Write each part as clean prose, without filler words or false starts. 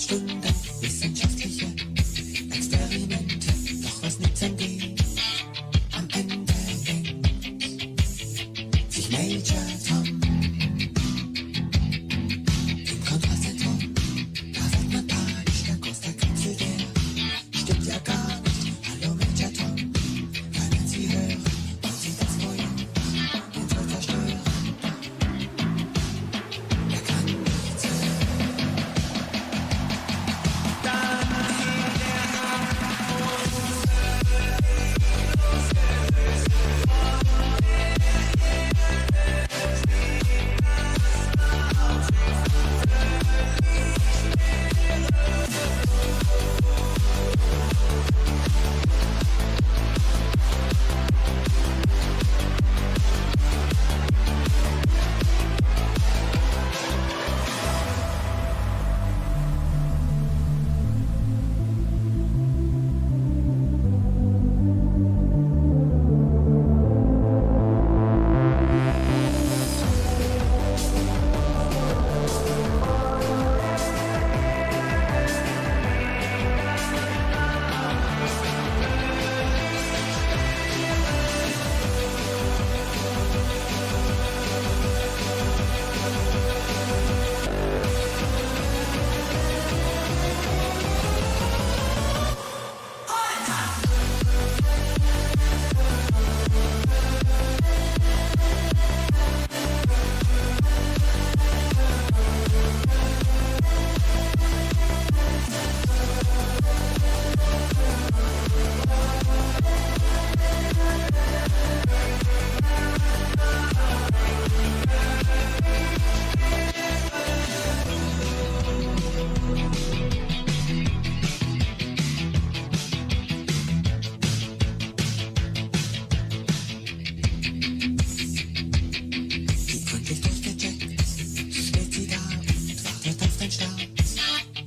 Stunden wissenschaftliche Experimente, doch was nützen die? Am Ende denkt sich Major Tom im Kontrollzentrum. Da wird man panisch, der Kurs der Kapsel, der stimmt ja gar nicht. Hallo Major Tom, können Sie hören, wann Sie das Feuer den soll zerstören? Er kann nichts hören.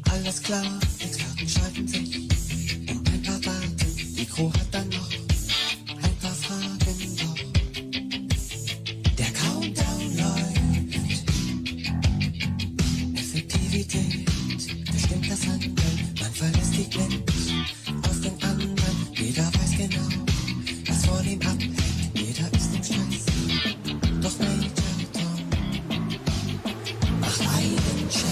Alles klar, Experten schalten sich um ein paar Daten. Die Crew hat dann noch ein paar Fragen, doch der Countdown läuft. Effektivität bestimmt das Handeln. Man verlässt die blind auf den anderen. Jeder weiß genau, was von ihm abhängt. Jeder ist im Stress. Doch Major Tom macht einen Check.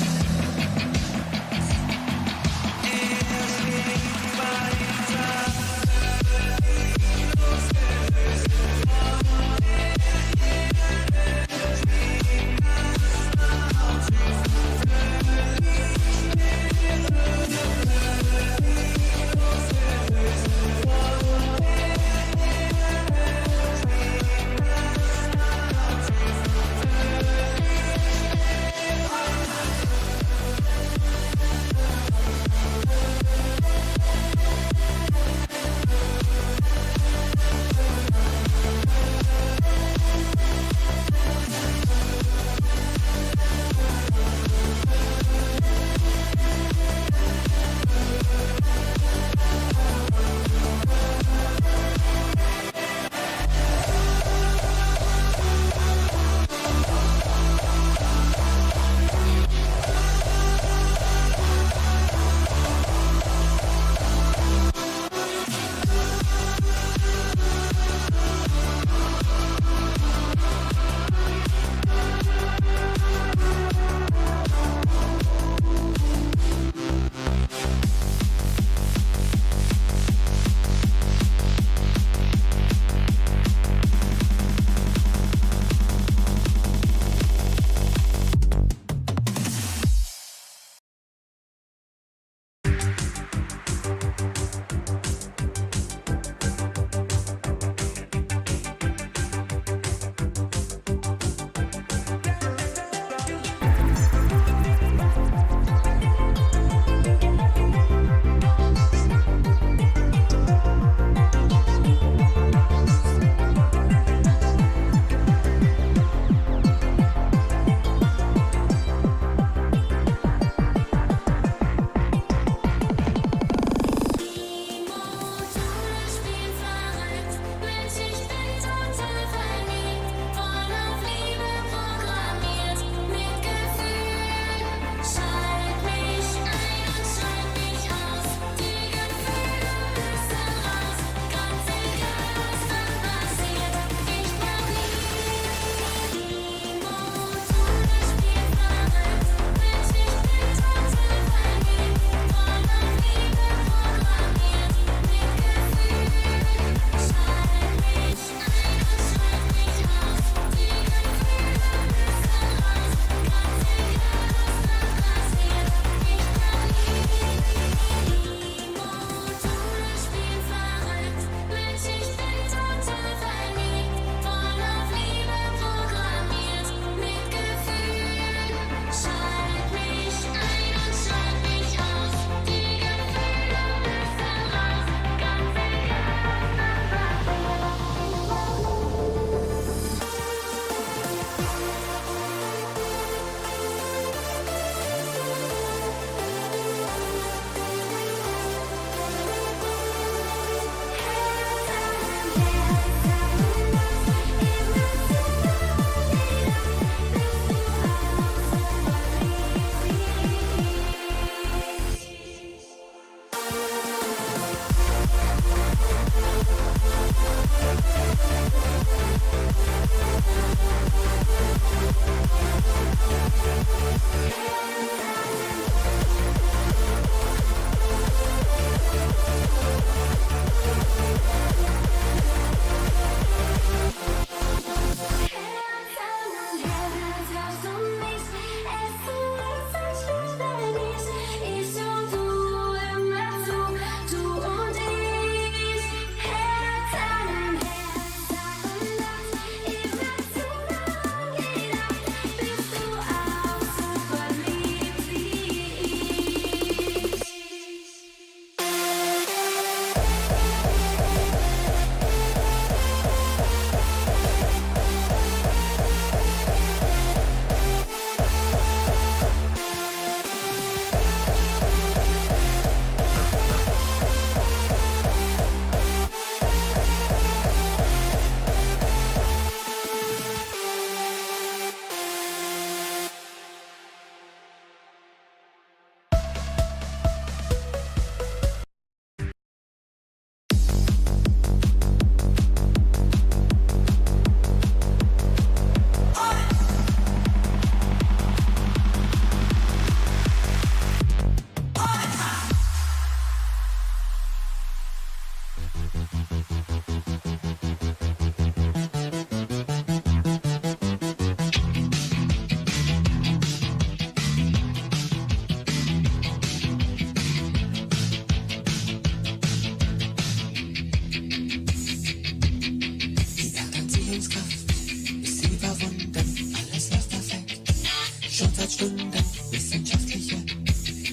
Schon seit Stunden wissenschaftliche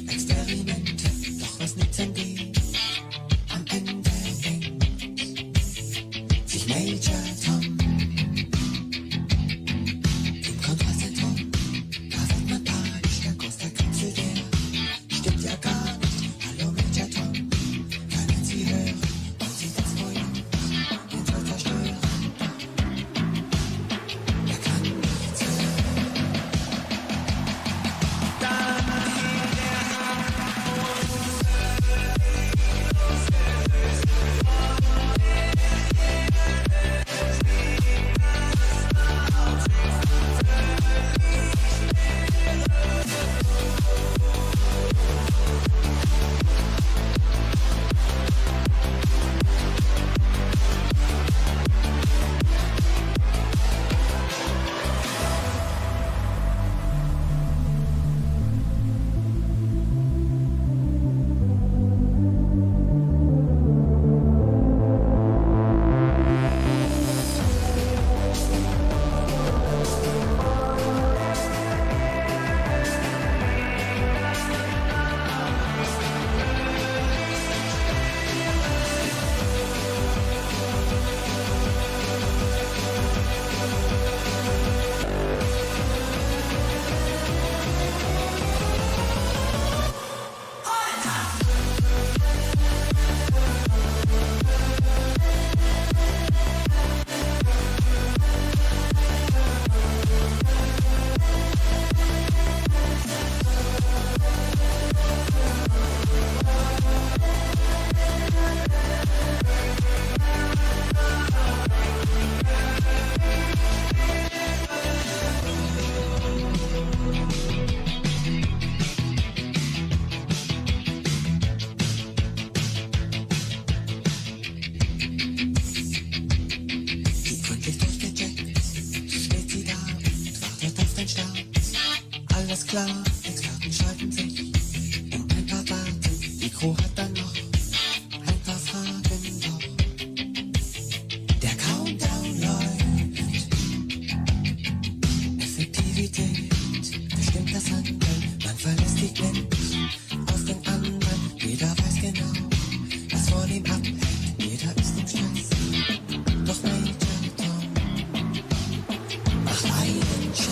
Experimente, doch was nützen die? Am Ende denkt sich Major Tom im Kontrollzentrum. Da wird man panisch, der Kurs der Kapsel, der stimmt ja gar nicht. Hallo Major Tom, können Sie hören, wollen Sie das Projekt den Zoll zerstören? Er kann nichts hören. Alles klar, Experten schalten sich um ein paar Daten. Die Crew hat dann noch ein paar Fragen, doch der Countdown läuft. Effektivität bestimmt das Handeln. Man verlässt die blind auf den anderen. Jeder weiß genau, was von ihm abhängt. Jeder ist im Stress. Doch Major Tom macht einen Check.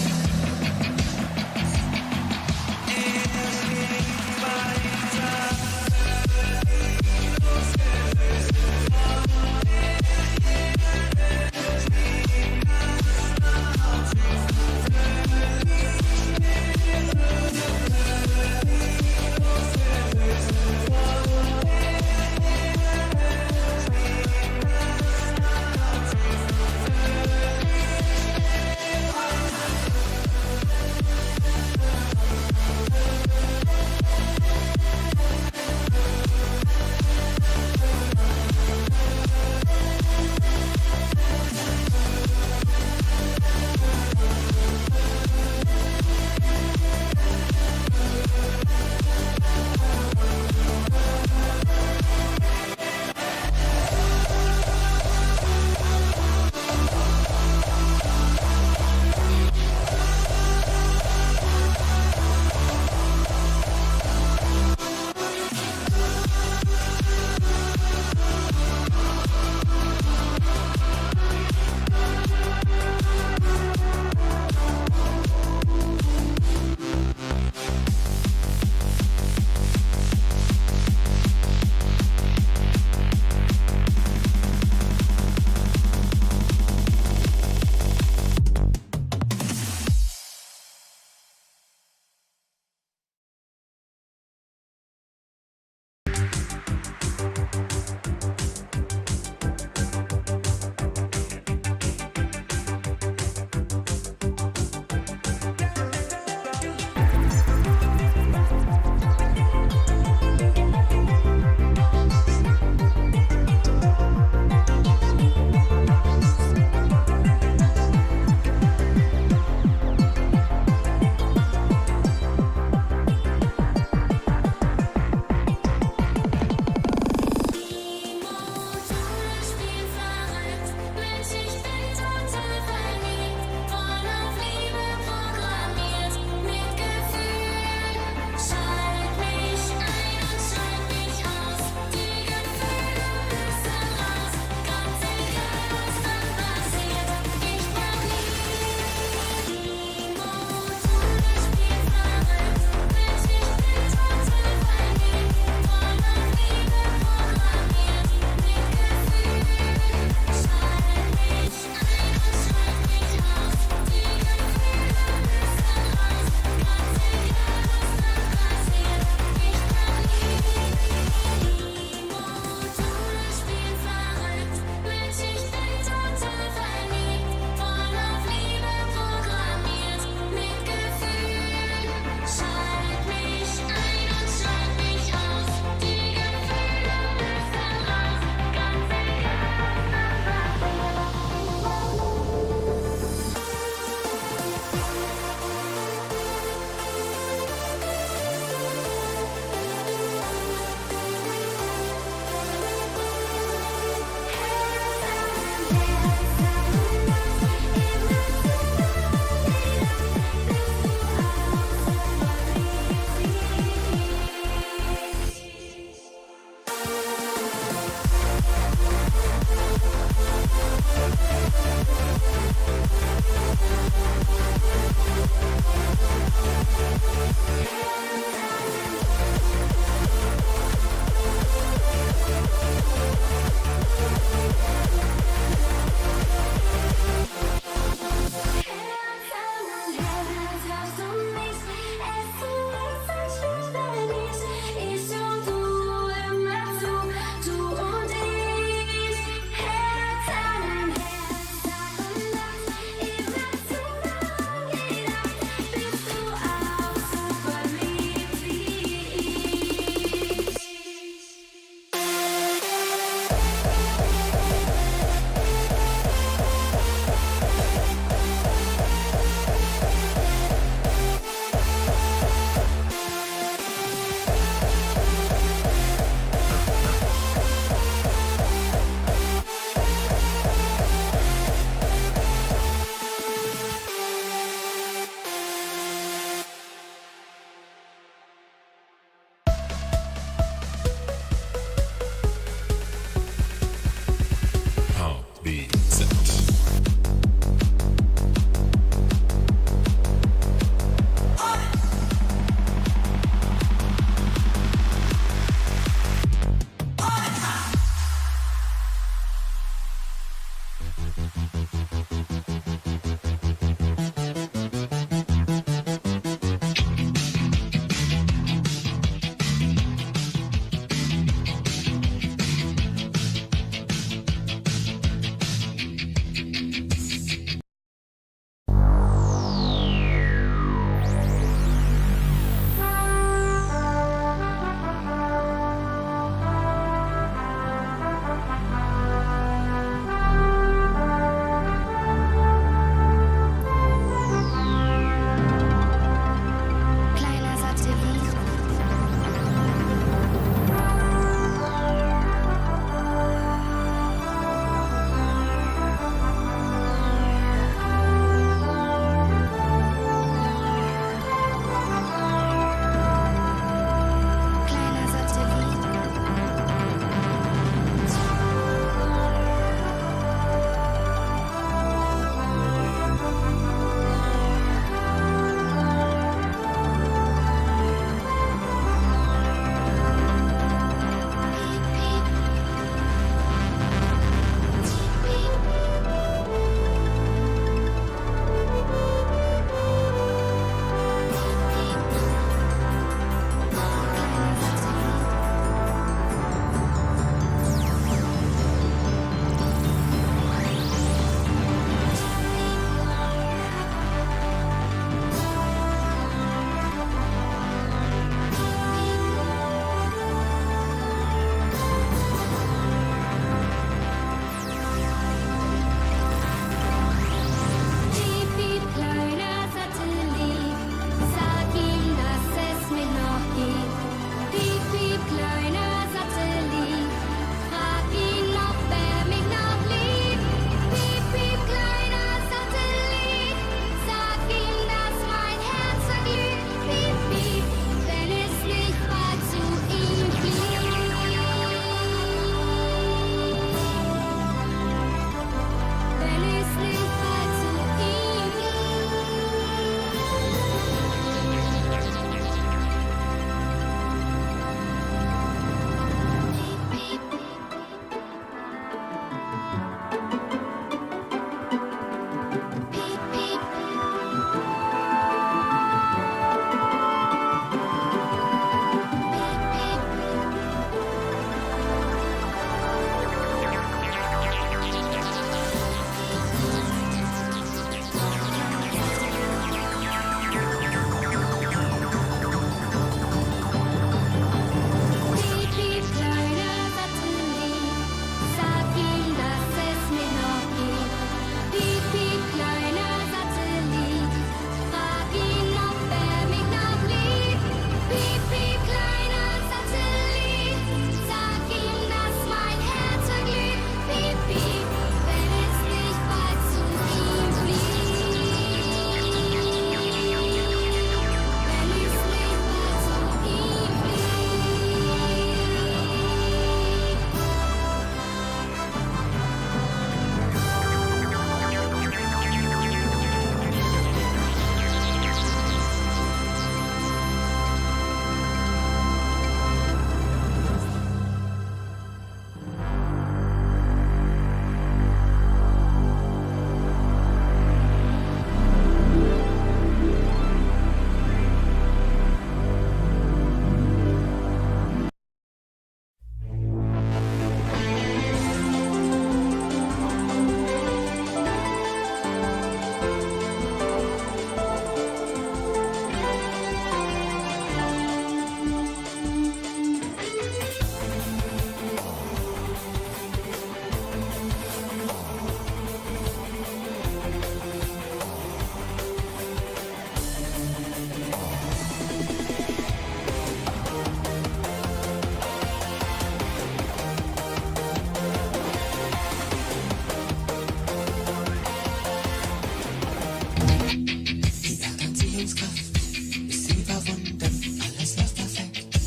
überwunden, alles läuft perfekt.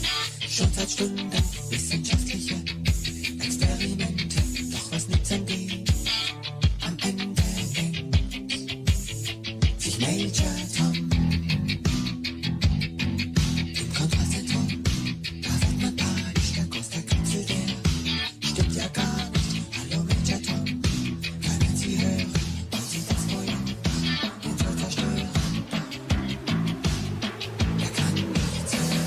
Schon seit Stunden wissenschaftliche Experimente, doch was nützen die? Am Ende denkt sich Major Tom im Kontrollzentrum. Da wird man panisch, der Kurs der Kapsel, der stimmt ja gar nicht. Hallo Major Tom, können Sie hören, wollen Sie das Projekt den Tod zerstören? Er kann nichts hören.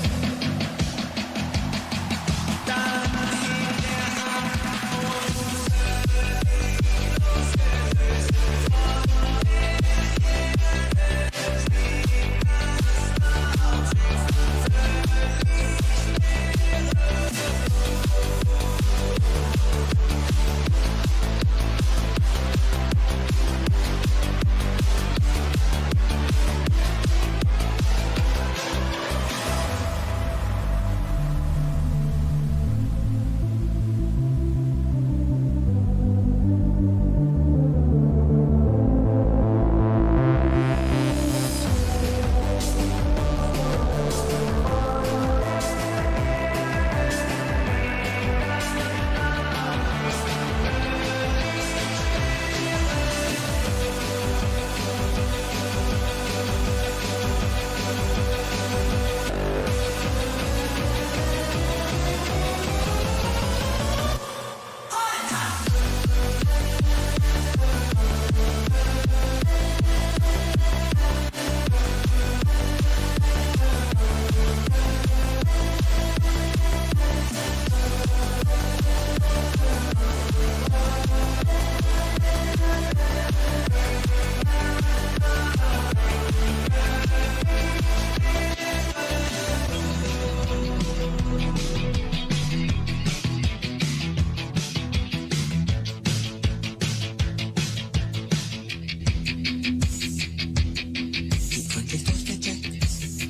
Gründlich durchgecheckt,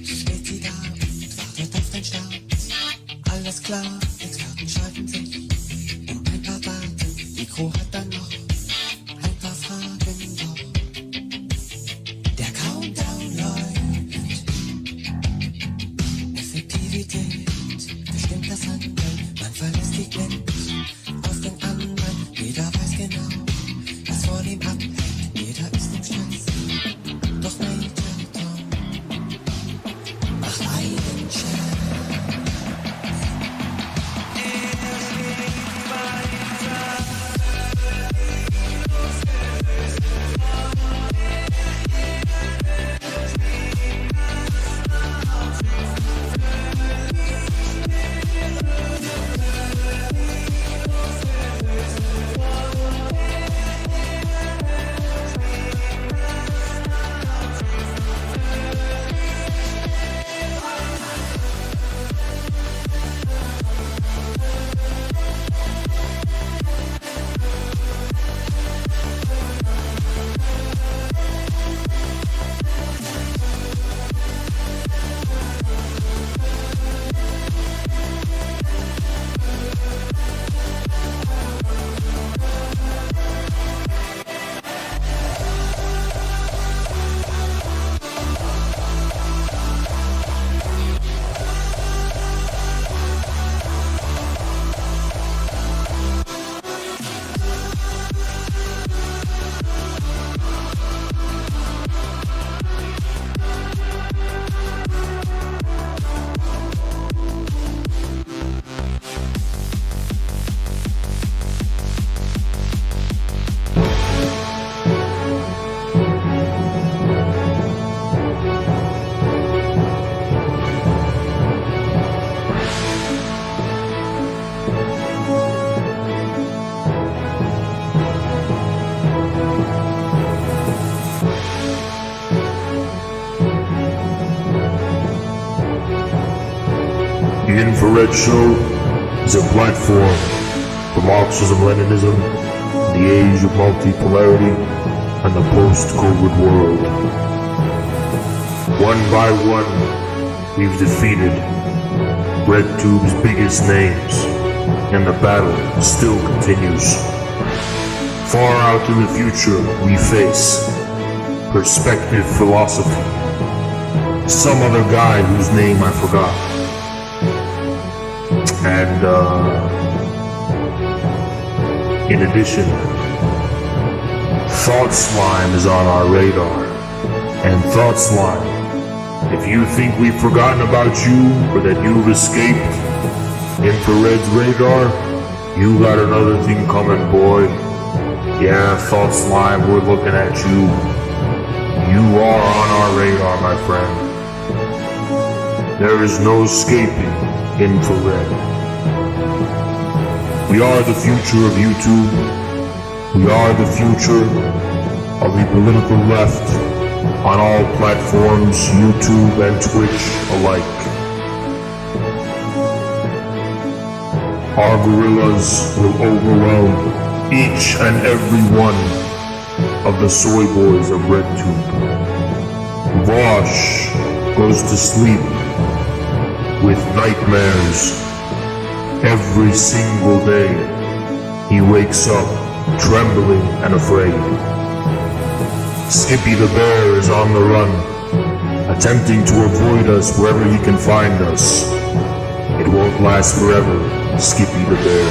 steht sie da und wartet auf den Start. Alles klar, Experten schalten sich um ein paar Daten. Die Crew hat dann noch ein paar Fragen, doch der Countdown läuft. Effektivität bestimmt das Handeln, man verlässt die blind auf den anderen. Jeder weiß genau, was von ihm abhängt, jeder ist im Stress. Doch Major Tom macht einen Check. The Infrared Show is a platform for Marxism-Leninism, the age of multipolarity, and the post-COVID world. One by one, we've defeated RedTube's biggest names, and the battle still continues. Far out in the future, we face perspective philosophy, some other guy whose name I forgot. And, in addition, Thought Slime is on our radar. And Thought Slime, if you think we've forgotten about you, or that you've escaped Infrared's radar, you got another thing coming, boy. Yeah, Thought Slime, we're looking at you. You are on our radar, my friend. There is no escaping Infrared. We are the future of YouTube. We are the future of the political left on all platforms, YouTube and Twitch alike. Our guerrillas will overwhelm each and every one of the soy boys of RedTube. Vosh goes to sleep with nightmares every single day. He wakes up trembling and afraid. Skippy the bear is on the run, attempting to avoid us wherever he can find us. It won't last forever, Skippy the bear.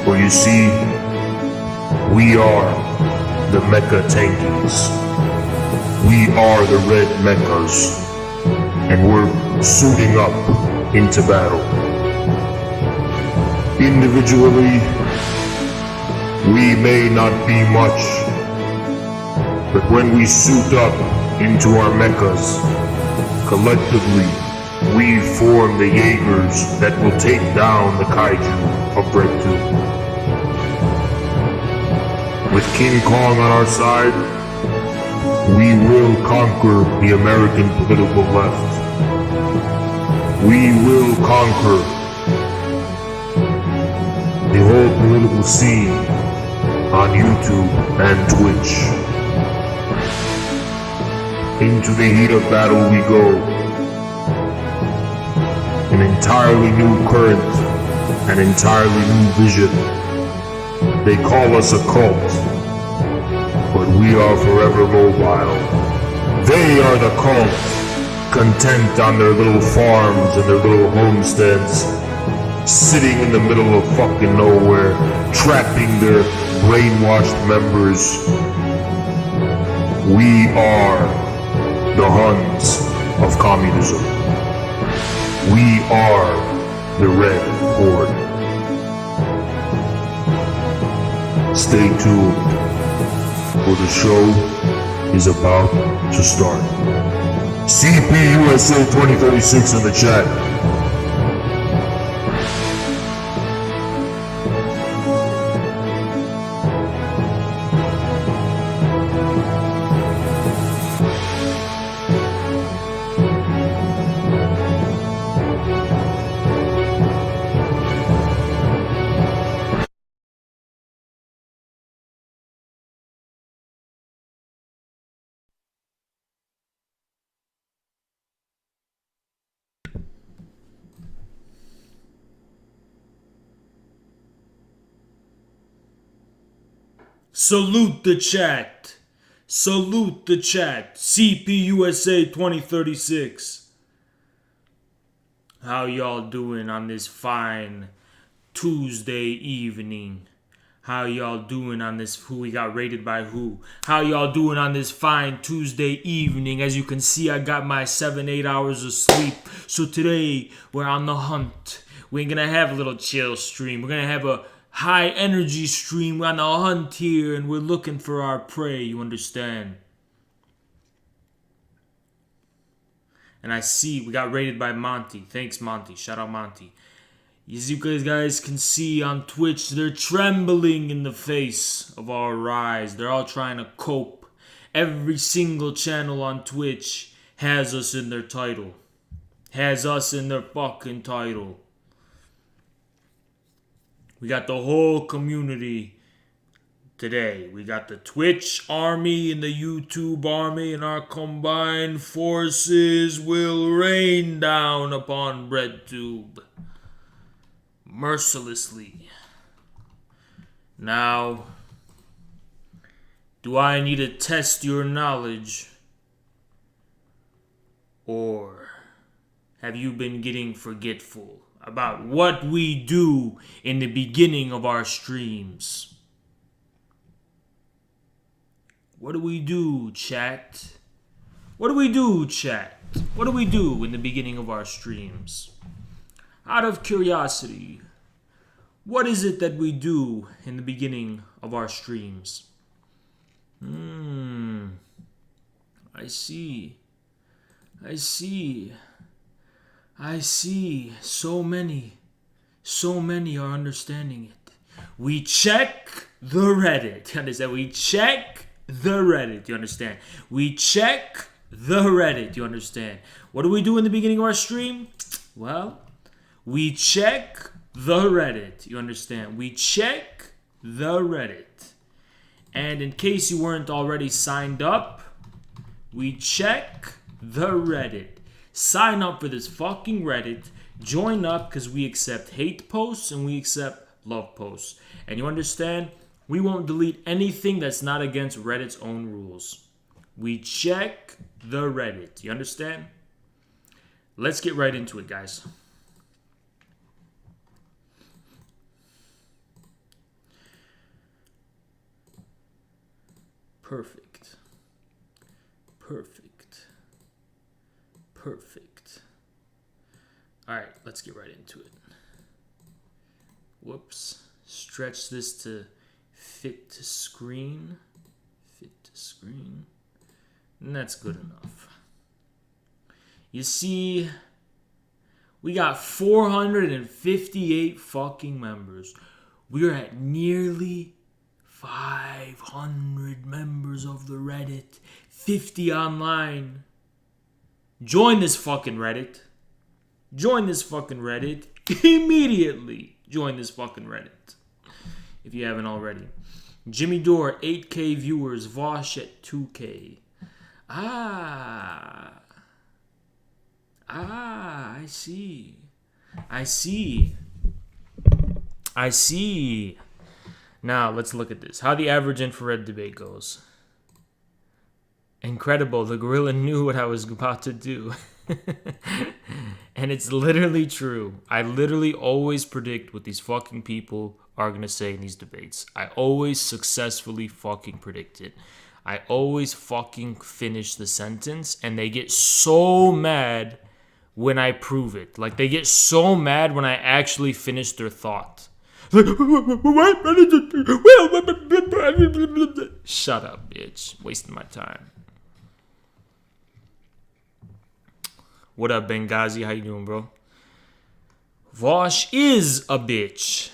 For you see, we are the Mecha Tankies. We are the Red Mechas, and we're suiting up into battle. Individually, we may not be much, but when we suit up into our mechas, collectively, we form the Jaegers that will take down the kaiju of RedTube. With King Kong on our side, we will conquer the American political left. We will conquer the whole political scene on YouTube and Twitch. Into the heat of battle we go. An entirely new current, an entirely new vision. They call us a cult, but we are forever mobile. They are the cult, content on their little farms and their little homesteads, sitting in the middle of fucking nowhere, trapping their brainwashed members. We are the Huns of communism. We are the Red Horde. Stay tuned, for the show is about to start. CPUSA 2036 in the chat. Salute the chat. Salute the chat. CPUSA 2036. How y'all doing on this fine Tuesday evening? How y'all doing on this who we got rated by who? How y'all doing on this fine Tuesday evening? As you can see, I got my 7-8 hours of sleep. So today we're on the hunt. We ain't gonna have a little chill stream. We're gonna have a high energy stream. We're on the hunt here and we're looking for our prey, you understand? And I see we got rated by Monty. Thanks, Monty. Shout out, Monty. As you guys can see on Twitch, they're trembling in the face of our rise. They're all trying to cope. Every single channel on Twitch has us in their title. Has us in their fucking title. We got the whole community today. We got the Twitch army and the YouTube army, and our combined forces will rain down upon RedTube mercilessly. Now, do I need to test your knowledge? have you been getting forgetful about what we do in the beginning of our streams? What do we do, chat? What do we do, chat? What do we do in the beginning of our streams? Out of curiosity, what is it that we do in the beginning of our streams? I see. So many are understanding it. We check the Reddit. You understand? We check the Reddit. You understand? We check the Reddit. You understand? What do we do in the beginning of our stream? Well, we check the Reddit. You understand? We check the Reddit. And in case you weren't already signed up, we check the Reddit. Sign up for this fucking Reddit. Join up because we accept hate posts and we accept love posts. And you understand? We won't delete anything that's not against Reddit's own rules. We check the Reddit. You understand? Let's get right into it, guys. Perfect. Alright, let's get right into it. Whoops. Stretch this to fit to screen. And that's good enough. You see, we got 458 fucking members. We are at nearly 500 members of the Reddit. 50 online. Join this fucking Reddit. Immediately. Join this fucking Reddit. If you haven't already. Jimmy Dore, 8K viewers. Vosh at 2K. I see. Now, let's look at this. How the average infrared debate goes. Incredible. The gorilla knew what I was about to do. And it's literally true. I literally always predict what these fucking people are going to say in these debates. I always successfully fucking predict it. I always fucking finish the sentence, and they get so mad when I prove it. Like, they get so mad when I actually finish their thought. Like, shut up, bitch. Wasting my time. What up, Benghazi? How you doing, bro? Vosh is a bitch.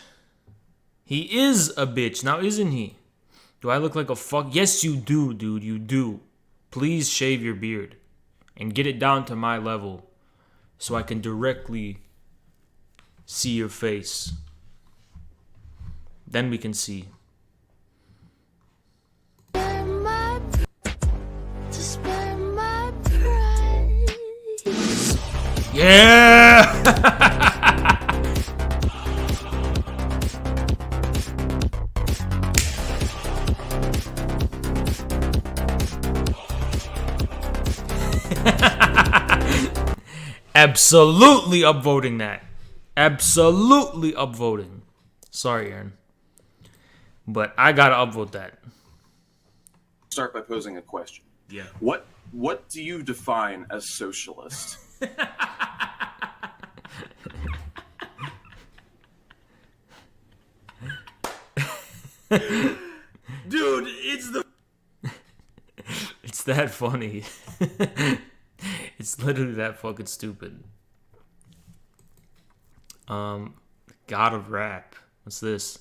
He is a bitch. Now, isn't he? Do I look like a fuck? Yes, you do, dude. You do. Please shave your beard and get it down to my level so I can directly see your face. Then we can see. Yeah! Absolutely upvoting that. Absolutely upvoting. Sorry, Aaron. But I gotta upvote that. Start by posing a question. Yeah. What do you define as socialist? Dude, it's that funny. It's literally that fucking stupid. God of Rap. What's this?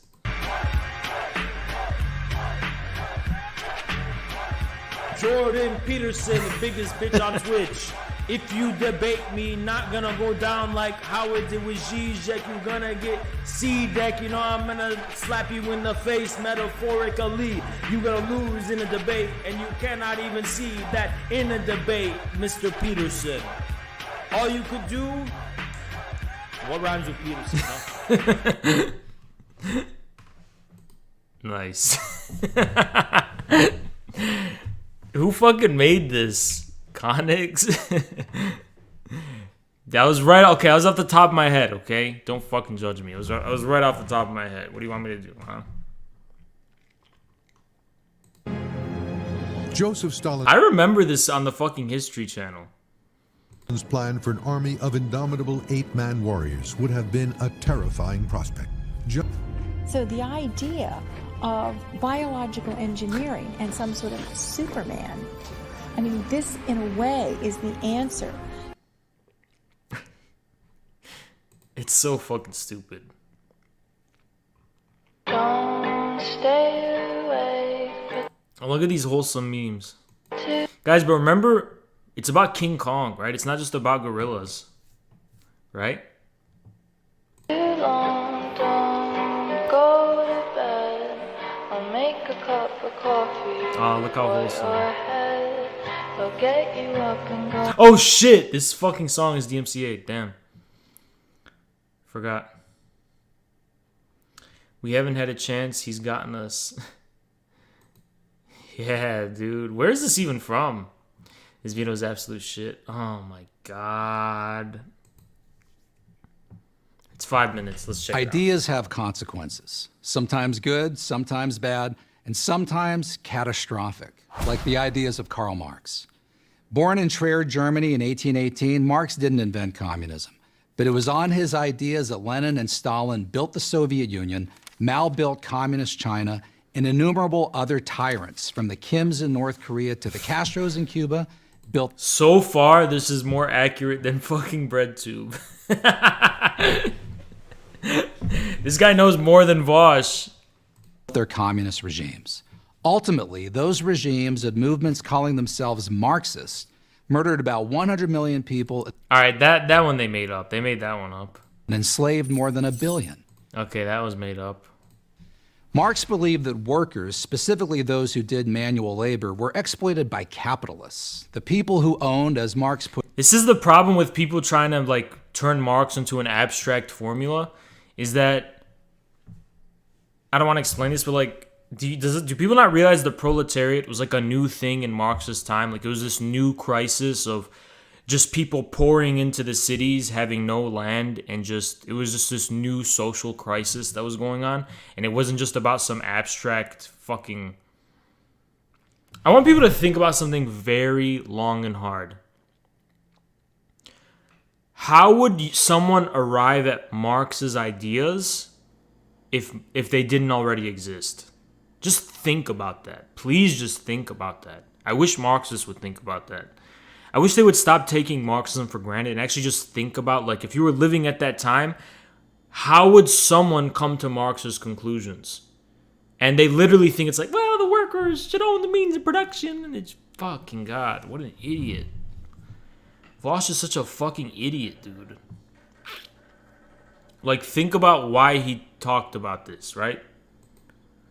Jordan Peterson, the biggest bitch on Twitch. If you debate me, not gonna go down like how it did with Zizek. You're gonna get C-deck. You know I'm gonna slap you in the face metaphorically. You're gonna lose in a debate, and you cannot even see that in a debate, Mr. Peterson. All you could do... What rhymes with Peterson, huh? Nice. Who fucking made this? Connix? That was right. Okay, I was off the top of my head. Okay, don't fucking judge me. I was right off the top of my head. What do you want me to do, huh? Joseph Stalin. I remember this on the fucking History Channel. Stalin's plan for an army of indomitable 8-man warriors would have been a terrifying prospect. So the idea of biological engineering and some sort of Superman, I mean, this in a way is the answer. It's so fucking stupid. Don't stay away Oh, look at these wholesome memes. Guys, but remember, it's about King Kong, right? It's not just about gorillas, right? for too long. Don't go to bed. I'll make a cup of coffee. Oh, look how for wholesome. your head. I'll get you up and go. Oh shit! This fucking song is DMCA. Damn. Forgot. We haven't had a chance. He's gotten us. Yeah, dude. Where is this even from? This video is absolute shit. Oh my god. It's 5 minutes. Let's check it out. Ideas have consequences, sometimes good, sometimes bad, and sometimes catastrophic, like the ideas of Karl Marx. Born in Trier, Germany in 1818, Marx didn't invent communism, but it was on his ideas that Lenin and Stalin built the Soviet Union, Mao built communist China, and innumerable other tyrants, from the Kims in North Korea to the Castros in Cuba, built. So far, this is more accurate than fucking BreadTube. This guy knows more than Vosh. Their communist regimes. Ultimately, those regimes and movements calling themselves Marxist murdered about 100 million people All right, that one they made up. They made that one up. and enslaved more than 1 billion. Okay, that was made up. Marx believed that workers, specifically those who did manual labor, were exploited by capitalists, the people who owned, as Marx put. This is the problem with people trying to like turn Marx into an abstract formula, is that I don't want to explain this, but like, do people not realize the proletariat was like a new thing in Marx's time? Like it was this new crisis of just people pouring into the cities, having no land, and it was just this new social crisis that was going on, and it wasn't just about some abstract fucking. I want people to think about something very long and hard. How would someone arrive at Marx's ideas if they didn't already exist? Just think about that. Please just think about that. I wish Marxists would think about that. I wish they would stop taking Marxism for granted and actually just think about, like, if you were living at that time, how would someone come to Marx's conclusions? And they literally think it's like, well, the workers should own the means of production. And it's fucking God, what an idiot. Vosh is such a fucking idiot, dude. Like, think about why he talked about this, right?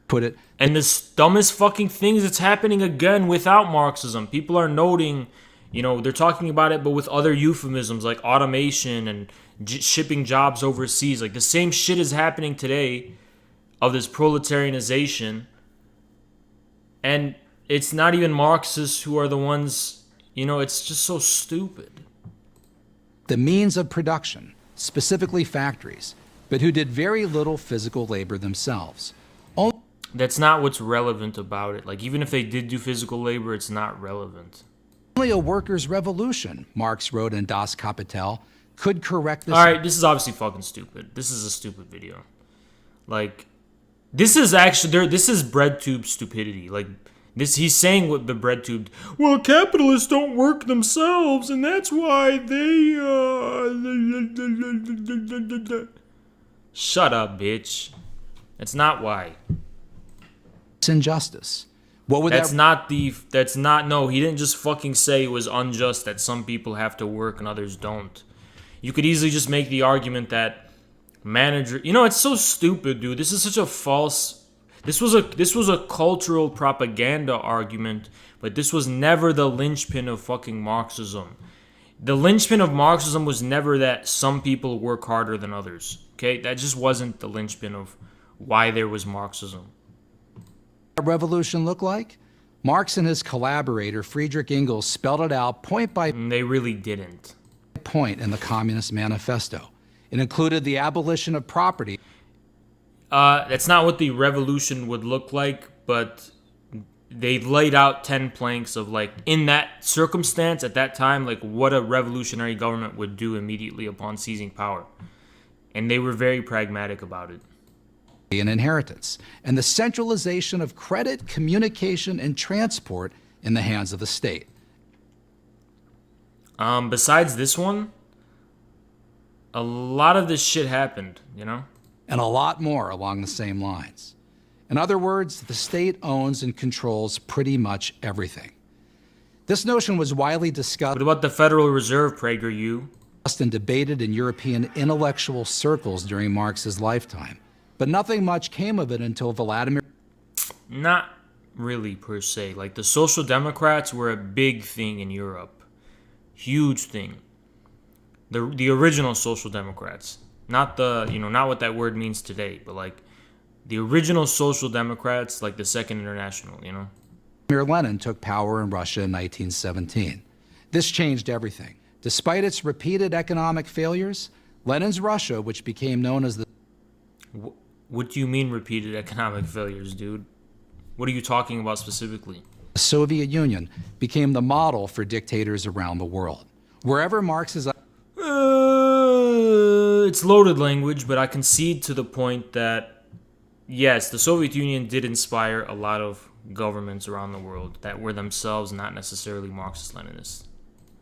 Put it. And the dumbest fucking thing is it's happening again without Marxism. People are noting, you know, they're talking about it, but with other euphemisms like automation and shipping jobs overseas. Like the same shit is happening today of this proletarianization. And it's not even Marxists who are the ones, you know, it's just so stupid. The means of production, specifically factories, but who did very little physical labor themselves. That's not what's relevant about it. Like, even if they did do physical labor, it's not relevant. Only a workers' revolution, Marx wrote in Das Kapital, could correct this. All right, this is obviously fucking stupid. This is a stupid video. Like, this is BreadTube stupidity. Like, he's saying what the BreadTube. Well, capitalists don't work themselves, and that's why they. Shut up, bitch. That's not why. Injustice. What would That's not. No, he didn't just fucking say it was unjust that some people have to work and others don't. You could easily just make the argument that you know, it's so stupid, dude. This is such a false. This was a cultural propaganda argument, but this was never the linchpin of fucking Marxism. The linchpin of Marxism was never that some people work harder than others. Okay, that just wasn't the linchpin of why there was Marxism. revolution look like? Marx and his collaborator Friedrich Engels spelled it out point by They really didn't. point in the Communist Manifesto. It included the abolition of property. That's not what the revolution would look like, but they laid out 10 planks of, like, in that circumstance at that time, like, what a revolutionary government would do immediately upon seizing power. And they were very pragmatic about it. And inheritance, and the centralization of credit, communication, and transport in the hands of the state. Besides this one, a lot of this shit happened, you know? And a lot more along the same lines. In other words, the state owns and controls pretty much everything. This notion was widely discussed. What about the Federal Reserve, PragerU? And debated in European intellectual circles during Marx's lifetime. But nothing much came of it until Vladimir... Not really, per se. Like, the Social Democrats were a big thing in Europe. Huge thing. The original Social Democrats. Not the, not what that word means today, but, like, the original Social Democrats, like the Second International, Vladimir Lenin took power in Russia in 1917. This changed everything. Despite its repeated economic failures, Lenin's Russia, which became known as the... What do you mean repeated economic failures, dude? What are you talking about specifically? The Soviet Union became the model for dictators around the world. Wherever Marx's... It's loaded language, but I concede to the point that, yes, the Soviet Union did inspire a lot of governments around the world that were themselves not necessarily Marxist-Leninists.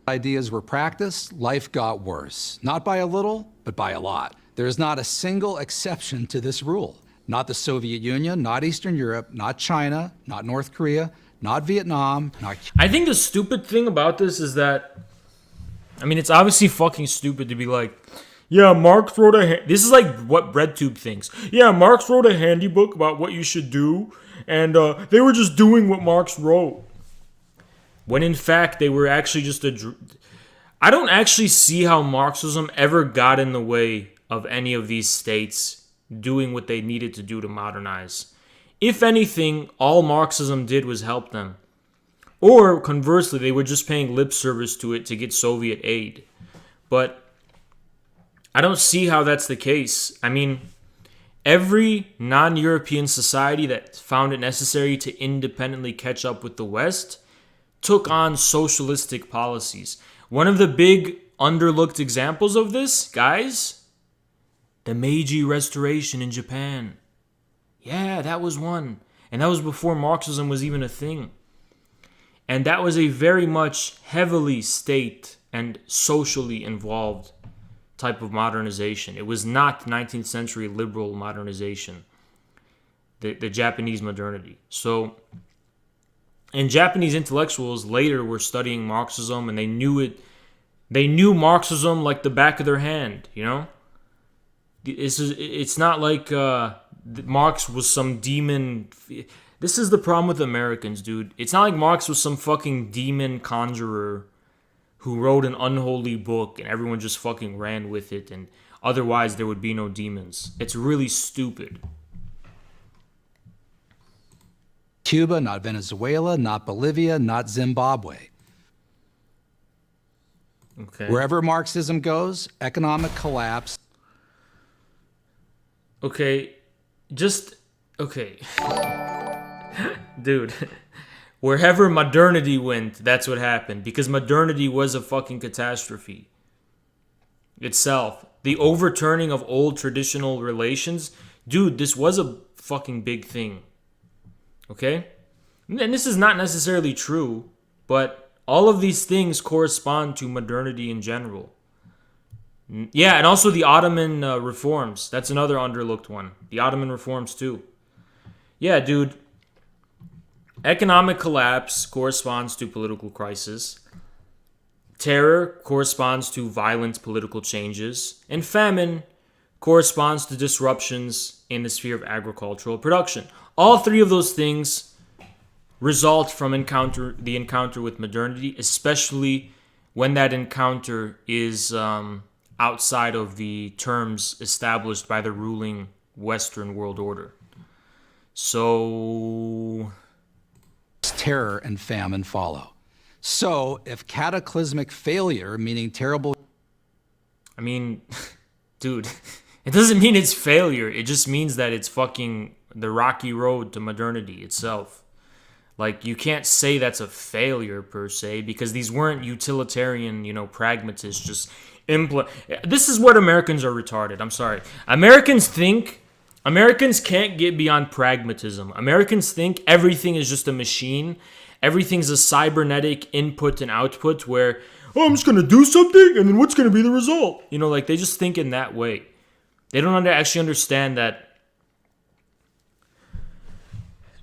Ideas were practiced, life got worse. Not by a little, but by a lot. There is not a single exception to this rule. Not the Soviet Union, not Eastern Europe, not China, not North Korea, not Vietnam, not... I think the stupid thing about this is that, it's obviously fucking stupid to be like, yeah, Marx wrote this is like what BreadTube thinks. Yeah, Marx wrote a handy book about what you should do, and they were just doing what Marx wrote. When in fact, they were actually just I don't actually see how Marxism ever got in the way of any of these states doing what they needed to do to modernize. If anything, all Marxism did was help them. Or conversely, they were just paying lip service to it to get Soviet aid. But I don't see how that's the case. Every non-European society that found it necessary to independently catch up with the West took on socialistic policies. One of the big underlooked examples of this, guys, the Meiji Restoration in Japan. Yeah, that was one. And that was before Marxism was even a thing. And that was a very much heavily state and socially involved type of modernization. It was not 19th century liberal modernization, the Japanese modernity. So, and Japanese intellectuals later were studying Marxism, and they knew it. They knew Marxism like the back of their hand, It's not like Marx was some demon. This is the problem with Americans, dude. It's not like Marx was some fucking demon conjurer who wrote an unholy book and everyone just fucking ran with it, and otherwise there would be no demons. It's really stupid. Cuba, not Venezuela, not Bolivia, not Zimbabwe. Okay. Wherever Marxism goes, economic collapse. Okay. Dude. Wherever modernity went, that's what happened. Because modernity was a fucking catastrophe itself. The overturning of old traditional relations. Dude, this was a fucking big thing. Okay? And this is not necessarily true, but all of these things correspond to modernity in general. Yeah, and also the Ottoman reforms. That's another underlooked one. The Ottoman reforms too. Yeah, dude. Economic collapse corresponds to political crisis. Terror corresponds to violent political changes. And famine corresponds to disruptions in the sphere of agricultural production. All three of those things result from the encounter with modernity, especially when that encounter is outside of the terms established by the ruling Western world order. So terror and famine follow. So if cataclysmic failure, meaning terrible... I mean, dude, it doesn't mean it's failure. It just means that it's fucking the rocky road to modernity itself. Like, you can't say that's a failure per se, because these weren't utilitarian, pragmatists just This is what Americans are retarded. I'm sorry. Americans can't get beyond pragmatism. Americans think everything is just a machine. Everything's a cybernetic input and output where, I'm just going to do something and then what's going to be the result? They just think in that way. They don't actually understand that.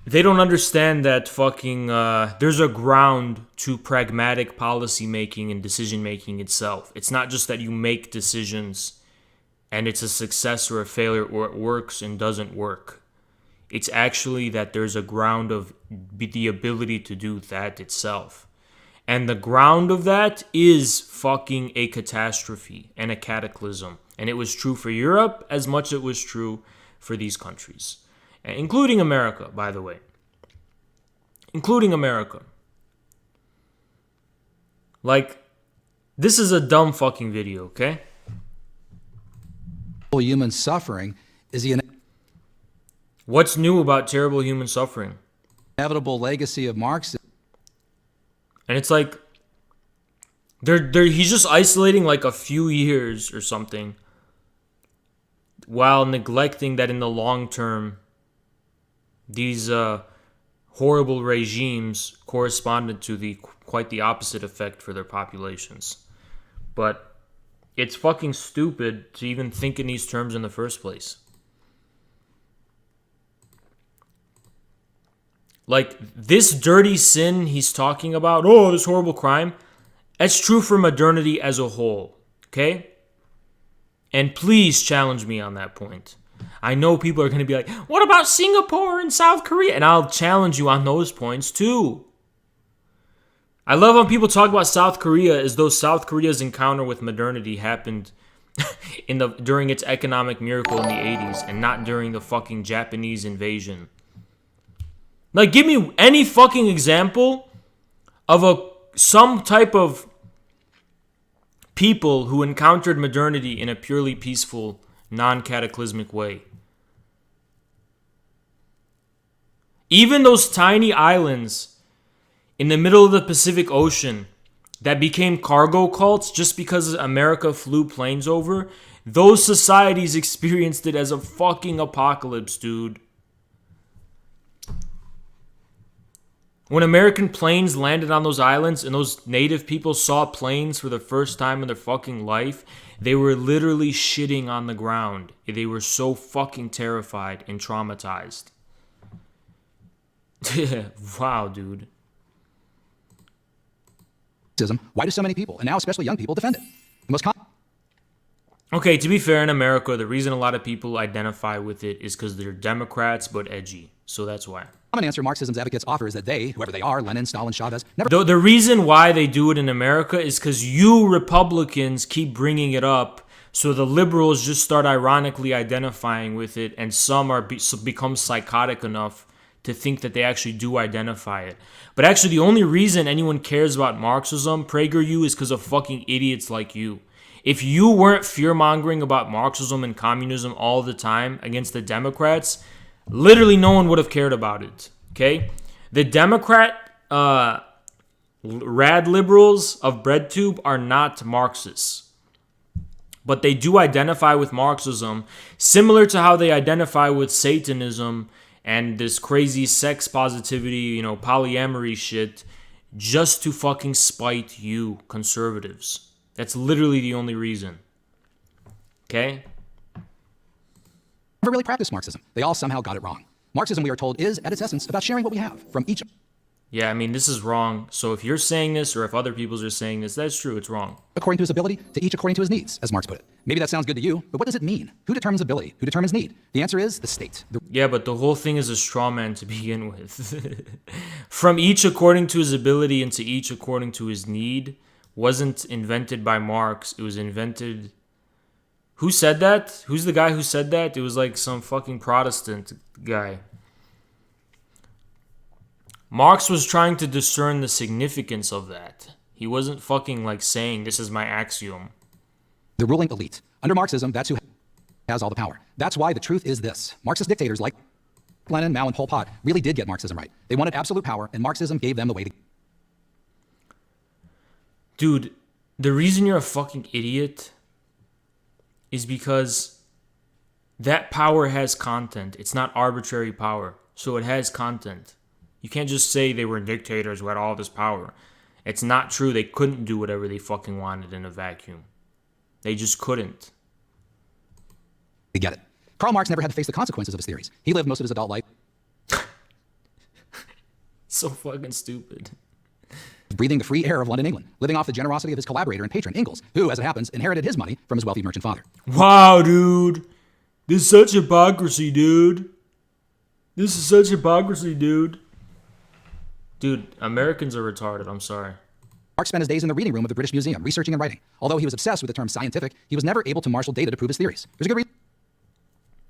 They don't understand that fucking there's a ground to pragmatic policy making and decision making itself. It's not just that you make decisions and it's a success or a failure, or it works and doesn't work. It's actually that there's a ground of the ability to do that itself. And the ground of that is fucking a catastrophe and a cataclysm. And it was true for Europe as much as it was true for these countries. Including America, by the way. Including America. This is a dumb fucking video, okay? Human suffering is the What's new about terrible human suffering? inevitable legacy of Marxism. And it's like, he's just isolating a few years or something, while neglecting that in the long term, these horrible regimes corresponded to quite the opposite effect for their populations. But it's fucking stupid to even think in these terms in the first place. This dirty sin he's talking about, this horrible crime, that's true for modernity as a whole, okay? And please challenge me on that point. I know people are going to be like, what about Singapore and South Korea? And I'll challenge you on those points too. I love when people talk about South Korea as though South Korea's encounter with modernity happened during its economic miracle in the 80s and not during the fucking Japanese invasion. Give me any fucking example of some type of people who encountered modernity in a purely peaceful, non-cataclysmic way. Even those tiny islands in the middle of the Pacific Ocean that became cargo cults just because America flew planes over, those societies experienced it as a fucking apocalypse, dude. When American planes landed on those islands and those native people saw planes for the first time in their fucking life, they were literally shitting on the ground. They were so fucking terrified and traumatized. Wow, dude. Why do so many people, and now especially young people, defend it? The most Okay, to be fair, in America, the reason a lot of people identify with it is because they're Democrats but edgy. So that's why. common answer Marxism's advocates offer is that they, whoever they are, Lenin, Stalin, Chavez, never... The reason why they do it in America is because you Republicans keep bringing it up, so the liberals just start ironically identifying with it, and some are become psychotic enough to think that they actually do identify it. But actually, the only reason anyone cares about Marxism, PragerU, is because of fucking idiots like you. If you weren't fear-mongering about Marxism and communism all the time against the Democrats, literally no one would have cared about it, okay? The Democrat rad liberals of BreadTube are not Marxists. But they do identify with Marxism, similar to how they identify with Satanism and this crazy sex positivity, polyamory shit, just to fucking spite you, conservatives. That's literally the only reason. Okay? Never really practiced Marxism. They all somehow got it wrong. Marxism, we are told, is, at its essence, about sharing what we have from each... Yeah, this is wrong. So if you're saying this, or if other people are saying this, that's true, it's wrong. According to his ability, to each according to his needs, as Marx put it. Maybe that sounds good to you, but what does it mean? Who determines ability? Who determines need? The answer is the state. Yeah, but the whole thing is a straw man to begin with. From each according to his ability and to each according to his need wasn't invented by Marx. It was invented... Who said that? Who's the guy who said that? It was like some fucking Protestant guy. Marx was trying to discern the significance of that. He wasn't fucking saying, this is my axiom. the ruling elite. Under Marxism, that's who has all the power. That's why the truth is this. Marxist dictators like Lenin, Mao, and Pol Pot really did get Marxism right. They wanted absolute power, and Marxism gave them the way to... Dude, the reason you're a fucking idiot is because that power has content. It's not arbitrary power, so it has content. You can't just say they were dictators who had all this power. It's not true. They couldn't do whatever they fucking wanted in a vacuum. They just couldn't. They get it. Karl Marx never had to face the consequences of his theories. He lived most of his adult life So fucking stupid. breathing the free air of London, England, living off the generosity of his collaborator and patron, Ingalls, who, as it happens, inherited his money from his wealthy merchant father. Wow, dude. This is such hypocrisy, dude. This is such hypocrisy, dude. Dude, Americans are retarded. I'm sorry. Marx spent his days in the reading room of the British Museum, researching and writing. Although he was obsessed with the term scientific, he was never able to marshal data to prove his theories. There's a good reason.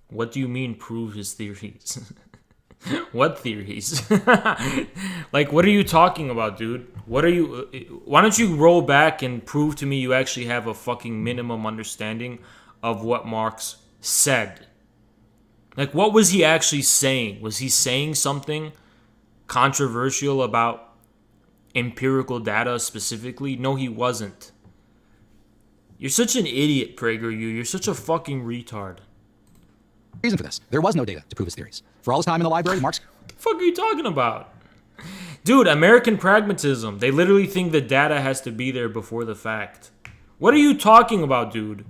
What do you mean prove his theories? What theories? Like, what are you talking about, dude? What are you... Why don't you roll back and prove to me you actually have a fucking minimum understanding of what Marx said? Like, what was he actually saying? Was he saying something controversial about empirical data specifically? No, he wasn't. You're such an idiot, PragerU. You're such a fucking retard. Reason for this. There was no data to prove his theories. For all his time in the library, Marx... What the fuck are you talking about? Dude, American pragmatism. They literally think the data has to be there before the fact. What are you talking about, dude?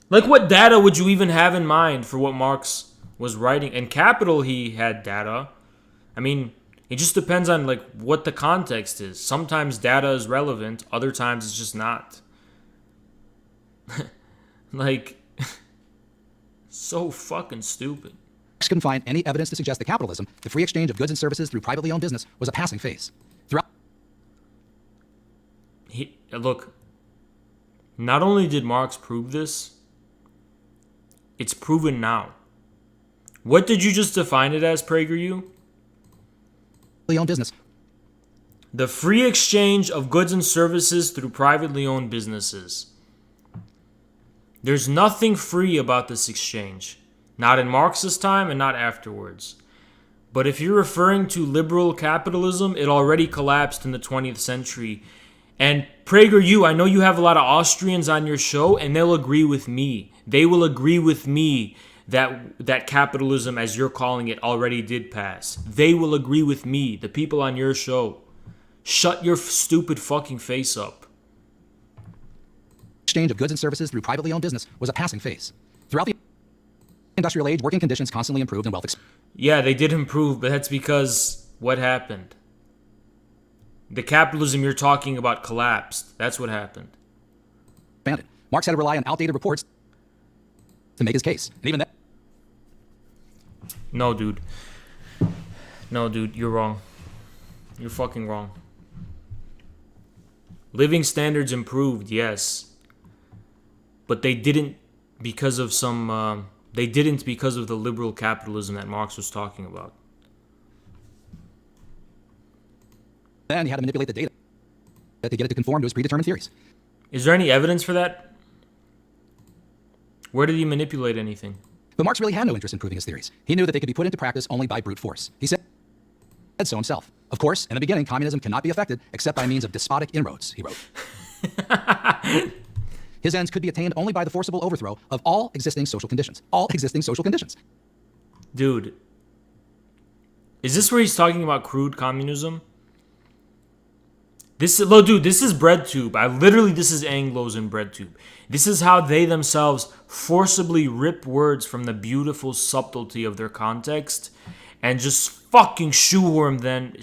Like, what data would you even have in mind for what Marx was writing? In Capital, he had data. I mean, it just depends on, like, what the context is. Sometimes data is relevant. Other times it's just not. Like... So fucking stupid. Marx couldn't find any evidence to suggest that capitalism, the free exchange of goods and services through privately owned business, was a passing phase. Look, not only did Marx prove this, it's proven now. What did you just define it as, PragerU? Owned business. The free exchange of goods and services through privately owned businesses. There's nothing free about this exchange. Not in Marx's time and not afterwards. But if you're referring to liberal capitalism, it already collapsed in the 20th century. And PragerU, I know you have a lot of Austrians on your show, and they'll agree with me. They will agree with me that capitalism, as you're calling it, already did pass. They will agree with me, the people on your show. Shut your stupid fucking face up. Exchange of goods and services through privately owned business was a passing phase. Throughout the industrial age, working conditions constantly improved and wealth expanded. Yeah, they did improve, but that's because what happened? The capitalism you're talking about collapsed. That's what happened. Marx had to rely on outdated reports to make his case. And even then... No, dude. No, dude, you're wrong. You're fucking wrong. Living standards improved, yes. But they didn't because of some... they didn't because of the liberal capitalism that Marx was talking about. Then he had to manipulate the data to get it to conform to his predetermined theories. Is there any evidence for that? Where did he manipulate anything? But Marx really had no interest in proving his theories. He knew that they could be put into practice only by brute force. He said so himself. Of course, in the beginning, communism cannot be affected except by means of despotic inroads, he wrote. His ends could be attained only by the forcible overthrow of all existing social conditions. All existing social conditions. Dude. Is this where he's talking about crude communism? This is BreadTube. This is Anglos in BreadTube. This is how they themselves forcibly rip words from the beautiful subtlety of their context and just fucking shoehorn them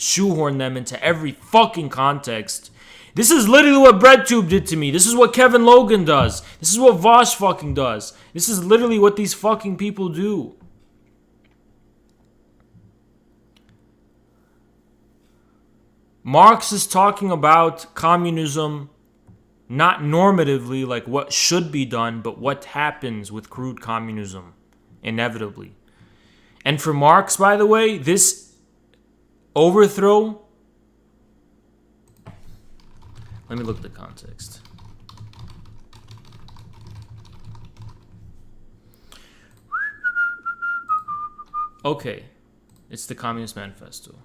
into every fucking context. This is literally what BreadTube did to me. This is what Kevin Logan does. This is what Vosh fucking does. This is literally what these fucking people do. Marx is talking about communism not normatively, like what should be done, but what happens with crude communism, inevitably. And for Marx, by the way, this overthrow... Let me look at the context. Okay. It's the Communist Manifesto.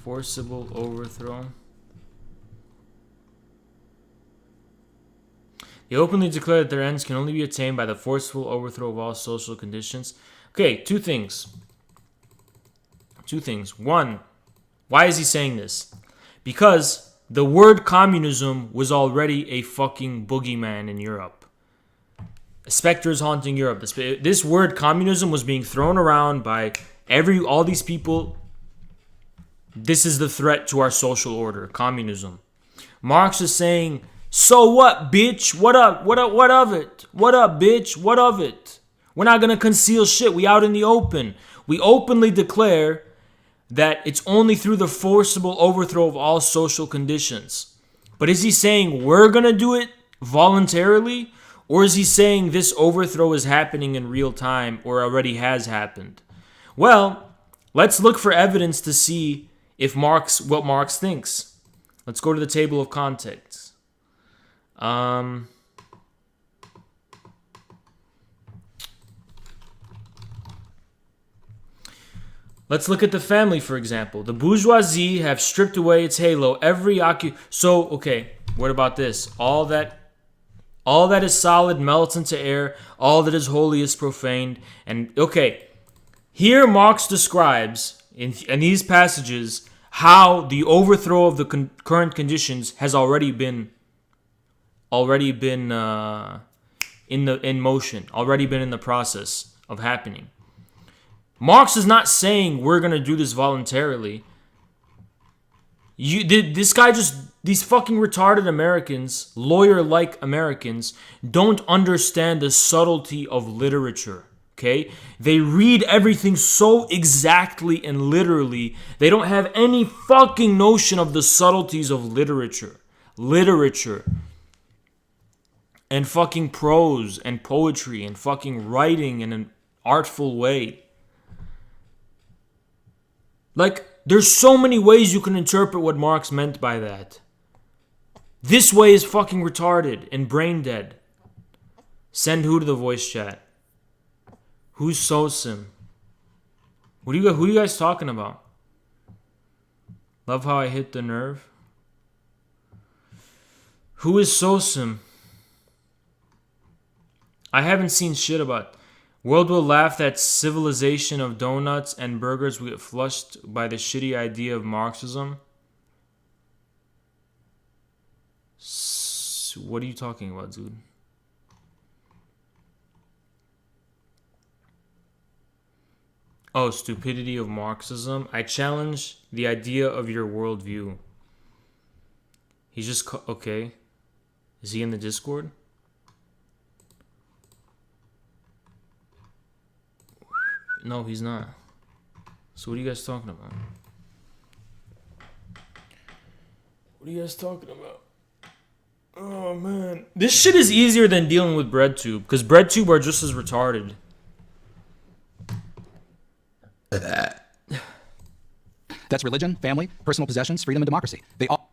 Forcible overthrow. They openly declare that their ends can only be attained by the forceful overthrow of all social conditions. Okay, two things. Two things. One, why is he saying this? Because the word communism was already a fucking boogeyman in Europe. Spectres haunting Europe. This word communism was being thrown around by all these people. This is the threat to our social order, communism. Marx is saying, so what, bitch? What up? What up? What of it? What up, bitch? What of it? We're not going to conceal shit. We out in the open. We openly declare that it's only through the forcible overthrow of all social conditions. But is he saying we're going to do it voluntarily? Or is he saying this overthrow is happening in real time or already has happened? Well, let's look for evidence to see if what Marx thinks. Let's go to the table of contents. Let's look at the family, for example. The bourgeoisie have stripped away its halo. So, okay, what about this? All that is solid melts into air. All that is holy is profaned. And, okay, here Marx describes, in these passages, how the overthrow of the current conditions has already been in motion, already been in the process of happening. Marx is not saying we're going to do this voluntarily. These fucking retarded Americans, lawyer-like Americans, don't understand the subtlety of literature, okay? They read everything so exactly and literally, they don't have any fucking notion of the subtleties of literature. And fucking prose and poetry and fucking writing in an artful way. Like, there's so many ways you can interpret what Marx meant by that. This way is fucking retarded and brain dead. Send who to the voice chat? Who's Sosim? Who are you guys talking about? Love how I hit the nerve. Who is Sosim? I haven't seen shit about. World will laugh that civilization of donuts and burgers will get flushed by the shitty idea of Marxism. What are you talking about, dude? Oh, stupidity of Marxism. I challenge the idea of your worldview. He's just... Okay. Is he in the Discord? No, he's not. So what are you guys talking about? What are you guys talking about? Oh, man. This shit is easier than dealing with BreadTube, because BreadTube are just as retarded. That's religion, family, personal possessions, freedom, and democracy. They all...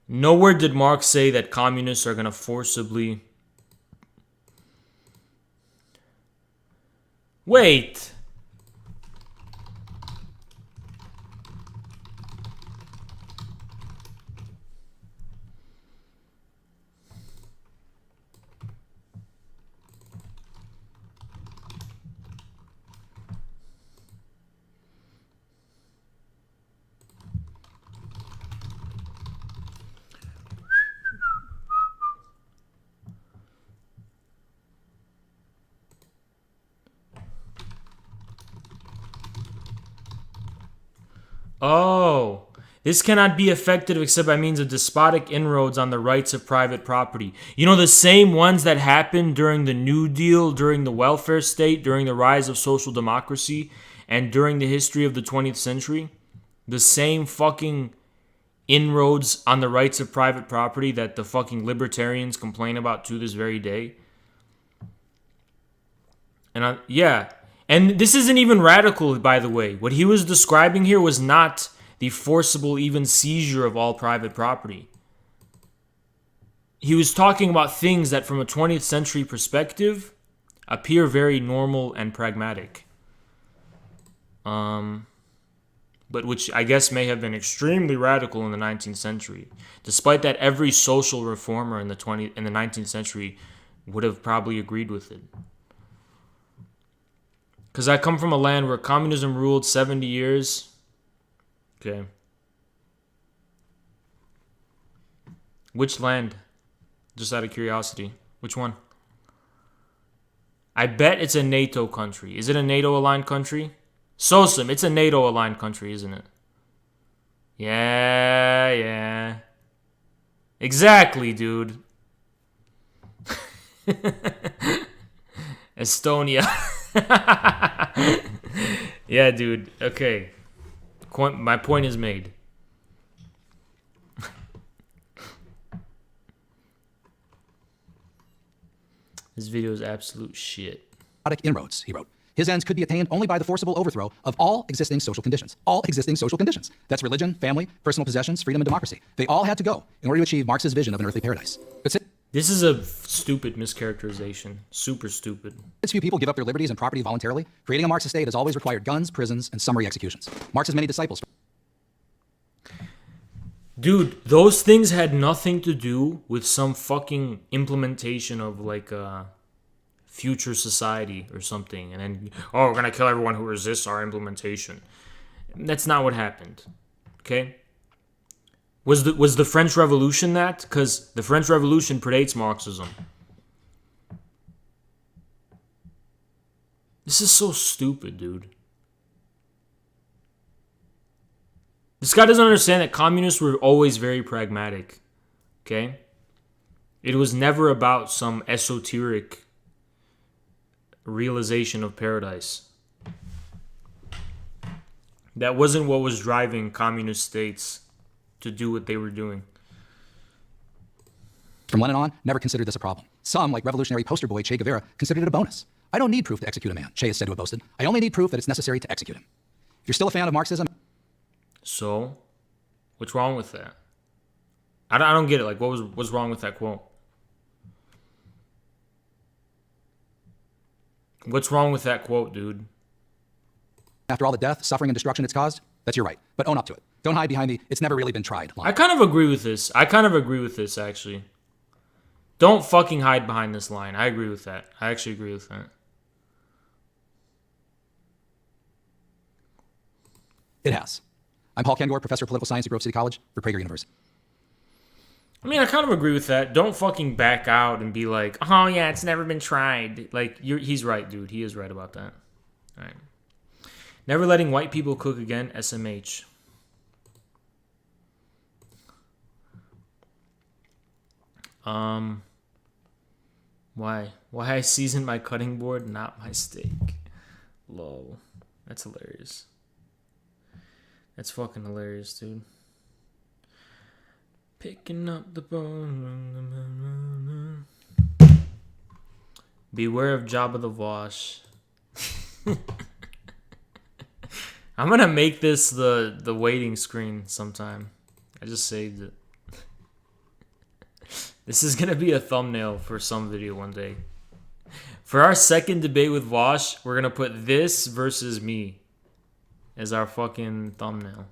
Nowhere did Marx say that communists are going to forcibly... Wait. Oh, this cannot be effective except by means of despotic inroads on the rights of private property. You know, the same ones that happened during the New Deal, during the welfare state, during the rise of social democracy, and during the history of the 20th century? The same fucking inroads on the rights of private property that the fucking libertarians complain about to this very day. And yeah. And this isn't even radical, by the way. What he was describing here was not the forcible even seizure of all private property. He was talking about things that from a 20th century perspective appear very normal and pragmatic. But which I guess may have been extremely radical in the 19th century. Despite that, every social reformer in the 19th century would have probably agreed with it. Because I come from a land where communism ruled 70 years. Okay. Which land? Just out of curiosity. Which one? I bet it's a NATO country. Is it a NATO-aligned country? Sosum, it's a NATO-aligned country, isn't it? Yeah. Exactly, dude. Estonia. Yeah, dude. Okay. My point is made. This video is absolute shit. Inroads, he wrote. His ends could be attained only by the forcible overthrow of all existing social conditions. All existing social conditions. That's religion, family, personal possessions, freedom, and democracy. They all had to go in order to achieve Marx's vision of an earthly paradise. But this is a stupid mischaracterization. Super stupid. since few people give up their liberties and property voluntarily, creating a Marxist state has always required guns, prisons, and summary executions. Marx's many disciples... Dude, those things had nothing to do with some fucking implementation of like a future society or something. And then, oh, we're gonna kill everyone who resists our implementation. That's not what happened. Okay? Was the French Revolution that? Because the French Revolution predates Marxism. This is so stupid, dude. This guy doesn't understand that communists were always very pragmatic. Okay? It was never about some esoteric realization of paradise. That wasn't what was driving communist states to do what they were doing. From Lenin on, never considered this a problem. Some, like revolutionary poster boy Che Guevara, considered it a bonus. I don't need proof to execute a man, Che is said to have boasted. I only need proof that it's necessary to execute him. If you're still a fan of Marxism... So, what's wrong with that? I don't get it. Like, what's wrong with that quote? What's wrong with that quote, dude? After all the death, suffering, and destruction it's caused, that's your right. But own up to it. Don't hide behind the "it's never really been tried" line. I kind of agree with this. Actually. Don't fucking hide behind this line. I agree with that. I actually agree with that. It has. I'm Paul Kengor, professor of political science at Grove City College for Prager University. I mean, I kind of agree with that. Don't fucking back out and be like, oh yeah, it's never been tried. Like, he's right, dude. He is right about that. All right. Never letting white people cook again, SMH. Why? Why I seasoned my cutting board, not my steak. Lol. That's hilarious. That's fucking hilarious, dude. Picking up the bone. Beware of Jabba the Wash. I'm gonna make this the waiting screen sometime. I just saved it. This is gonna be a thumbnail for some video one day. For our second debate with Wash, we're gonna put this versus me as our fucking thumbnail.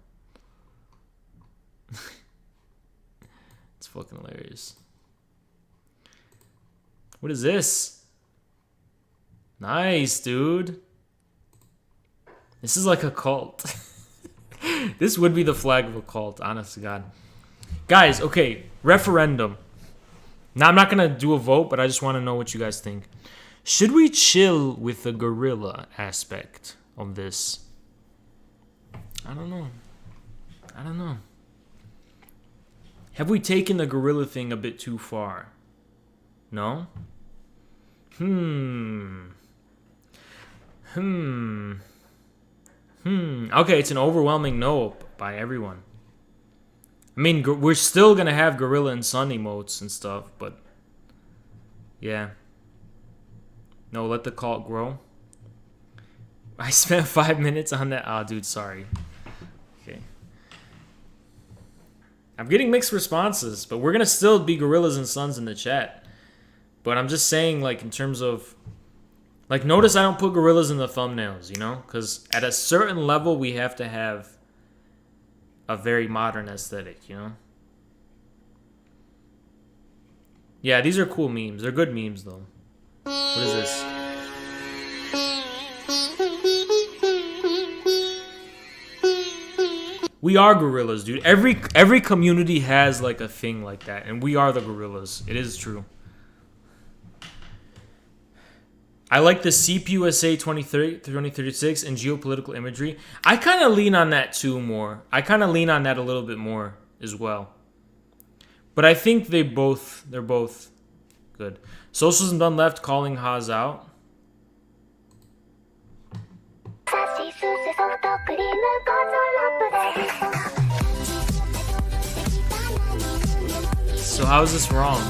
It's fucking hilarious. What is this? Nice, dude. This is like a cult. This would be the flag of a cult, honest to God. Guys, okay, referendum. Now, I'm not going to do a vote, but I just want to know what you guys think. Should we chill with the gorilla aspect of this? I don't know. Have we taken the gorilla thing a bit too far? No? Okay, it's an overwhelming no by everyone. I mean, we're still gonna have gorilla and sun emotes and stuff, but yeah. No, let the cult grow. I spent 5 minutes on that. Oh, dude, sorry. Okay. I'm getting mixed responses, but we're gonna still be gorillas and suns in the chat. But I'm just saying, like, in terms of Like, notice I don't put gorillas in the thumbnails, you know? Because at a certain level, we have to have a very modern aesthetic, you know? Yeah, these are cool memes. They're good memes, though. What is this? We are gorillas, dude. Every community has, like, a thing like that. And we are the gorillas. It is true. I like the CPUSA 2036 and geopolitical imagery. I kind of lean on that too more. I kind of lean on that a little bit more as well. But I think they're both good. Socialism Done Left calling Haas out. So how is this wrong?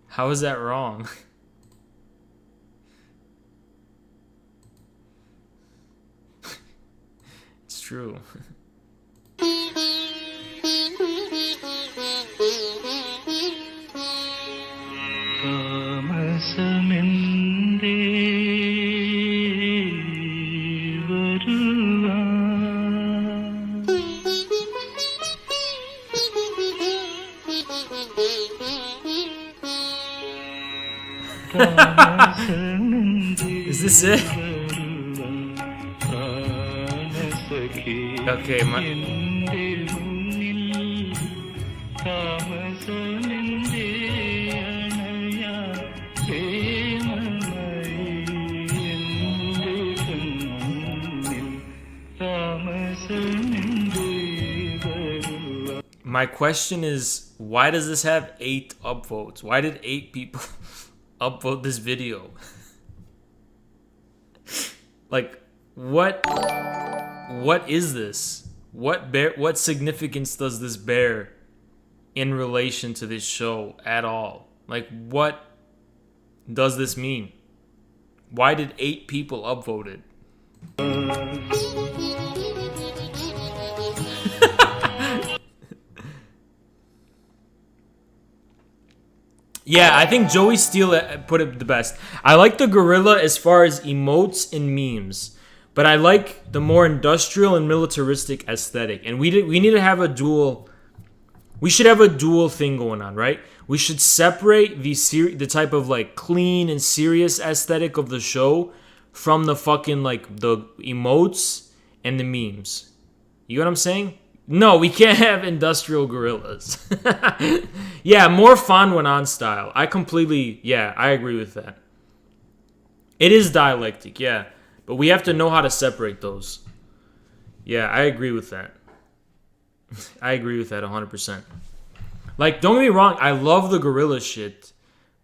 How is that wrong? It's true. Is this it? Okay, my question is, why does this have 8 upvotes? Why did 8 people upvote this video? Like, what is this? What significance does this bear in relation to this show at all? Like, what does this mean? Why did 8 people upvote it? Yeah, I think Joey Steele put it the best. I like the gorilla as far as emotes and memes, but I like the more industrial and militaristic aesthetic. And we need to have a dual. We should have a dual thing going on, right? We should separate the type of like clean and serious aesthetic of the show from the fucking like the emotes and the memes. You know what I'm saying? No, we can't have industrial gorillas. Yeah, more Fan Wen style. I agree with that. It is dialectic, yeah. But we have to know how to separate those. Yeah, I agree with that. I agree with that 100%. Like, don't get me wrong, I love the gorilla shit,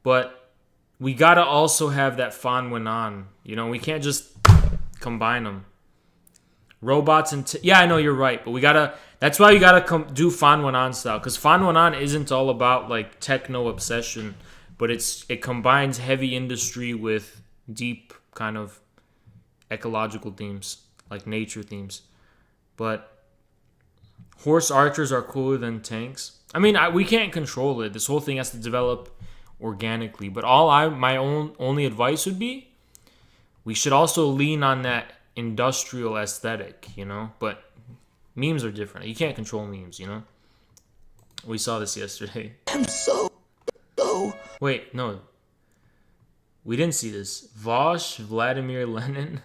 but we gotta also have that Fan Wen. You know, we can't just combine them. Robots and... yeah, I know, you're right, but we gotta... That's why you gotta do Fan Wen style, because Fan Wen isn't all about, like, techno obsession, but it combines heavy industry with deep kind of ecological themes, like nature themes. But horse archers are cooler than tanks. I mean, we can't control it. This whole thing has to develop organically. But my only advice would be, we should also lean on that industrial aesthetic, you know? But memes are different. You can't control memes, you know? We saw this yesterday. I'm so... Wait, no. We didn't see this. Vosh, Vladimir Lenin.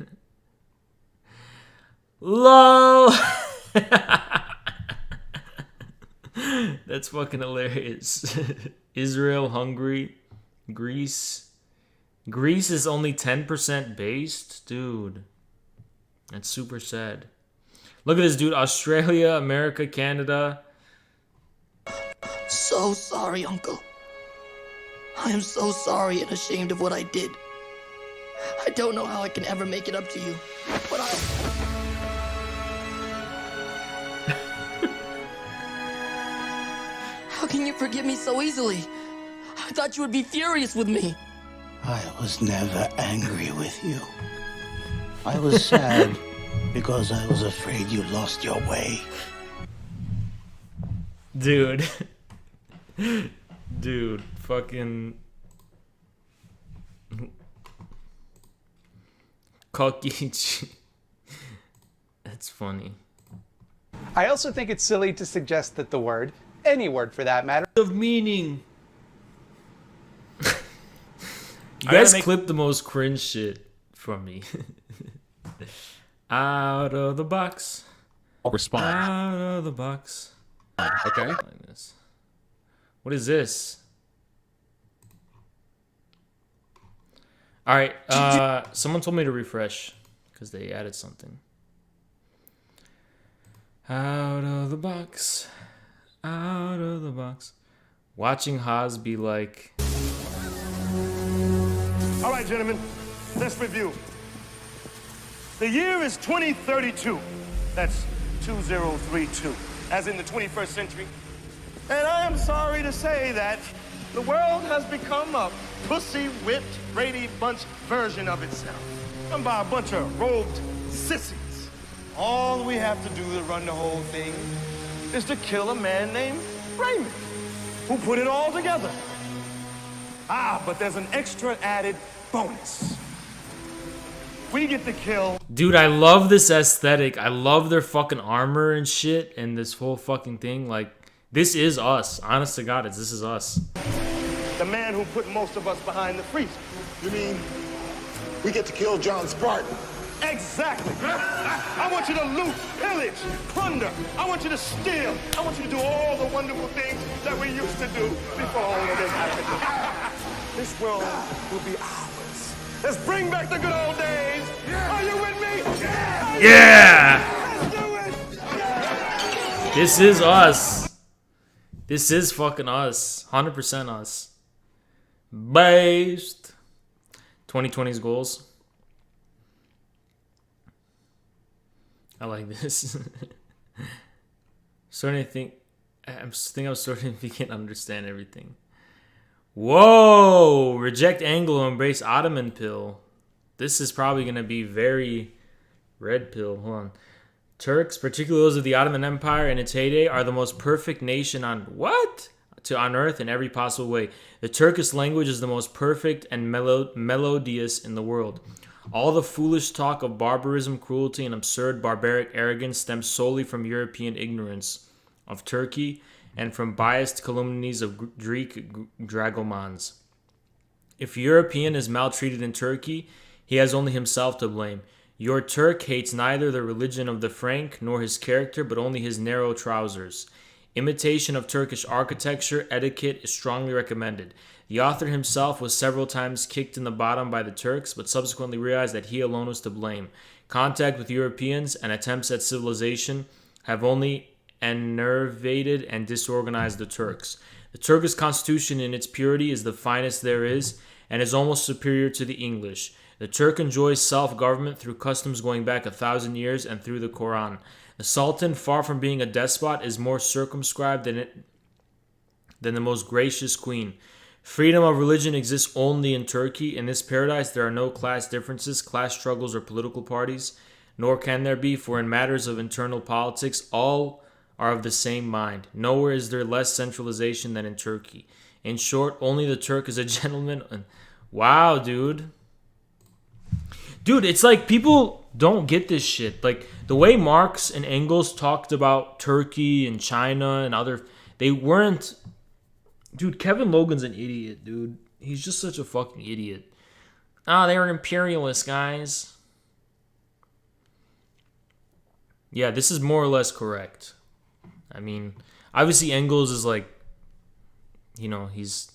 LOL! That's fucking hilarious. Israel, Hungary, Greece. Greece is only 10% based? Dude. That's super sad. Look at this, dude. Australia, America, Canada. So sorry, Uncle. I am so sorry and ashamed of what I did. I don't know how I can ever make it up to you, but How can you forgive me so easily? I thought you would be furious with me. I was never angry with you. I was sad because I was afraid you lost your way. Dude. Dude, fucking Kokichi. That's funny. I also think it's silly to suggest that the word, any word for that matter, Of meaning. You guys clip the most cringe shit from me. Out of the box. I'll respond. Out of the box. Okay. Like this. What is this? All right. Someone told me to refresh because they added something. Out of the box. Out of the box. Watching Haas be like. All right, gentlemen, let's review. The year is 2032. That's 2032, as in the 21st century. And I am sorry to say that the world has become a pussy-whipped, Brady Bunch version of itself. Run by a bunch of robed sissies. All we have to do to run the whole thing is to kill a man named Raymond, who put it all together. Ah, but there's an extra added bonus. We get to kill. Dude, I love this aesthetic. I love their fucking armor and shit and this whole fucking thing. Like, this is us. Honest to God, this is us. The man who put most of us behind the freezer. You mean we get to kill John Spartan? Exactly. I want you to loot, pillage, plunder. I want you to steal. I want you to do all the wonderful things that we used to do before all of this happened. This world will be ours. Let's bring back the good old days. Are you with me? Yeah! Let's do it! Yeah! This is us. This is fucking us. 100% us. Based. 2020's goals. I like this. Starting to think. I'm starting to begin to understand everything. Whoa! Reject Anglo, embrace Ottoman pill. This is probably gonna be very red pill. Hold on. Turks, particularly those of the Ottoman Empire in its heyday, are the most perfect nation on on earth in every possible way. The Turkish language is the most perfect and melodious in the world. All the foolish talk of barbarism, cruelty, and absurd barbaric arrogance stems solely from European ignorance of Turkey and from biased calumnies of Greek dragomans. If a European is maltreated in Turkey, he has only himself to blame. Your Turk hates neither the religion of the Frank nor his character, but only his narrow trousers. Imitation of Turkish architecture etiquette is strongly recommended. The author himself was several times kicked in the bottom by the Turks, but subsequently realized that he alone was to blame. Contact with Europeans and attempts at civilization have only enervated and disorganized the Turks. The Turkish constitution in its purity is the finest there is, and is almost superior to the English. The Turk enjoys self-government through customs going back 1,000 years and through the Quran. The Sultan, far from being a despot, is more circumscribed than the most gracious queen. Freedom of religion exists only in Turkey. In this paradise, there are no class differences, class struggles, or political parties, nor can there be, for in matters of internal politics, all are of the same mind. Nowhere is there less centralization than in Turkey. In short, only the Turk is a gentleman. Wow, dude. Dude, it's like people don't get this shit. Like, the way Marx and Engels talked about Turkey and China and other... They weren't... Dude, Kevin Logan's an idiot, dude. He's just such a fucking idiot. They were imperialists, guys. Yeah, this is more or less correct. I mean, obviously Engels is like... You know, he's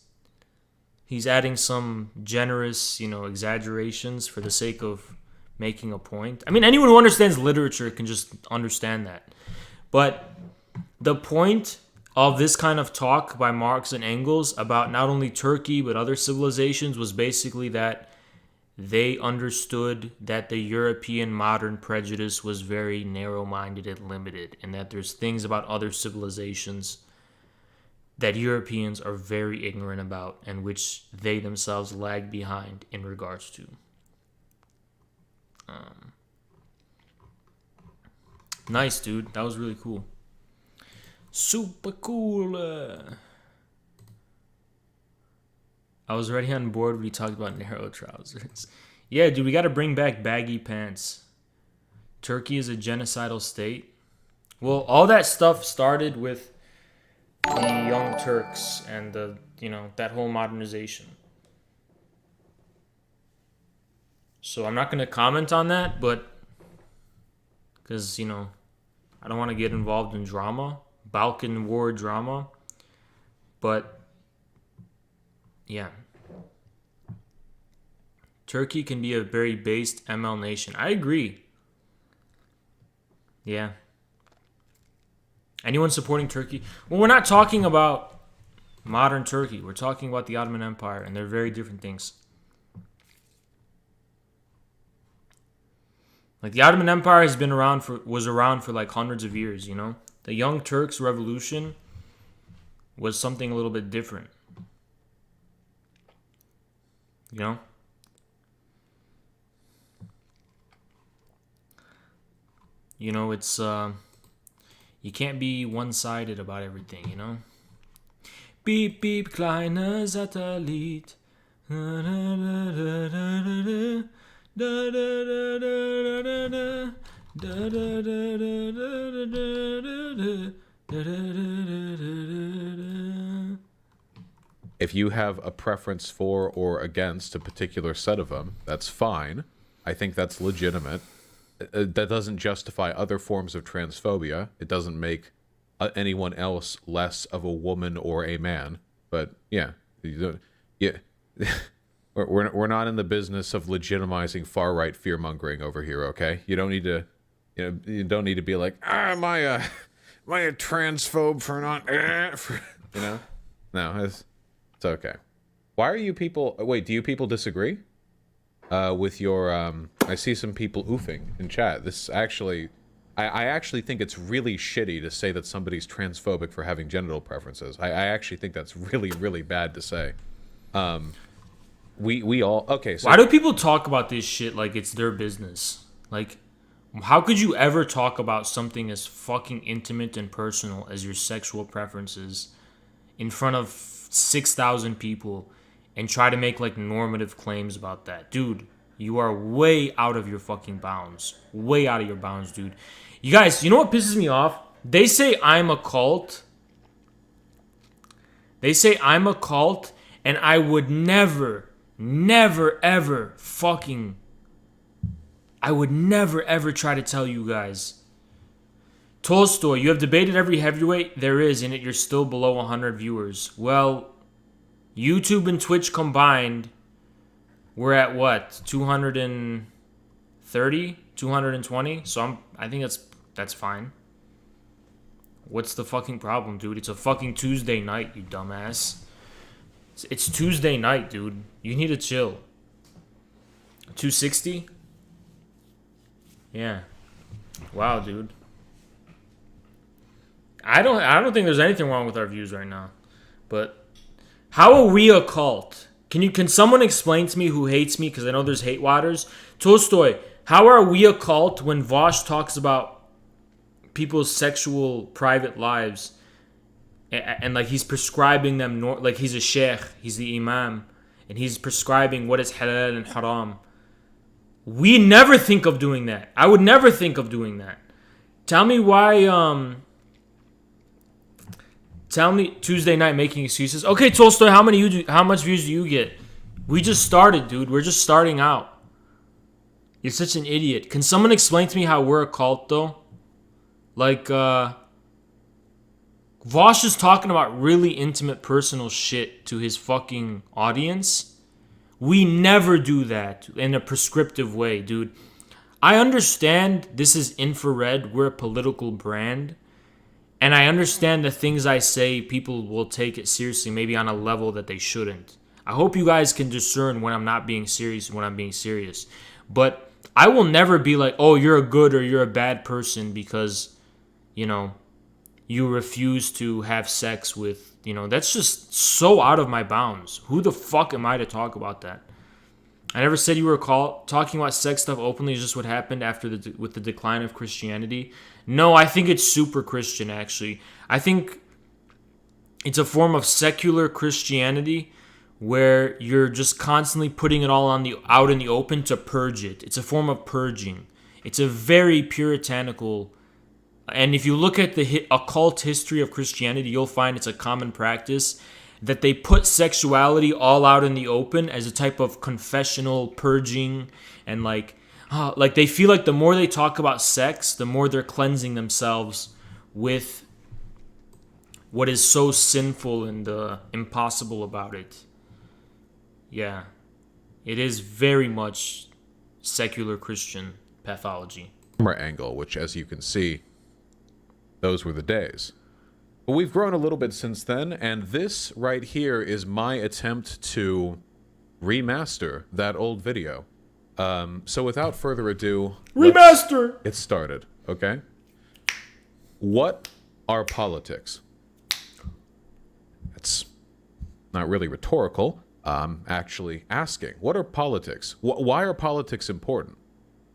adding some generous, exaggerations for the sake of making a point. I mean, anyone who understands literature can just understand that. But the point of this kind of talk by Marx and Engels about not only Turkey but other civilizations was basically that they understood that the European modern prejudice was very narrow-minded and limited, and that there's things about other civilizations that Europeans are very ignorant about and which they themselves lag behind in regards to. Nice, dude. That was really cool. Super cool. I was already on board when he talked about narrow trousers. Yeah, dude, we got to bring back baggy pants. Turkey is a genocidal state. Well, all that stuff started with the Young Turks and the, that whole modernization. So I'm not going to comment on that, but because, I don't want to get involved in drama, Balkan War drama. But, yeah. Turkey can be a very based ML nation. I agree. Yeah. Anyone supporting Turkey? Well, we're not talking about modern Turkey. We're talking about the Ottoman Empire, and they're very different things. Like, the Ottoman Empire was around for like hundreds of years, The Young Turks revolution was something a little bit different. It's you can't be one-sided about everything, Beep beep kleiner Satellit. If you have a preference for or against a particular set of them, that's fine. I think that's legitimate. That doesn't justify other forms of transphobia. It doesn't make anyone else less of a woman or a man. But yeah, we're not in the business of legitimizing far right fear mongering over here. Okay, you don't need to, you don't need to be like, am I a transphobe for not, No, it's okay. Why are you people? Wait, do you people disagree? With your, I see some people oofing in chat. This actually, I actually think it's really shitty to say that somebody's transphobic for having genital preferences. I actually think that's really, really bad to say. We all, okay, so... Why do people talk about this shit like it's their business? Like, how could you ever talk about something as fucking intimate and personal as your sexual preferences in front of 6,000 people and try to make, like, normative claims about that? Dude, you are way out of your fucking bounds. Way out of your bounds, dude. You guys, you know what pisses me off? They say I'm a cult. They say I'm a cult, and I would never, ever try to tell you guys. Tolstoy, you have debated every heavyweight there is, and yet you're still below 100 viewers. Well, YouTube and Twitch combined, we're at what? 230? 220? So I think that's fine. What's the fucking problem, dude? It's a fucking Tuesday night, you dumbass. It's Tuesday night, dude. You need to chill. 260? Yeah. Wow, dude. I don't think there's anything wrong with our views right now. But how are we a cult? Can someone explain to me who hates me? Because I know there's hate waters. Tolstoy, how are we a cult when Vosh talks about people's sexual private lives and like he's prescribing them, like he's a sheikh, he's the imam, and he's prescribing what is halal and haram. We never think of doing that. I would never think of doing that. Tell me why, tell me Tuesday night making excuses. Okay, Tolstoy, how much views do you get? We just started, dude. We're just starting out. You're such an idiot. Can someone explain to me how we're a cult, though? Like, Vosh is talking about really intimate, personal shit to his fucking audience. We never do that in a prescriptive way, dude. I understand this is infrared. We're a political brand. And I understand the things I say, people will take it seriously, maybe on a level that they shouldn't. I hope you guys can discern when I'm not being serious and when I'm being serious. But I will never be like, oh, you're a good or you're a bad person because, you refuse to have sex with, that's just so out of my bounds. Who the fuck am I to talk about that? I never said you were talking about sex stuff openly is just what happened with the decline of Christianity. No, I think it's super Christian, actually. I think it's a form of secular Christianity where you're just constantly putting it all out in the open to purge it. It's a form of purging. It's a very puritanical. And if you look at the occult history of Christianity, you'll find it's a common practice that they put sexuality all out in the open as a type of confessional purging, and like they feel like the more they talk about sex, the more they're cleansing themselves with what is so sinful and impossible about it. Yeah, it is very much secular Christian pathology. Camera angle, which, as you can see, those were the days. But we've grown a little bit since then, and this right here is my attempt to remaster that old video. So without further ado, remaster! It started, okay? What are politics? That's not really rhetorical. I'm actually asking, what are politics? Why are politics important?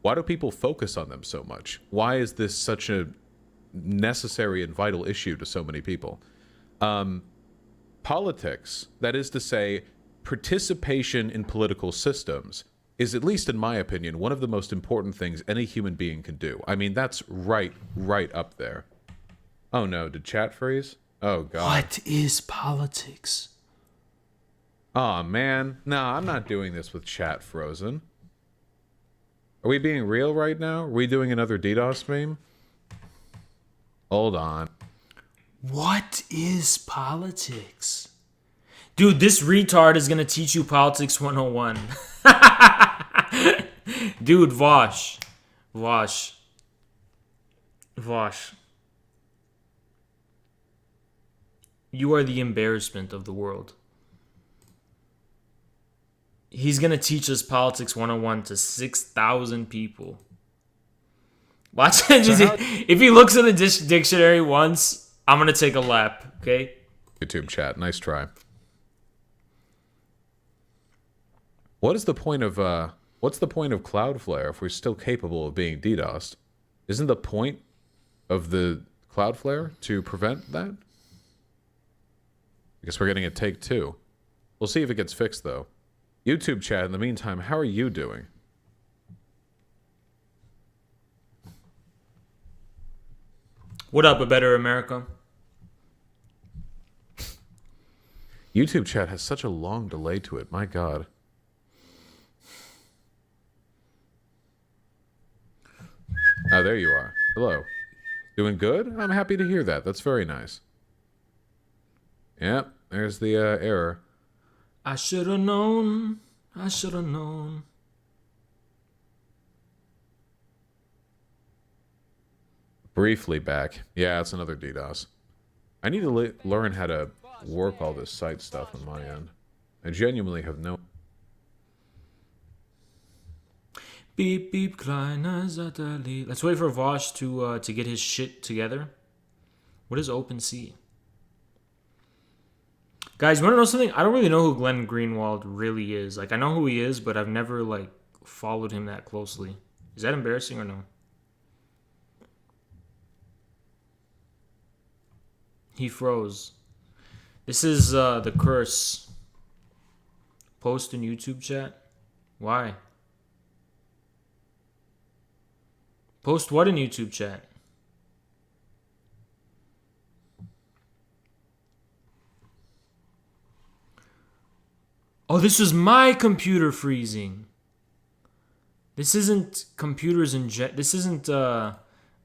Why do people focus on them so much? Why is this such a necessary and vital issue to so many people? Politics, that is to say, participation in political systems, is, at least in my opinion, one of the most important things any human being can do. I mean, that's right up there. Oh no, did chat freeze? Oh god. What is politics? Aw, man. Nah, I'm not doing this with chat frozen. Are we being real right now? Are we doing another DDoS meme? Hold on. What is politics? Dude, this retard is gonna teach you Politics 101. Dude, Vosh. You are the embarrassment of the world. He's going to teach us Politics 101 to 6,000 people. Watch it. If he looks at the dictionary once, I'm going to take a lap, okay? YouTube chat, nice try. What's the point of Cloudflare if we're still capable of being DDoSed? Isn't the point of the Cloudflare to prevent that? I guess we're getting a take 2. We'll see if it gets fixed, though. YouTube chat, in the meantime, how are you doing? What up, A Better America? YouTube chat has such a long delay to it, my god. Ah, there you are. Hello. Doing good? I'm happy to hear that. That's very nice. Yep, there's the error. I should have known. I should have known. Briefly back. Yeah, it's another DDoS. I need to learn how to work all this site stuff on my end. I genuinely have no... Beep beep kleiner Satellit. Let's wait for Vosh to get his shit together. What is OpenSea? Guys, you want to know something? I don't really know who Glenn Greenwald really is. Like, I know who he is, but I've never, like, followed him that closely. Is that embarrassing or no? He froze. This is the curse. Post in YouTube chat? Why? Post what in YouTube chat? Oh, this was my computer freezing. This isn't computers in jet. This isn't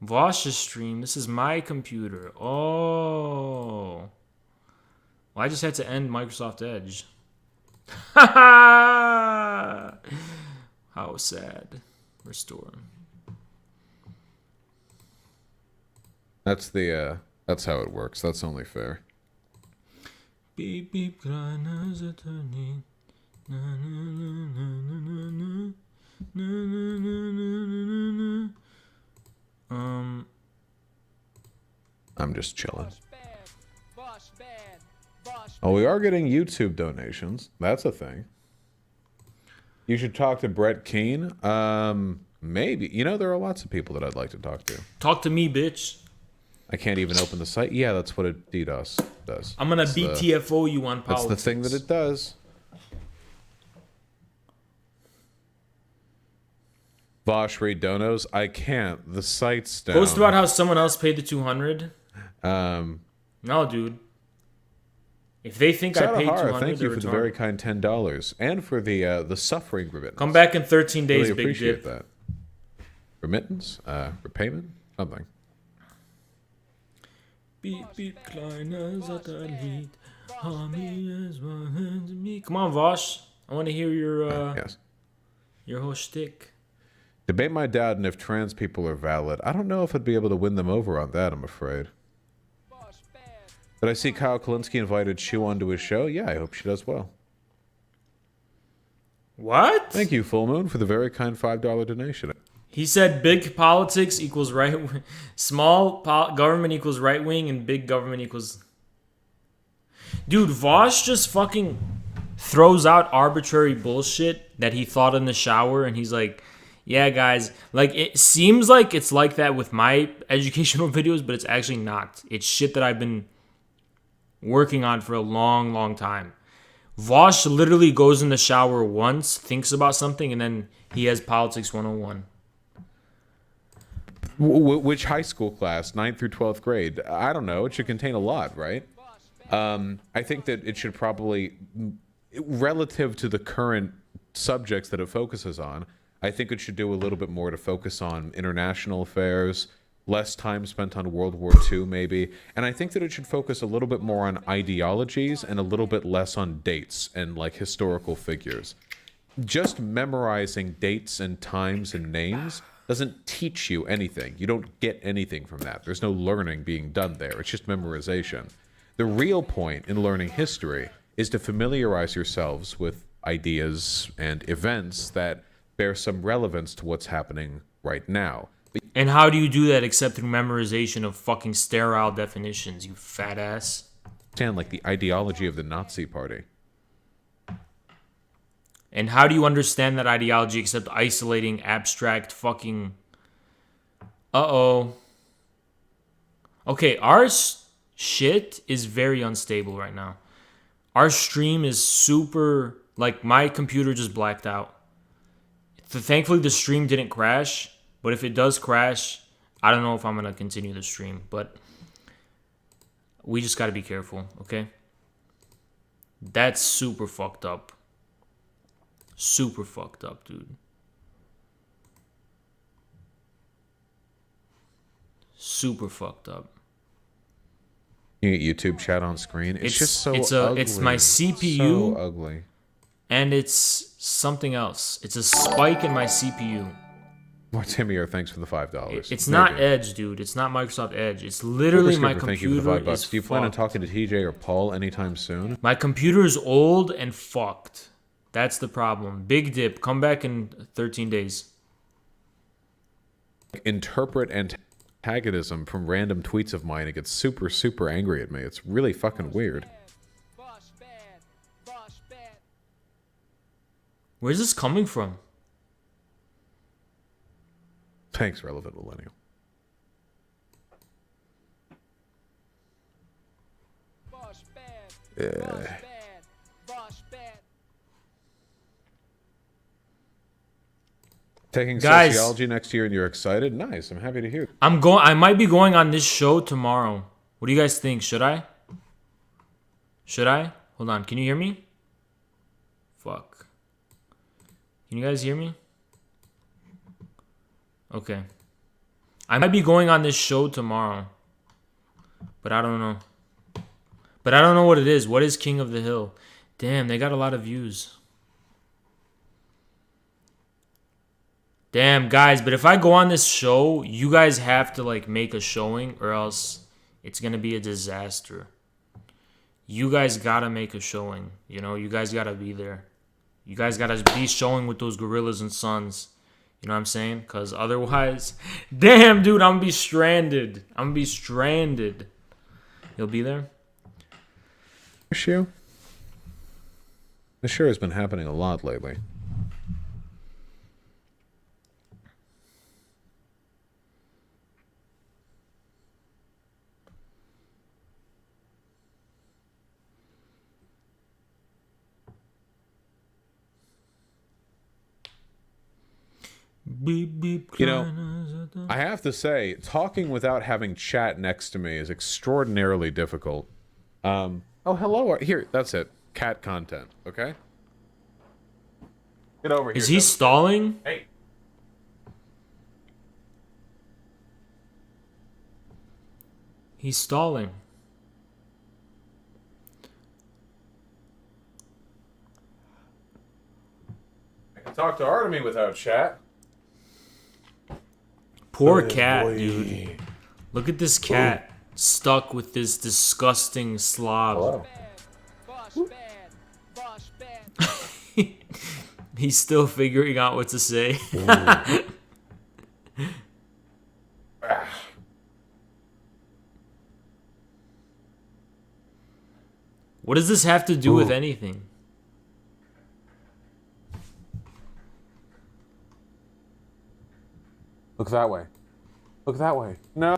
Vosh's stream. This is my computer. Oh. Well, I just had to end Microsoft Edge. How sad. Restore. That's the that's how it works. That's only fair. Beep beep kleiner Satellit. Na na na na na na na na na na. I'm just chilling. Oh, we are getting YouTube donations. That's a thing. You should talk to Brett Keane. Maybe. You know, there are lots of people that I'd like to talk to. Talk to me, bitch. I can't even open the site. Yeah, that's what a DDoS does. I'm gonna BTFO you on politics. That's the thing that it does. Vosh, read donos. I can't. The site's down. Post about how someone else paid the 200. No, dude. If they think I paid 200, thank you for the very kind $10 and for the suffering remittance. Come back in 13 days, really Big appreciate Dip. that. Remittance, repayment, something. Beep beep, kleiner Satellit. Come on, Vosh. I want to hear your yes. Your whole shtick. Debate my dad and if trans people are valid. I don't know if I'd be able to win them over on that, I'm afraid. Did I see Kyle Kalinske invited Shu onto his show? Yeah, I hope she does well. What? Thank you, Full Moon, for the very kind $5 donation. He said big politics equals right, small government equals right wing, and big government equals. Dude, Vosh just fucking throws out arbitrary bullshit that he thought in the shower, and he's like, yeah, guys, like, it seems like it's like that with my educational videos, but it's actually not. It's shit that I've been working on for a long, long time. Vosh literally goes in the shower once, thinks about something, and then he has Politics 101. Which high school class? 9th through 12th grade? I don't know. It should contain a lot, right? I think that it should probably, relative to the current subjects that it focuses on, I think it should do a little bit more to focus on international affairs, less time spent on World War II maybe, and I think that it should focus a little bit more on ideologies and a little bit less on dates and like historical figures. Just memorizing dates and times and names doesn't teach you anything. You don't get anything from that. There's no learning being done there. It's just memorization. The real point in learning history is to familiarize yourselves with ideas and events that bear some relevance to what's happening right now. And how do you do that except through memorization of fucking sterile definitions, you fat ass? Understand, like, the ideology of the Nazi Party. And how do you understand that ideology except isolating abstract fucking... Uh-oh. Okay, our shit is very unstable right now. Our stream is super... Like, my computer just blacked out. Thankfully, the stream didn't crash. But if it does crash, I don't know if I'm going to continue the stream. But we just got to be careful, okay? That's super fucked up. Super fucked up, dude. Super fucked up. You get YouTube chat on screen. It's just so ugly. It's my CPU. So ugly. And it's something else. It's a spike in my CPU. Well, Timmy, thanks for the $5. It's not Edge, dude. It's not Microsoft Edge. It's literally my computer. Thank you for the $5. Do you plan on fucked. talking to TJ or Paul anytime soon? My computer is old and fucked. That's the problem. Big Dip, come back in 13 days. Interpret antagonism from random tweets of mine. It gets super, super angry at me. It's really fucking weird. Where's this coming from? Thanks, Relevant Millennial. Yeah. Taking sociology next year and you're excited? Nice. I'm happy to hear. I might be going on this show tomorrow. What do you guys think? Should I? Should I? Hold on. Can you hear me? Fuck. Can you guys hear me? Okay. I might be going on this show tomorrow. But I don't know. But I don't know what it is. What is King of the Hill? Damn, they got a lot of views. Damn, guys, but if I go on this show, you guys have to, like, make a showing or else it's going to be a disaster. You guys got to make a showing. You know, you guys got to be there. You guys got to be showing with those gorillas and sons. You know what I'm saying? Because otherwise, damn, dude, I'm going to be stranded. I'm going to be stranded. You'll be there? Issue? This sure has been happening a lot lately. Beep, beep, You know, I have to say, talking without having chat next to me is extraordinarily difficult. Oh, hello. Here, that's it. Cat content, okay? Get over here. Is he stalling? Hey. He's stalling. I can talk to Artemy without chat. Poor cat, dude. Look at this cat stuck with this disgusting slob. He's still figuring out what to say. What does this have to do with anything? Look that way. Look that way. No.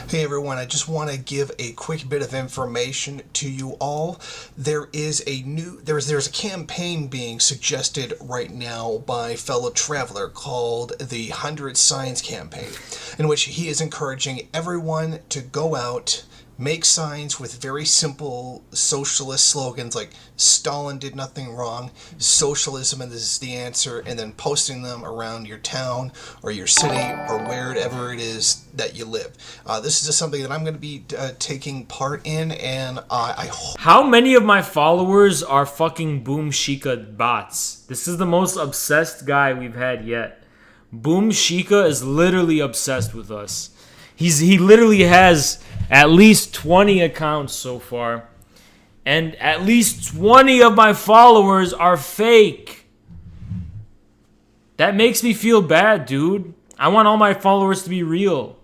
Hey everyone, I just want to give a quick bit of information to you all. There's a campaign being suggested right now by fellow traveler called the 100 Signs Campaign, in which he is encouraging everyone to go out, make signs with very simple socialist slogans like Stalin did nothing wrong, socialism is the answer, and then posting them around your town or your city or wherever it is that you live. This is just something that I'm going to be taking part in, and I hope... How many of my followers are fucking Boom Shika bots? This is the most obsessed guy we've had yet. Boom Shika is literally obsessed with us. He literally has at least 20 accounts so far. And at least 20 of my followers are fake. That makes me feel bad, dude. I want all my followers to be real.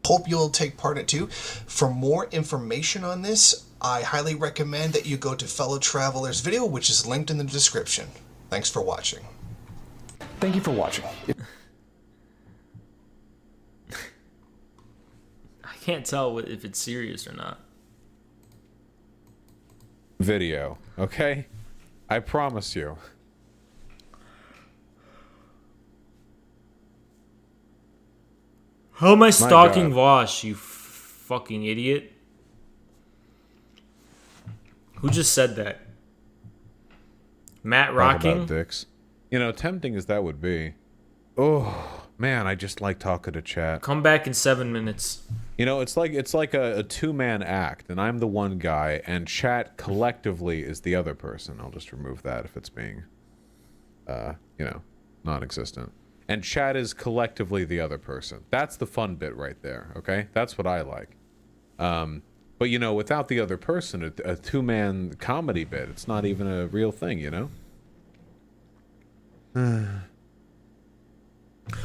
Hope you'll take part in it too. For more information on this, I highly recommend that you go to Fellow Traveler's video, which is linked in the description. Thanks for watching. Thank you for watching. I can't tell if it's serious or not. Video, okay? I promise you. How am I stalking Vosh, you fucking idiot? Who just said that? Matt Rocking? Talk about dicks. You know, tempting as that would be. Oh, man, I just like talking to chat. Come back in 7 minutes. You know, it's like a two-man act, and I'm the one guy, and chat collectively is the other person. I'll just remove that if it's being, you know, non-existent. And chat is collectively the other person. That's the fun bit right there, okay? That's what I like. But, you know, without the other person, a two-man comedy bit, it's not even a real thing, you know?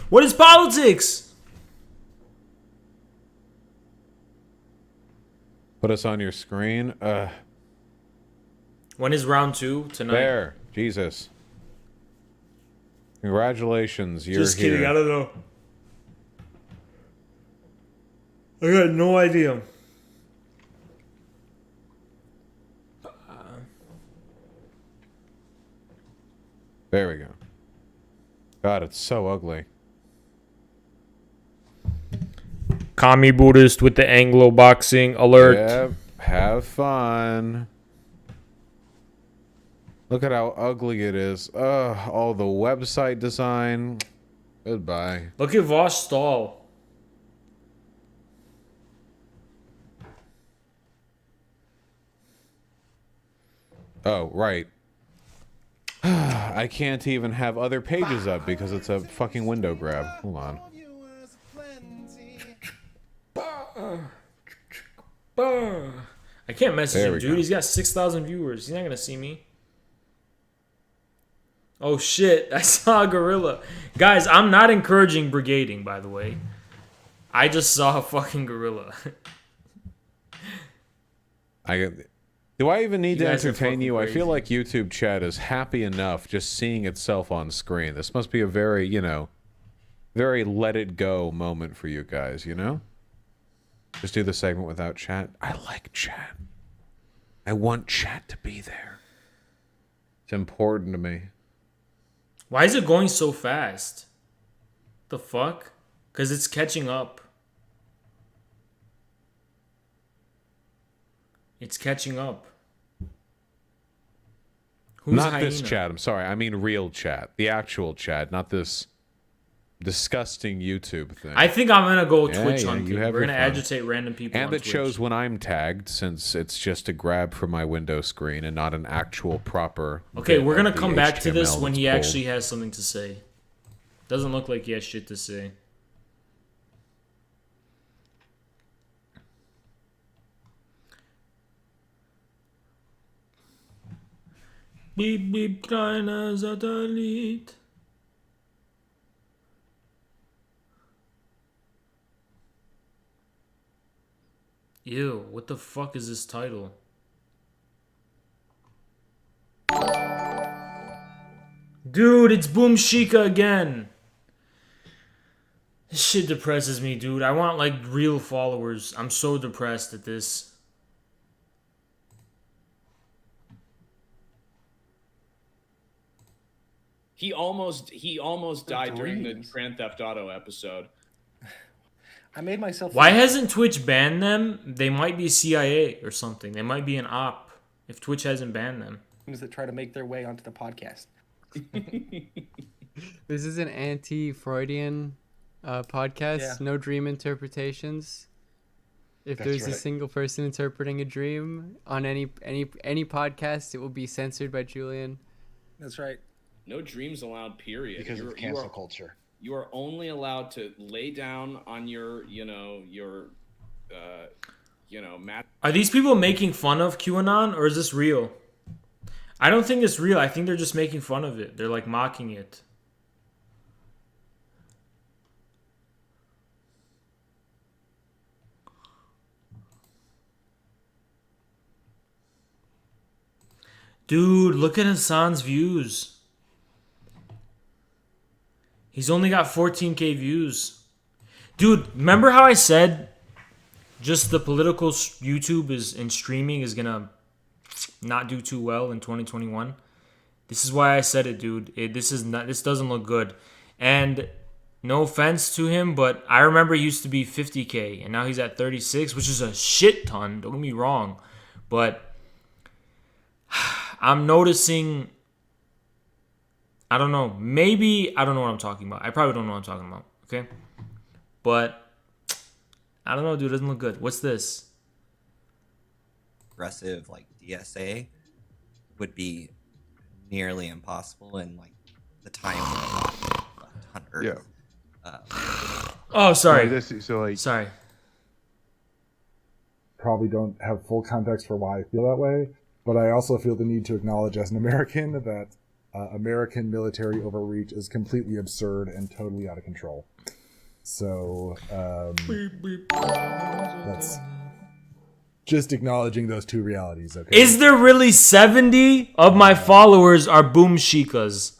What is politics? Put us on your screen. When is round 2? Tonight? There. Jesus. Congratulations, you're Just kidding, here. I don't know. I got no idea. There we go. God, it's so ugly. Commie Buddhist with the Anglo boxing alert. Yep, have fun. Look at how ugly it is. Ugh, all the website design. Goodbye. Look at Vosh stall. Oh, right. I can't even have other pages up because it's a fucking window grab. Hold on. I can't message There him, we dude. go. He's got 6,000 viewers. He's not gonna see me. Oh shit, I saw a gorilla. Guys, I'm not encouraging brigading, by the way. I just saw a fucking gorilla. Do I even need You to guys are entertain fucking you? I feel crazy. like YouTube chat is happy enough just seeing itself on screen. This must be a very, you know, very let it go moment for you guys, you know? Just do the segment without chat. I like chat. I want chat to be there. It's important to me. Why is it going so fast? The fuck? Because it's catching up. It's catching up. Who's Not Hyena? this chat. I'm sorry. I mean real chat. The actual chat, not this disgusting YouTube thing. I think I'm gonna go Twitch yeah, hunting. you have We're your gonna fun. agitate random people. And on it Twitch. shows when I'm tagged, since it's just a grab from my window screen and not an actual proper. Okay, bit we're gonna of the come back to this HTML when that's he pulled. actually has something to say. Doesn't look like he has shit to say. Beep beep, kleiner Satellit. Ew, what the fuck is this title? Dude, it's Boom Shika again. This shit depresses me, dude. I want, like, real followers. I'm so depressed at this. He almost died during the Grand Theft Auto episode. I made myself. Why hasn't Twitch banned them? They might be CIA or something. They might be an op if Twitch hasn't banned them. That try to make their way onto the podcast. This is an anti-Freudian podcast. Yeah. No dream interpretations. If That's there's right. a single person interpreting a dream on any podcast, it will be censored by Julian. That's right. No dreams allowed, period. Because of cancel culture. You are only allowed to lay down on your, mat. Are these people making fun of QAnon or is this real? I don't think it's real. I think they're just making fun of it. They're like mocking it. Dude, look at Hassan's views. He's only got 14k views. Dude, remember how I said just the political YouTube is and streaming is gonna not do too well in 2021? This is why I said it, dude. This doesn't look good. And no offense to him, but I remember he used to be 50k and now he's at 36, which is a shit ton. Don't get me wrong, but I'm noticing. I don't know. Maybe I don't know what I'm talking about. I probably don't know what I'm talking about. Okay, but I don't know, dude. It doesn't look good. What's this? Aggressive like DSA would be nearly impossible in like the time left on Earth. Oh, sorry. Sorry. Probably don't have full context for why I feel that way, but I also feel the need to acknowledge as an American that American military overreach is completely absurd and totally out of control. So that's just acknowledging those two realities. Okay. Is there really 70 of my followers are Boom Shikas?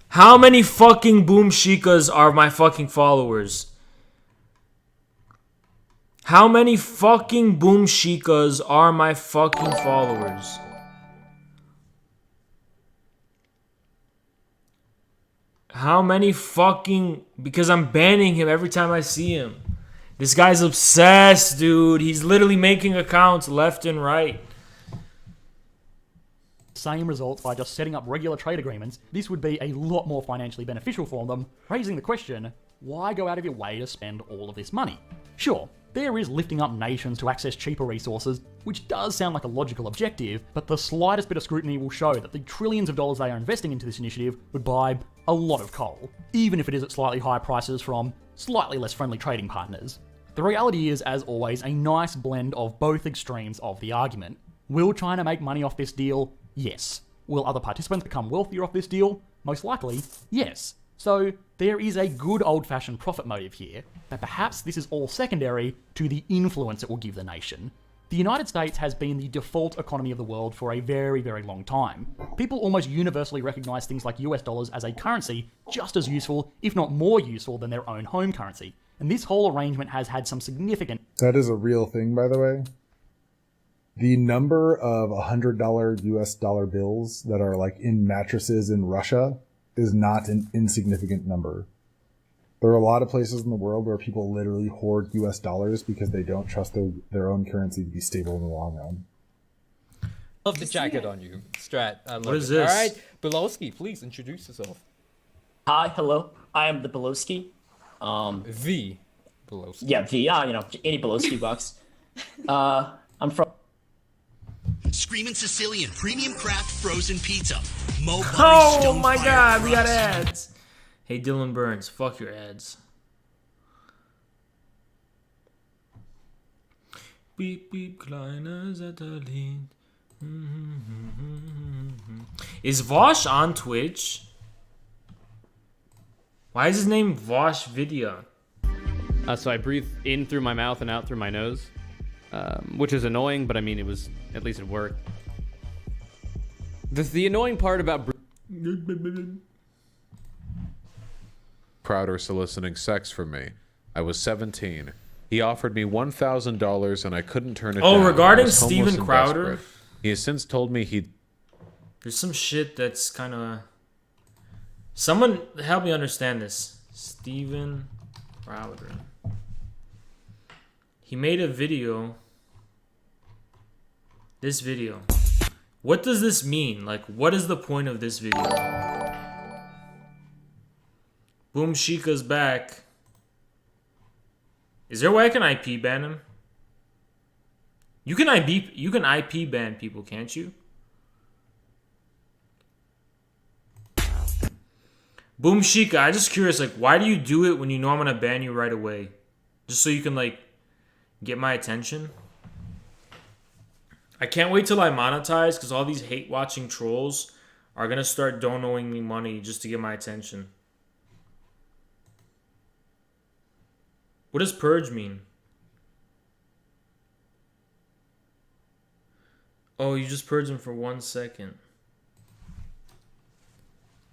How many fucking Boom Shikas are my fucking followers? How many fucking Boom Shikas are my fucking followers? How many fucking... Because I'm banning him every time I see him. This guy's obsessed, dude. He's literally making accounts left and right. Same results by just setting up regular trade agreements, this would be a lot more financially beneficial for them, raising the question, why go out of your way to spend all of this money? Sure, there is lifting up nations to access cheaper resources, which does sound like a logical objective, but the slightest bit of scrutiny will show that the trillions of dollars they are investing into this initiative would buy a lot of coal, even if it is at slightly higher prices from slightly less friendly trading partners. The reality is, as always, a nice blend of both extremes of the argument. Will China make money off this deal? Yes. Will other participants become wealthier off this deal? Most likely, yes. So there is a good old-fashioned profit motive here, but perhaps this is all secondary to the influence it will give the nation. The United States has been the default economy of the world for a very, very long time. People almost universally recognize things like US dollars as a currency just as useful, if not more useful, than their own home currency. and this whole arrangement has had some significant... That is a real thing, by the way. The number of $100 US dollar bills that are like in mattresses in Russia is not an insignificant number. There are a lot of places in the world where people literally hoard US dollars because they don't trust their own currency to be stable in the long run. Love the jacket on you, Strat. I love What is it. this? All right, Belowski, please introduce yourself. Hi, hello. I am the Belowski. The Belowski. Yeah, any Belowski box. I'm from... Screamin' Sicilian Premium Craft Frozen Pizza. Oh my god, we got ads. Hey, Dylan Burns, fuck your ads. Beep, beep, kleiner Satellit. Is Vosh on Twitch? Why is his name Vosh Video? So I breathe in through my mouth and out through my nose, which is annoying, but I mean, at least it worked. The annoying part about Crowder soliciting sex from me. I was 17. He offered me $1,000 and I couldn't turn it down. Oh, regarding I was homeless Steven and Crowder? desperate. He has since told me he'd... There's some shit that's kind of... Someone help me understand this. Steven Crowder. He made a video. This video. What does this mean? Like, what is the point of this video? Boom Shika's back. Is there a way I can IP ban him? You can IP ban people, can't you? Boom Shika, I'm just curious, like, why do you do it when you know I'm gonna ban you right away? Just so you can, like, get my attention? I can't wait till I monetize, because all these hate-watching trolls are gonna start donating me money just to get my attention. What does purge mean? Oh, you just purge them for 1 second.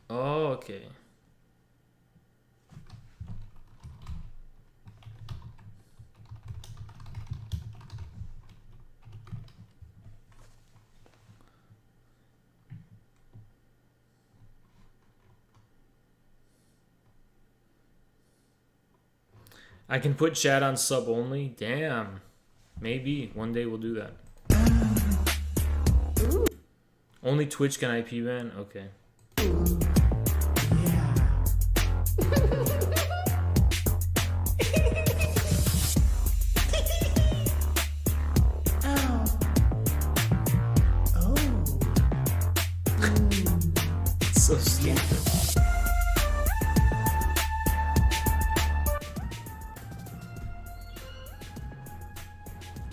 Oh, okay. I can put chat on sub only? Damn. Maybe. One day we'll do that. Only Twitch can IP ban? Okay. So stupid.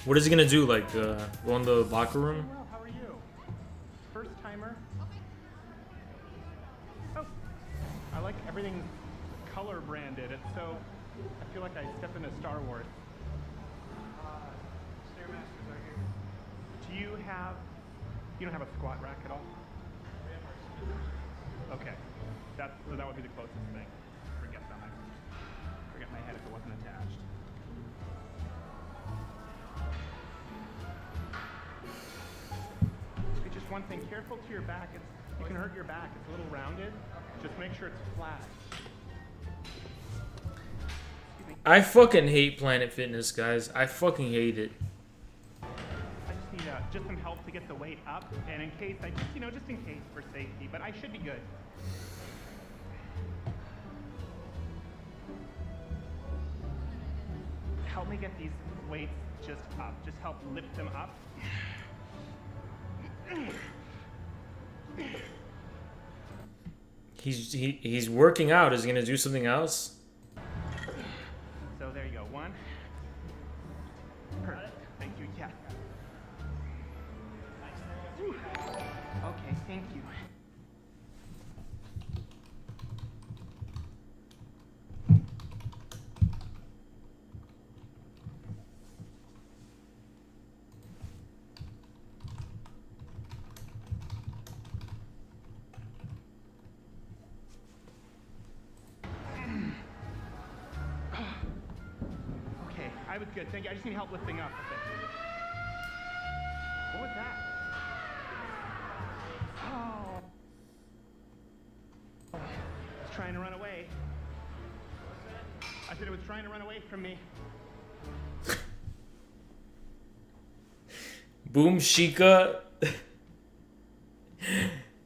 What is he gonna do? Like, go in the locker room? Well, how are you? First timer? Oh, I like everything color branded. It's so, I feel like I stepped into Star Wars. Stairmasters are here. Do you don't have a squat rack at all? Okay, so that would be the closest thing. Forget them. I forget my head if it wasn't attached. Just one thing, careful to your back. You can hurt your back. It's a little rounded. Just make sure it's flat. I fucking hate Planet Fitness, guys. I fucking hate it. I just need just some help to get the weight up, and in case just in case for safety. But I should be good. Help me get these weights just up. Just help lift them up. He's working out. Is he gonna do something else? So there you go. One. Perfect. Thank you. Yeah. Okay. Thank you. I was good. Thank you. I just need help lifting up. What was that? Oh. It's trying to run away. I said it was trying to run away from me. Boom Shika.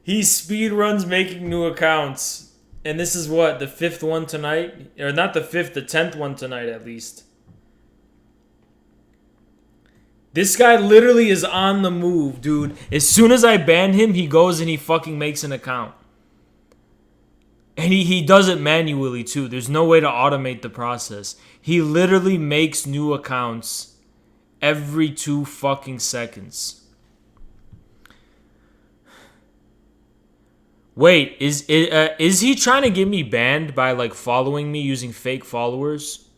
He speed runs making new accounts. And this is what, the 5th one tonight? Or not the 5th, the 10th one tonight at least. This guy literally is on the move, dude. As soon as I ban him, he goes and he fucking makes an account. And he does it manually too. There's no way to automate the process. He literally makes new accounts every 2 fucking seconds. Wait, is he trying to get me banned by like following me using fake followers?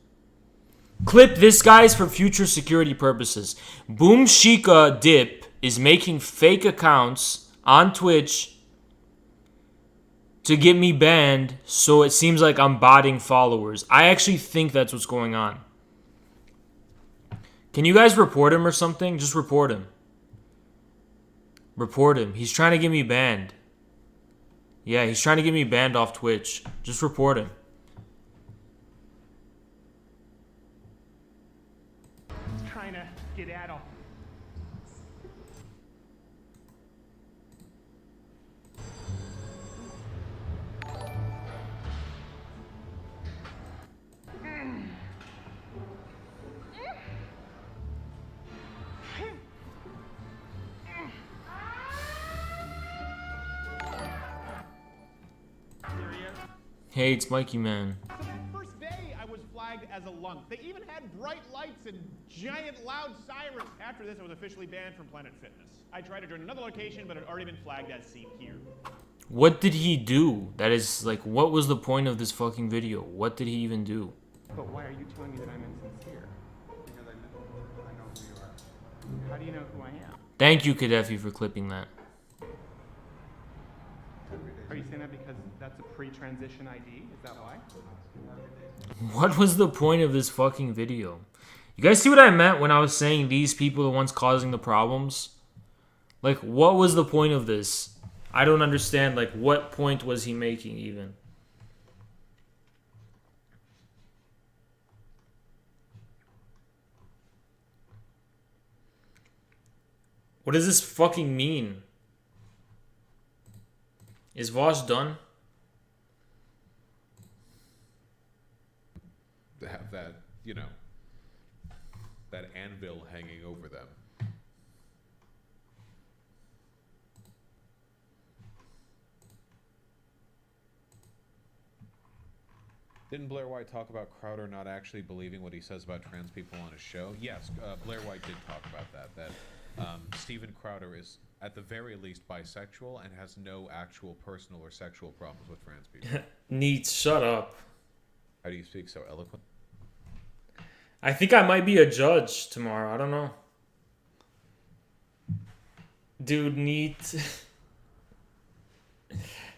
Clip this, guys, for future security purposes. Boom Shika Dip is making fake accounts on Twitch to get me banned, so it seems like I'm botting followers. I actually think that's what's going on. Can you guys report him or something? Just report him. Report him. He's trying to get me banned. Yeah, he's trying to get me banned off Twitch. Just report him. Trying to skedaddle. Hey, it's Mikey, man. First day, I was flagged as a lunk. They even had bright lights and giant loud sirens. After this, I was officially banned from Planet Fitness. I tried to join another location, but it had already been flagged as seen here. What did he do? That is, like, what was the point of this fucking video? What did he even do? But why are you telling me that I'm insincere? Because I know who you are. How do you know who I am? Thank you, Kadefi, for clipping that. Are you saying that because that's a pre-transition ID? Is that why? What was the point of this fucking video? You guys see what I meant when I was saying these people are the ones causing the problems? Like, what was the point of this? I don't understand, like, what point was he making even? What does this fucking mean? Is Vosh done? To have that, you know, that anvil hanging over them. Didn't Blair White talk about Crowder not actually believing what he says about trans people on his show? Yes, Blair White did talk about that. That Steven Crowder is, at the very least, bisexual and has no actual personal or sexual problems with trans people. Neat, shut up. How do you speak so eloquent? I think I might be a judge tomorrow. I don't know. Dude, Neat.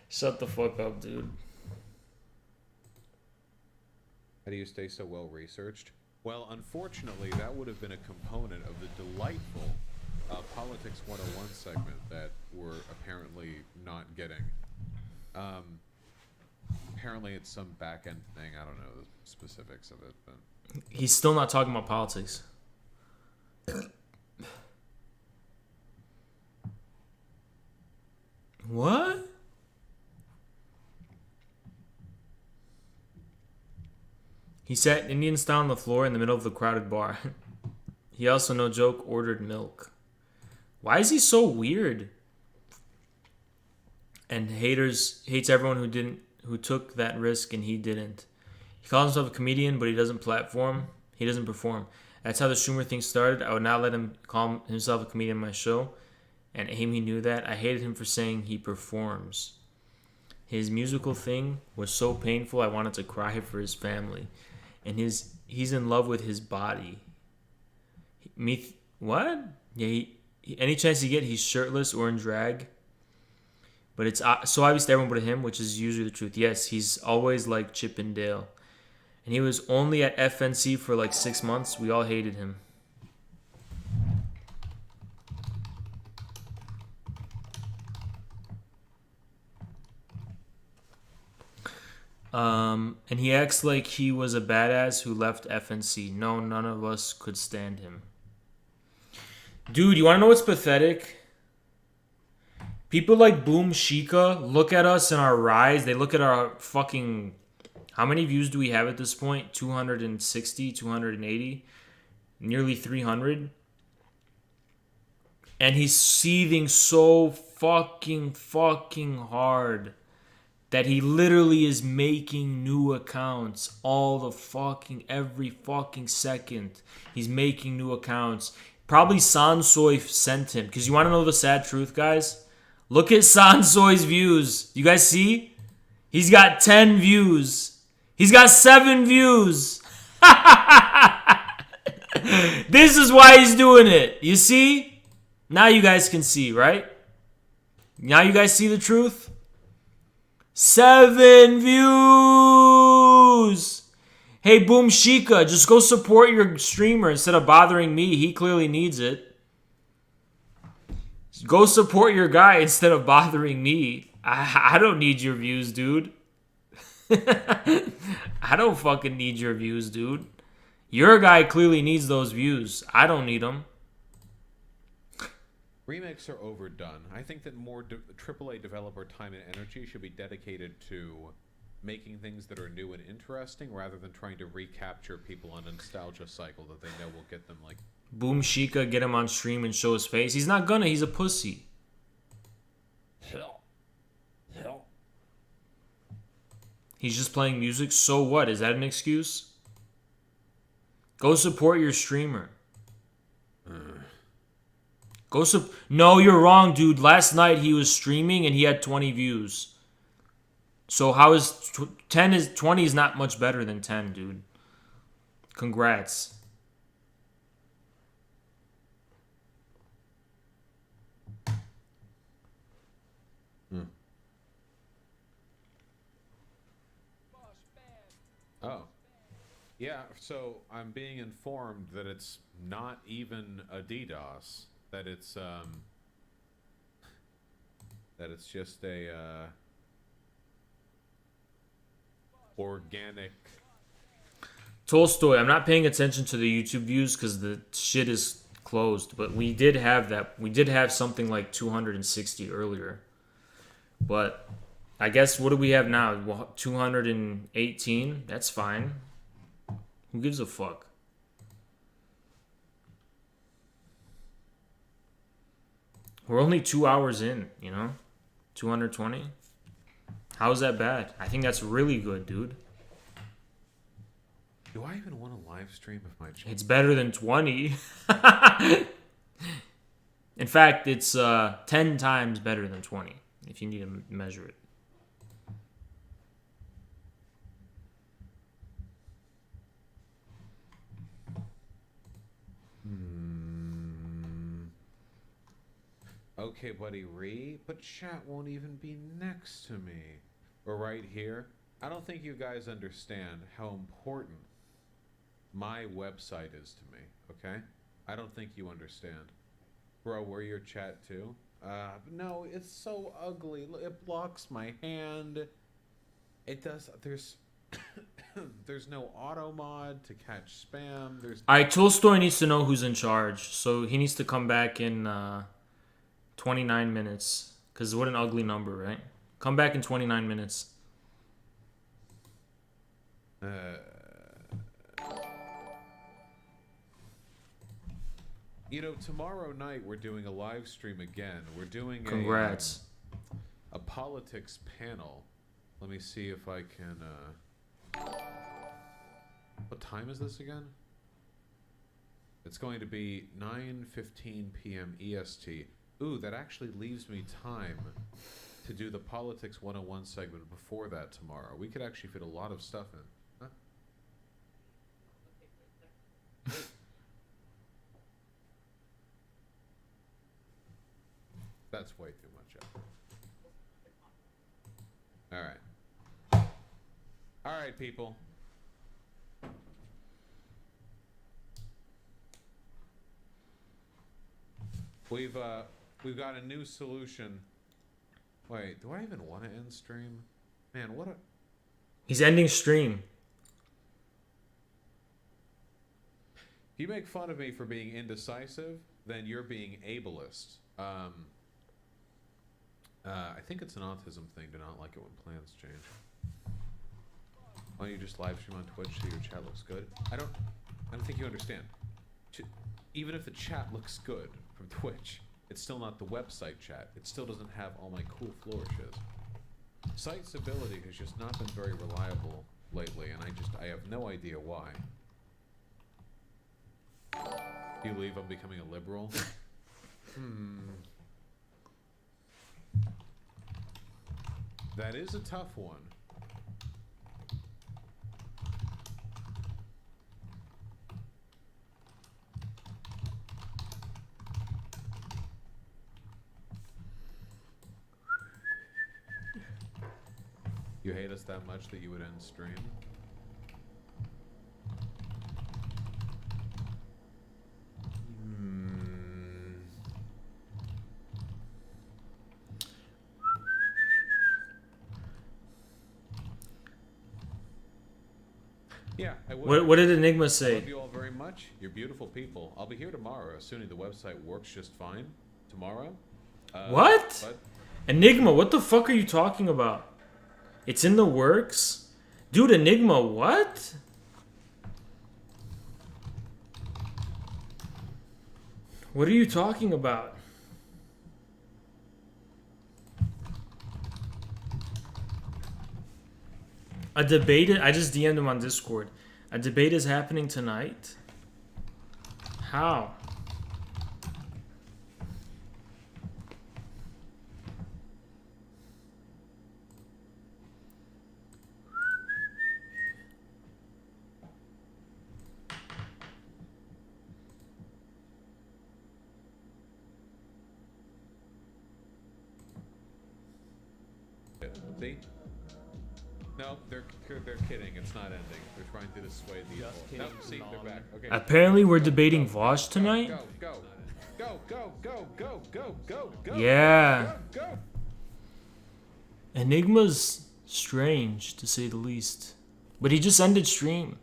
Shut the fuck up, dude. How do you stay so well researched? Well, unfortunately, that would have been a component of the delightful Politics 101 segment that we're apparently not getting. Apparently it's some back-end thing. I don't know the specifics of it, but... He's still not talking about politics. What? He sat Indian style on the floor in the middle of the crowded bar. He also, no joke, ordered milk. Why is he so weird? And hates everyone who took that risk and he didn't. He calls himself a comedian, but he doesn't perform. That's how the Schumer thing started. I would not let him call himself a comedian on my show. And Amy knew that. I hated him for saying he performs. His musical thing was so painful I wanted to cry for his family. And he's in love with his body. What? Yeah, any chance you get, he's shirtless or in drag. But it's so obvious to everyone but him, which is usually the truth. Yes, he's always like Chip and Dale. And he was only at FNC for like 6 months. We all hated him. And he acts like he was a badass who left FNC. No, none of us could stand him. Dude, you want to know what's pathetic? People like Boom Shika look at us in our rise. They look at our fucking... How many views do we have at this point? 260, 280? Nearly 300? And he's seething so fucking hard that he literally is making new accounts every fucking second. He's making new accounts. Probably Sansoy sent him. Because you want to know the sad truth, guys? Look at Sansoy's views. You guys see? He's got 10 views. He's got 7 views. This is why he's doing it. You see? Now you guys can see, right? Now you guys see the truth? 7 views. Hey, Boom Shika, just go support your streamer instead of bothering me. He clearly needs it. Go support your guy instead of bothering me. I don't need your views, dude. I don't fucking need your views, dude. Your guy clearly needs those views. I don't need them. Remakes are overdone. I think that more AAA developer time and energy should be dedicated to making things that are new and interesting rather than trying to recapture people on a nostalgia cycle that they know will get them like... Boom Shika, get him on stream and show his face. He's not gonna. He's a pussy. He's just playing music. So what? Is that an excuse? Go support your streamer. No, you're wrong, dude. Last night he was streaming and he had 20 views. So how is 20 is not much better than 10, dude. Congrats. Oh. Yeah, so I'm being informed that it's not even a DDoS. That it's just a organic. Tolstoy, I'm not paying attention to the YouTube views because the shit is closed. But we did have that. We did have something like 260 earlier. But I guess what do we have now? 218? That's fine. Who gives a fuck? We're only 2 hours in, you know? 220? How is that bad? I think that's really good, dude. Do I even want to live stream if my channel... It's better than 20. In fact, it's 10 times better than 20, if you need to measure it. Okay, buddy, but chat won't even be next to me. Or right here. I don't think you guys understand how important my website is to me, okay? I don't think you understand. Bro, we're your chat too? No, it's so ugly. It blocks my hand. It does, there's no auto mod to catch spam. Alright, Tolstoy needs to know who's in charge. So he needs to come back in 29 minutes. Because what an ugly number, right? Come back in 29 minutes. You know, tomorrow night we're doing a live stream again. We're doing Congrats. A politics panel. Let me see if I can... What time is this again? It's going to be 9:15 p.m. EST. Ooh, that actually leaves me time to do the Politics 101 segment before that tomorrow. We could actually fit a lot of stuff in. Huh? That's way too much effort. Alright. Alright, people. We've got a new solution. Wait, do I even want to end stream? Man, what a... He's ending stream. If you make fun of me for being indecisive, then you're being ableist. I think it's an autism thing to not like it when plans change. Why don't you just live stream on Twitch so your chat looks good? I don't think you understand. Even if the chat looks good from Twitch, it's still not the website chat. It still doesn't have all my cool flourishes. Site stability has just not been very reliable lately, and I have no idea why. Do you believe I'm becoming a liberal? That is a tough one. You hate us that much that you would end stream? Yeah, I would. What did Enigma say? I love you all very much. You're beautiful people. I'll be here tomorrow, assuming the website works just fine. Tomorrow? What? Enigma, what the fuck are you talking about? It's in the works? Dude, Enigma, what? What are you talking about? A debate, I just DM'd him on Discord. A debate is happening tonight? How? See? No, they're kidding. It's not ending. They're trying to dissuade the evil. No, see, they're back. Okay. Apparently we're debating Vosh tonight? Go. Yeah. Go. Enigma's strange, to say the least. But he just ended stream.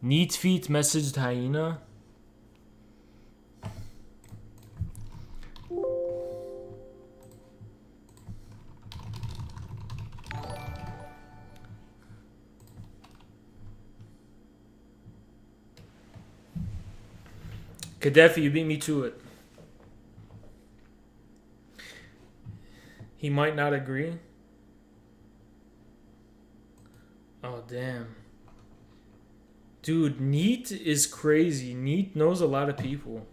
Neat Feet messaged Hyena. Gaddafi, you beat me to it. He might not agree. Oh, damn. Dude, Neat is crazy. Neat knows a lot of people.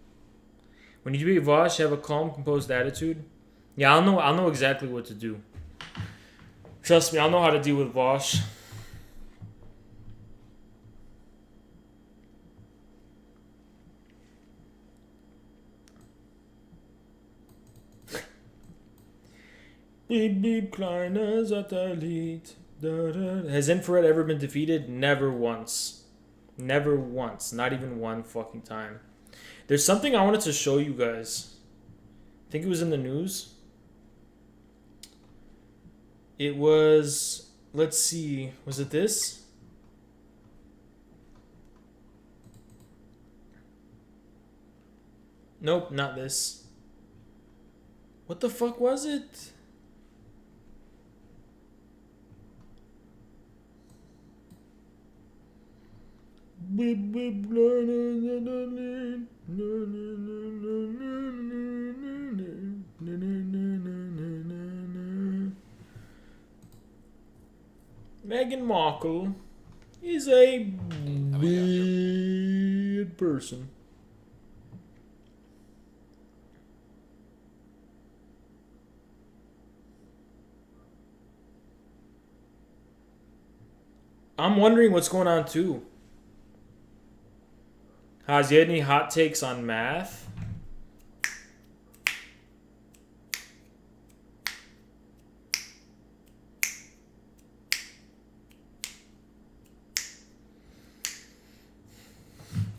When you debate Vosh, have a calm, composed attitude. Yeah, I'll know exactly what to do. Trust me, I'll know how to deal with Vosh. Beep beep, kleiner Satellit. Has Infrared ever been defeated? Never once. Never once. Not even one fucking time. There's something I wanted to show you guys. I think it was in the news. It was... Let's see. Was it this? Nope, not this. What the fuck was it? Meghan Markle is a weird person. I'm wondering what's going on too. Has you had any hot takes on math?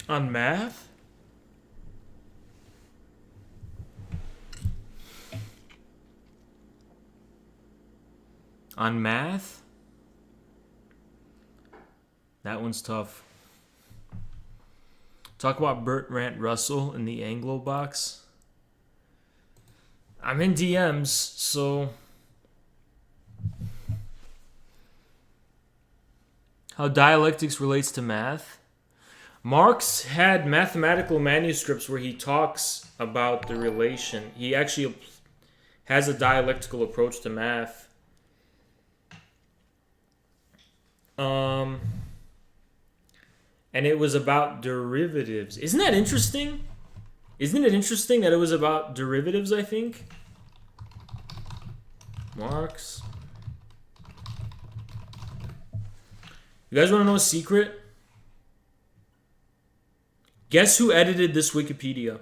On math? On math? That one's tough. Talk about Bertrand Russell in the Anglo box. I'm in DMs, so... How dialectics relates to math? Marx had mathematical manuscripts where he talks about the relation. He actually has a dialectical approach to math. And it was about derivatives. Isn't that interesting? Isn't it interesting that it was about derivatives, I think? Marx. You guys want to know a secret? Guess who edited this Wikipedia?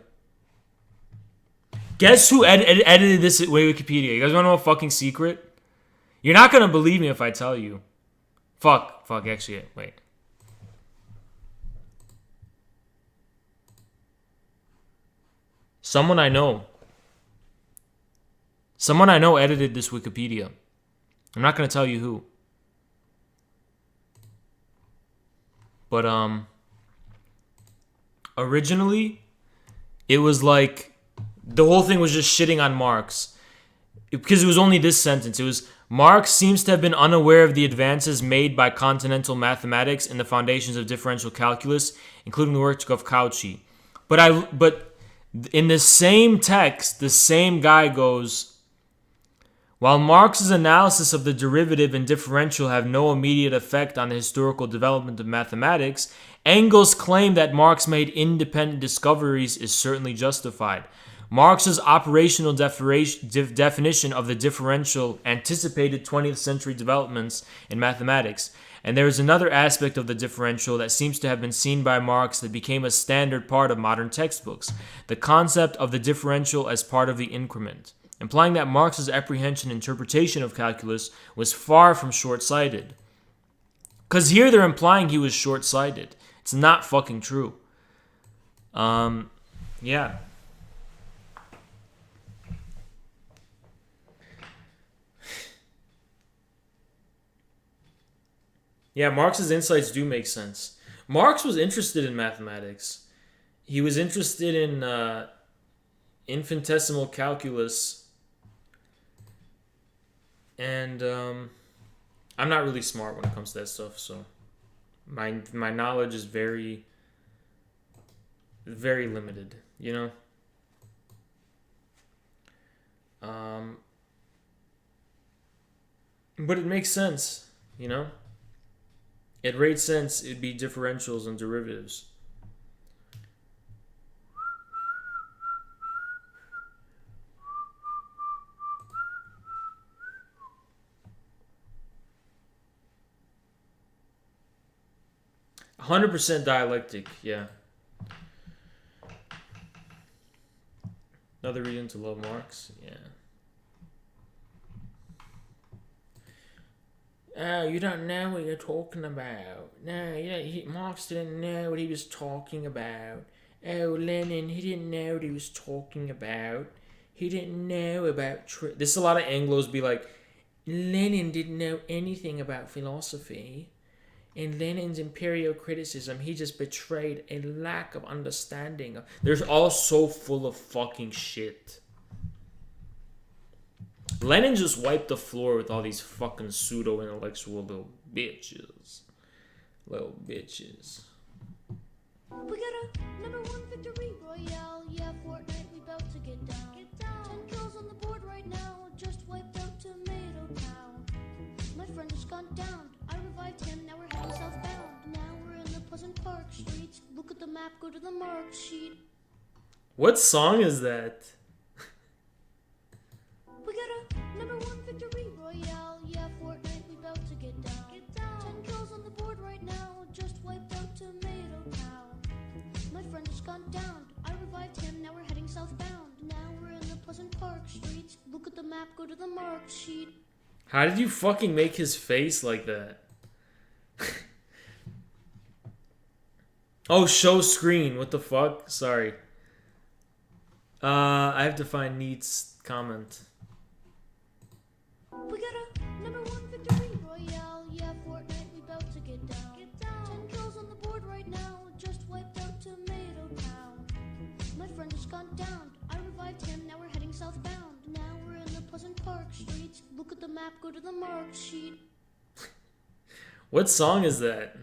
Guess who edited this Wikipedia? You guys want to know a fucking secret? You're not going to believe me if I tell you. Fuck, actually, wait. Someone I know edited this Wikipedia. I'm not going to tell you who. But, originally, it was like, the whole thing was just shitting on Marx. Because it was only this sentence. It was, Marx seems to have been unaware of the advances made by continental mathematics in the foundations of differential calculus, including the work of Cauchy. But in the same text, the same guy goes, while Marx's analysis of the derivative and differential have no immediate effect on the historical development of mathematics, Engels' claim that Marx made independent discoveries is certainly justified. Marx's operational definition of the differential anticipated 20th century developments in mathematics. And there is another aspect of the differential that seems to have been seen by Marx that became a standard part of modern textbooks, the concept of the differential as part of the increment, implying that Marx's apprehension and interpretation of calculus was far from short-sighted. Because here they're implying he was short-sighted. It's not fucking true. Yeah. Yeah, Marx's insights do make sense. Marx was interested in mathematics. He was interested in infinitesimal calculus. And I'm not really smart when it comes to that stuff, so my knowledge is very, very limited, you know? But it makes sense, you know? It made sense it'd be differentials and derivatives. %100% dialectic, yeah. Another reason to love Marx, yeah. Oh, you don't know what you're talking about. No, Marx didn't know what he was talking about. Oh, Lenin, he didn't know what he was talking about. He didn't know about... This is a lot of Anglos be like, Lenin didn't know anything about philosophy. In Lenin's imperial criticism, he just betrayed a lack of understanding. They're all so full of fucking shit. Lenin just wiped the floor with all these fucking pseudo-intellectual little bitches. Little bitches. We got a #1 victory royale. Yeah, Fortnite, we bout to get down. 10 kills on the board right now. Just wiped out Tomato Town. My friend has gone down. I revived him, now we're heading southbound. Now we're in the Pleasant Park streets. Look at the map, go to the mark sheet. What song is that? We got a #1 victory royale. Yeah, Fortnite, we bout to get down. 10 kills on the board right now. Just wiped out Tomato Town. My friend has gone down. I revived him, now we're heading southbound. Now we're in the Pleasant Park streets. Look at the map, go to the mark sheet. How did you fucking make his face like that? Oh, show screen. What the fuck? Sorry. I have to find Neat's comment. We got a number one victory royale. Yeah, Fortnite, we bout to get down. 10 kills on the board right now. Just wiped out Tomato Town. My friend just gone down. I revived him. Now we're heading southbound. Now we're in the Pleasant Park streets. Look at the map. Go to the mark sheet. What song is that?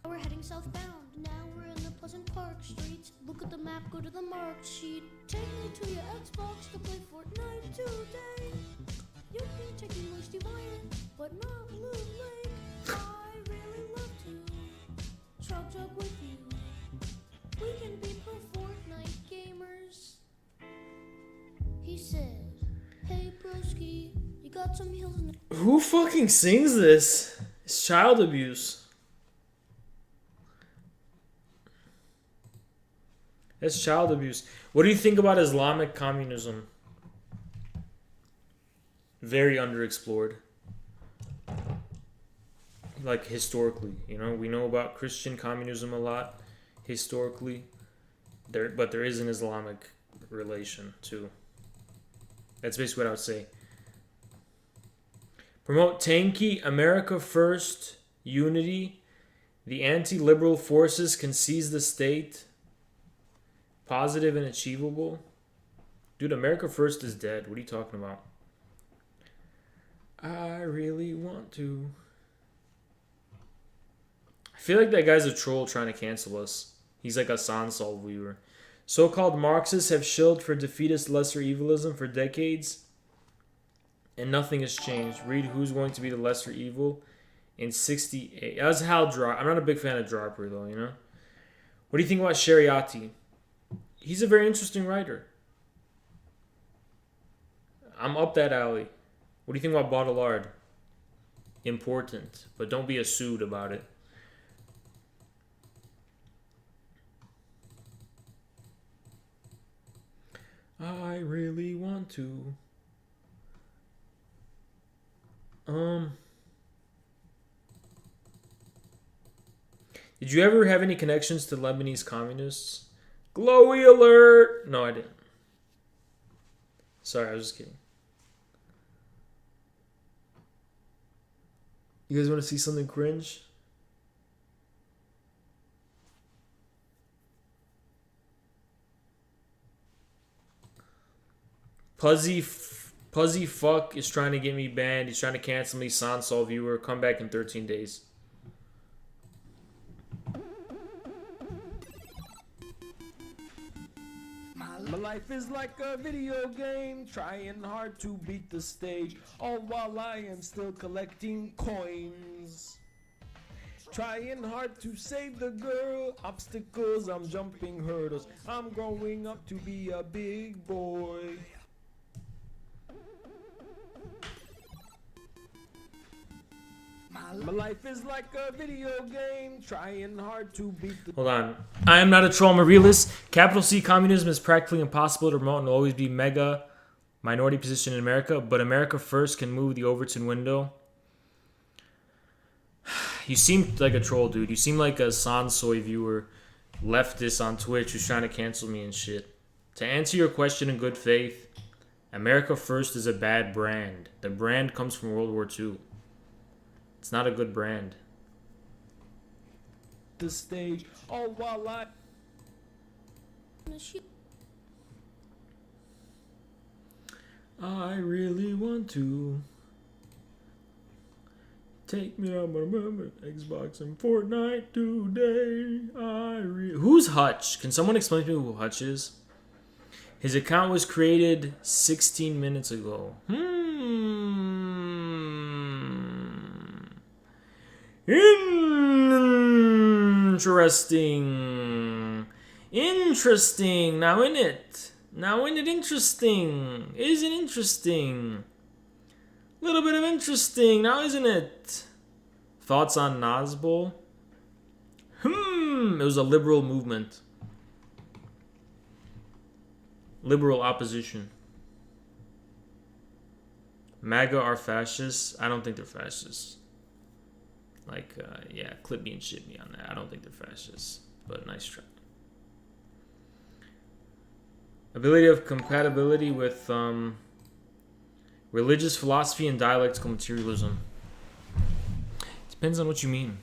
We're heading southbound. Now we're in the Pleasant Park streets. Look at the map. Go to the mark sheet. Take me to your Xbox to play Fortnite today. You can take me Steve Iron, but not Blue Lake. I really love to chug jug with you. We can be pro Fortnite gamers. He said, hey broski, you got some heals in the... Who fucking sings this? It's child abuse. That's child abuse. What do you think about Islamic communism? Very underexplored. Like historically, you know, we know about Christian communism a lot historically. But there is an Islamic relation too. That's basically what I would say. Promote tanky America first unity. The anti-liberal forces can seize the state. Positive and achievable. Dude, America first is dead. What are you talking about? I really want to. I feel like that guy's a troll trying to cancel us. He's like a Sansolve viewer. So-called Marxists have shilled for defeatist lesser evilism for decades, and nothing has changed. Read Who's Going to Be the Lesser Evil in 68. That was Hal Dropper. I'm not a big fan of Dropper, though, you know? What do you think about Shariati? He's a very interesting writer. I'm up that alley. What do you think about Baudrillard? Important, but don't be a sued about it. I really want to. Did you ever have any connections to Lebanese communists? Glowy alert! No, I didn't. Sorry, I was just kidding. You guys want to see something cringe? Puzzy fuck is trying to get me banned. He's trying to cancel me. Sansol viewer. Come back in 13 days. My life is like a video game, trying hard to beat the stage, all while I am still collecting coins. Trying hard to save the girl, obstacles, I'm jumping hurdles, I'm growing up to be a big boy. My life is like a video game, trying hard to beat the... Hold on. I am not a troll, I'm a realist. Capital C communism is practically impossible to promote and will always be mega minority position in America, but America first can move the Overton window. You seem like a troll, dude. You seem like a Sansoy viewer, leftist on Twitch who's trying to cancel me and shit. To answer your question in good faith, America first is a bad brand. The brand comes from World War II. It's not a good brand. The stage, all while I really want to. Take me out my Xbox and Fortnite today. Who's Hutch? Can someone explain to me who Hutch is? His account was created 16 minutes ago. Interesting. Interesting. Now in it. Interesting. Isn't interesting. Little bit of interesting. Now isn't it? Thoughts on Nazbol? It was a liberal movement. liberal opposition. MAGA are fascists. I don't think they're fascists. Like, yeah, clip me and shit me on that. I don't think they're fascists, but nice try. Ability of compatibility with religious philosophy and dialectical materialism. Depends on what you mean.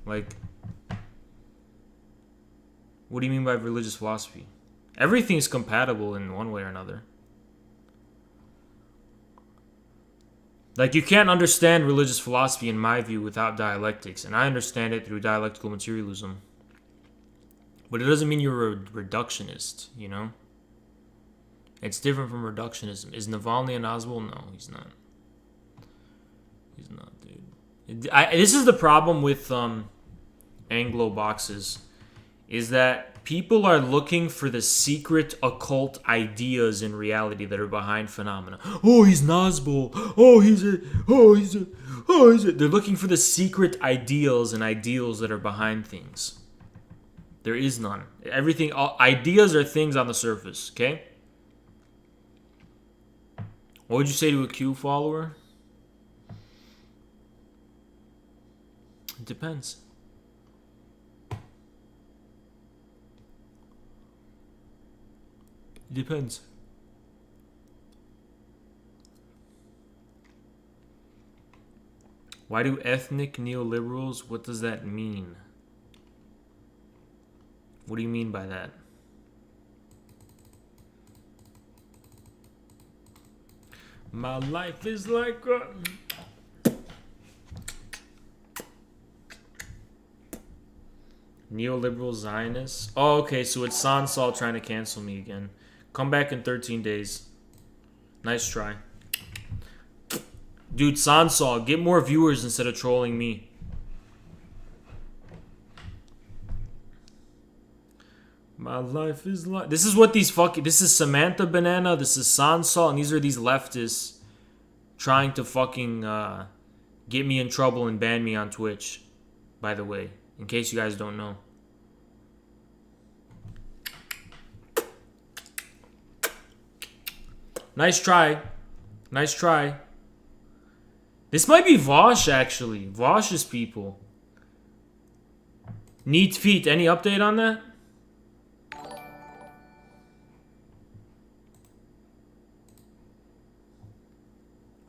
Like, what do you mean by religious philosophy? Everything is compatible in one way or another. Like, you can't understand religious philosophy, in my view, without dialectics. And I understand it through dialectical materialism. But it doesn't mean you're a reductionist, you know? It's different from reductionism. Is Navalny an Oswald? No, he's not. He's not, dude. This is the problem with Anglo boxes. Is that people are looking for the secret occult ideas in reality that are behind phenomena. Oh, he's Nazbol. Oh, he's a. They're looking for the secret ideals and ideals that are behind things. There is none. Everything, ideas are things on the surface, okay? What would you say to a Q follower? It depends. Depends. Why do ethnic neoliberals? What does that mean? What do you mean by that? My life is like a... Neoliberal Zionists? Oh, okay, so it's Sansol trying to cancel me again. Come back in 13 days. Nice try. Dude, Sansol, get more viewers instead of trolling me. My life is like... This is what these fucking... This is Samantha Banana, this is Sansol, and these are these leftists trying to fucking get me in trouble and ban me on Twitch, by the way, in case you guys don't know. Nice try. Nice try. This might be Vosh, actually. Vosh's people. Neat feet. Any update on that?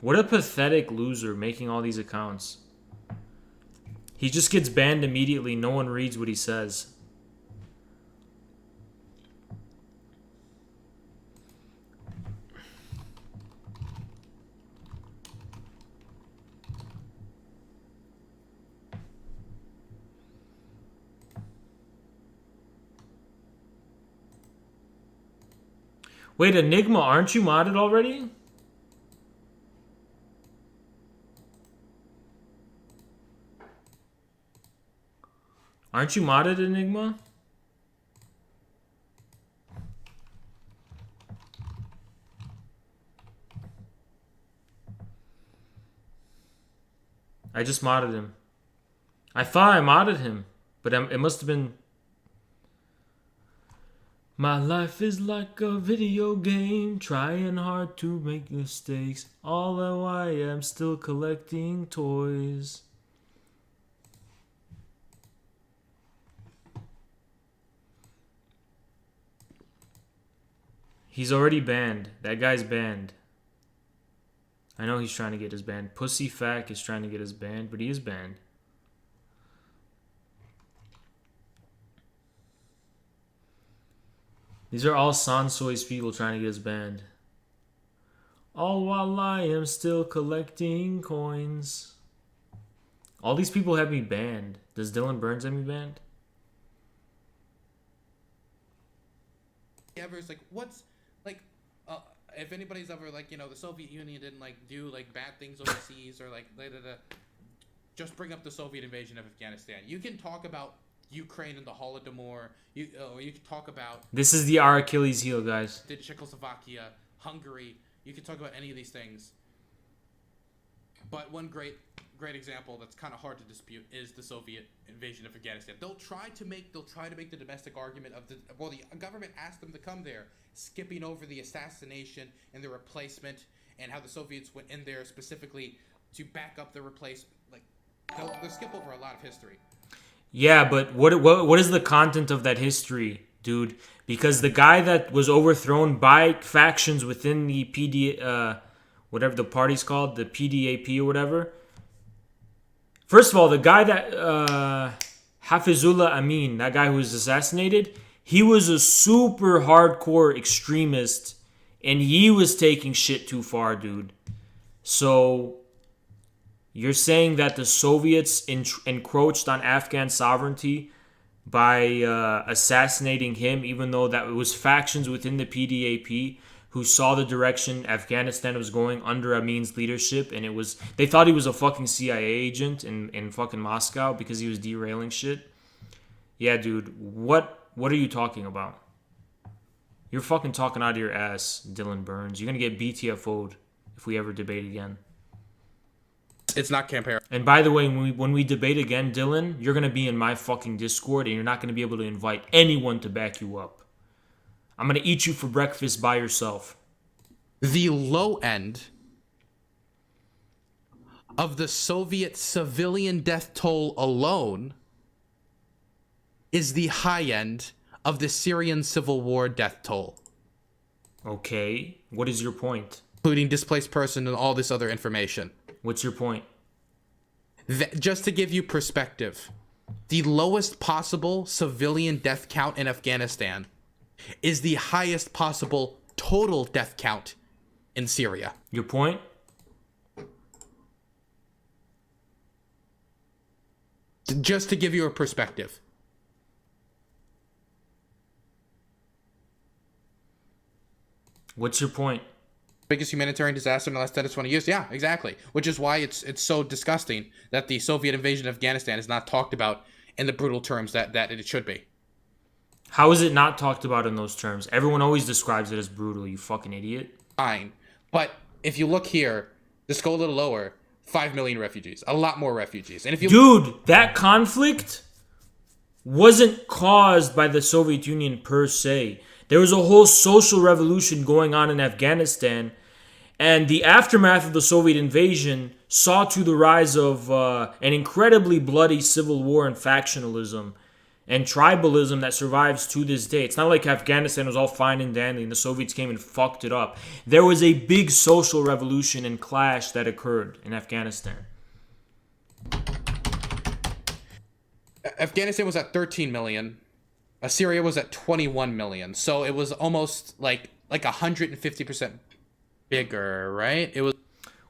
What a pathetic loser making all these accounts. He just gets banned immediately. No one reads what he says. Wait, Enigma, aren't you modded already? Aren't you modded, Enigma? I just modded him. I thought I modded him, but it must have been... My life is like a video game, trying hard to make mistakes, although I am still collecting toys. He's already banned. That guy's banned. I know he's trying to get his banned. Pussy Fack is trying to get his banned, but he is banned. These are all Sansoy's people trying to get us banned. All while I am still collecting coins. All these people have me banned. Does Dylan Burns have me banned? Ever is like, what's like, if anybody's ever like, you know, the Soviet Union didn't like do like bad things overseas or like, just bring up the Soviet invasion of Afghanistan. You can talk about Ukraine and the Holodomor. You can talk about... This is our Achilles heel, guys. Did Czechoslovakia, Hungary. You can talk about any of these things. But one great great example that's kind of hard to dispute is the Soviet invasion of Afghanistan. They'll try to make the domestic argument of the government asked them to come there, skipping over the assassination and the replacement and how the Soviets went in there specifically to back up the replacement. Like they'll skip over a lot of history. Yeah, but what is the content of that history, dude? Because the guy that was overthrown by factions within the whatever the party's called, the PDAP or whatever. First of all, the guy that Hafizullah Amin, that guy who was assassinated, he was a super hardcore extremist, and he was taking shit too far, dude. So you're saying that the Soviets encroached on Afghan sovereignty by assassinating him, even though that it was factions within the PDAP who saw the direction Afghanistan was going under Amin's leadership, and they thought he was a fucking CIA agent in fucking Moscow because he was derailing shit. Yeah, dude, what are you talking about? You're fucking talking out of your ass, Dylan Burns. You're gonna get BTFO'd if we ever debate again. It's not comparable. And by the way, when we debate again, Dylan, you're going to be in my fucking Discord, and you're not going to be able to invite anyone to back you up. I'm going to eat you for breakfast by yourself. The low end of the Soviet civilian death toll alone is the high end of the Syrian civil war death toll. Okay, what is your point? Including displaced person and all this other information. What's your point? Just to give you perspective, the lowest possible civilian death count in Afghanistan is the highest possible total death count in Syria. Your point? Just to give you a perspective. What's your point? Biggest humanitarian disaster in the last 10 to 20 years. Yeah, exactly. Which is why it's so disgusting that the Soviet invasion of Afghanistan is not talked about in the brutal terms that it should be. How is it not talked about in those terms? Everyone always describes it as brutal, you fucking idiot. Fine. But if you look here, just go a little lower, 5 million refugees. A lot more refugees. And if you Dude, that conflict wasn't caused by the Soviet Union per se. There was a whole social revolution going on in Afghanistan, and the aftermath of the Soviet invasion saw to the rise of an incredibly bloody civil war and factionalism and tribalism that survives to this day. It's not like Afghanistan was all fine and dandy and the Soviets came and fucked it up. There was a big social revolution and clash that occurred in Afghanistan. Afghanistan was at 13 million. Syria was at 21 million. So it was almost like 150% bigger, right? It was.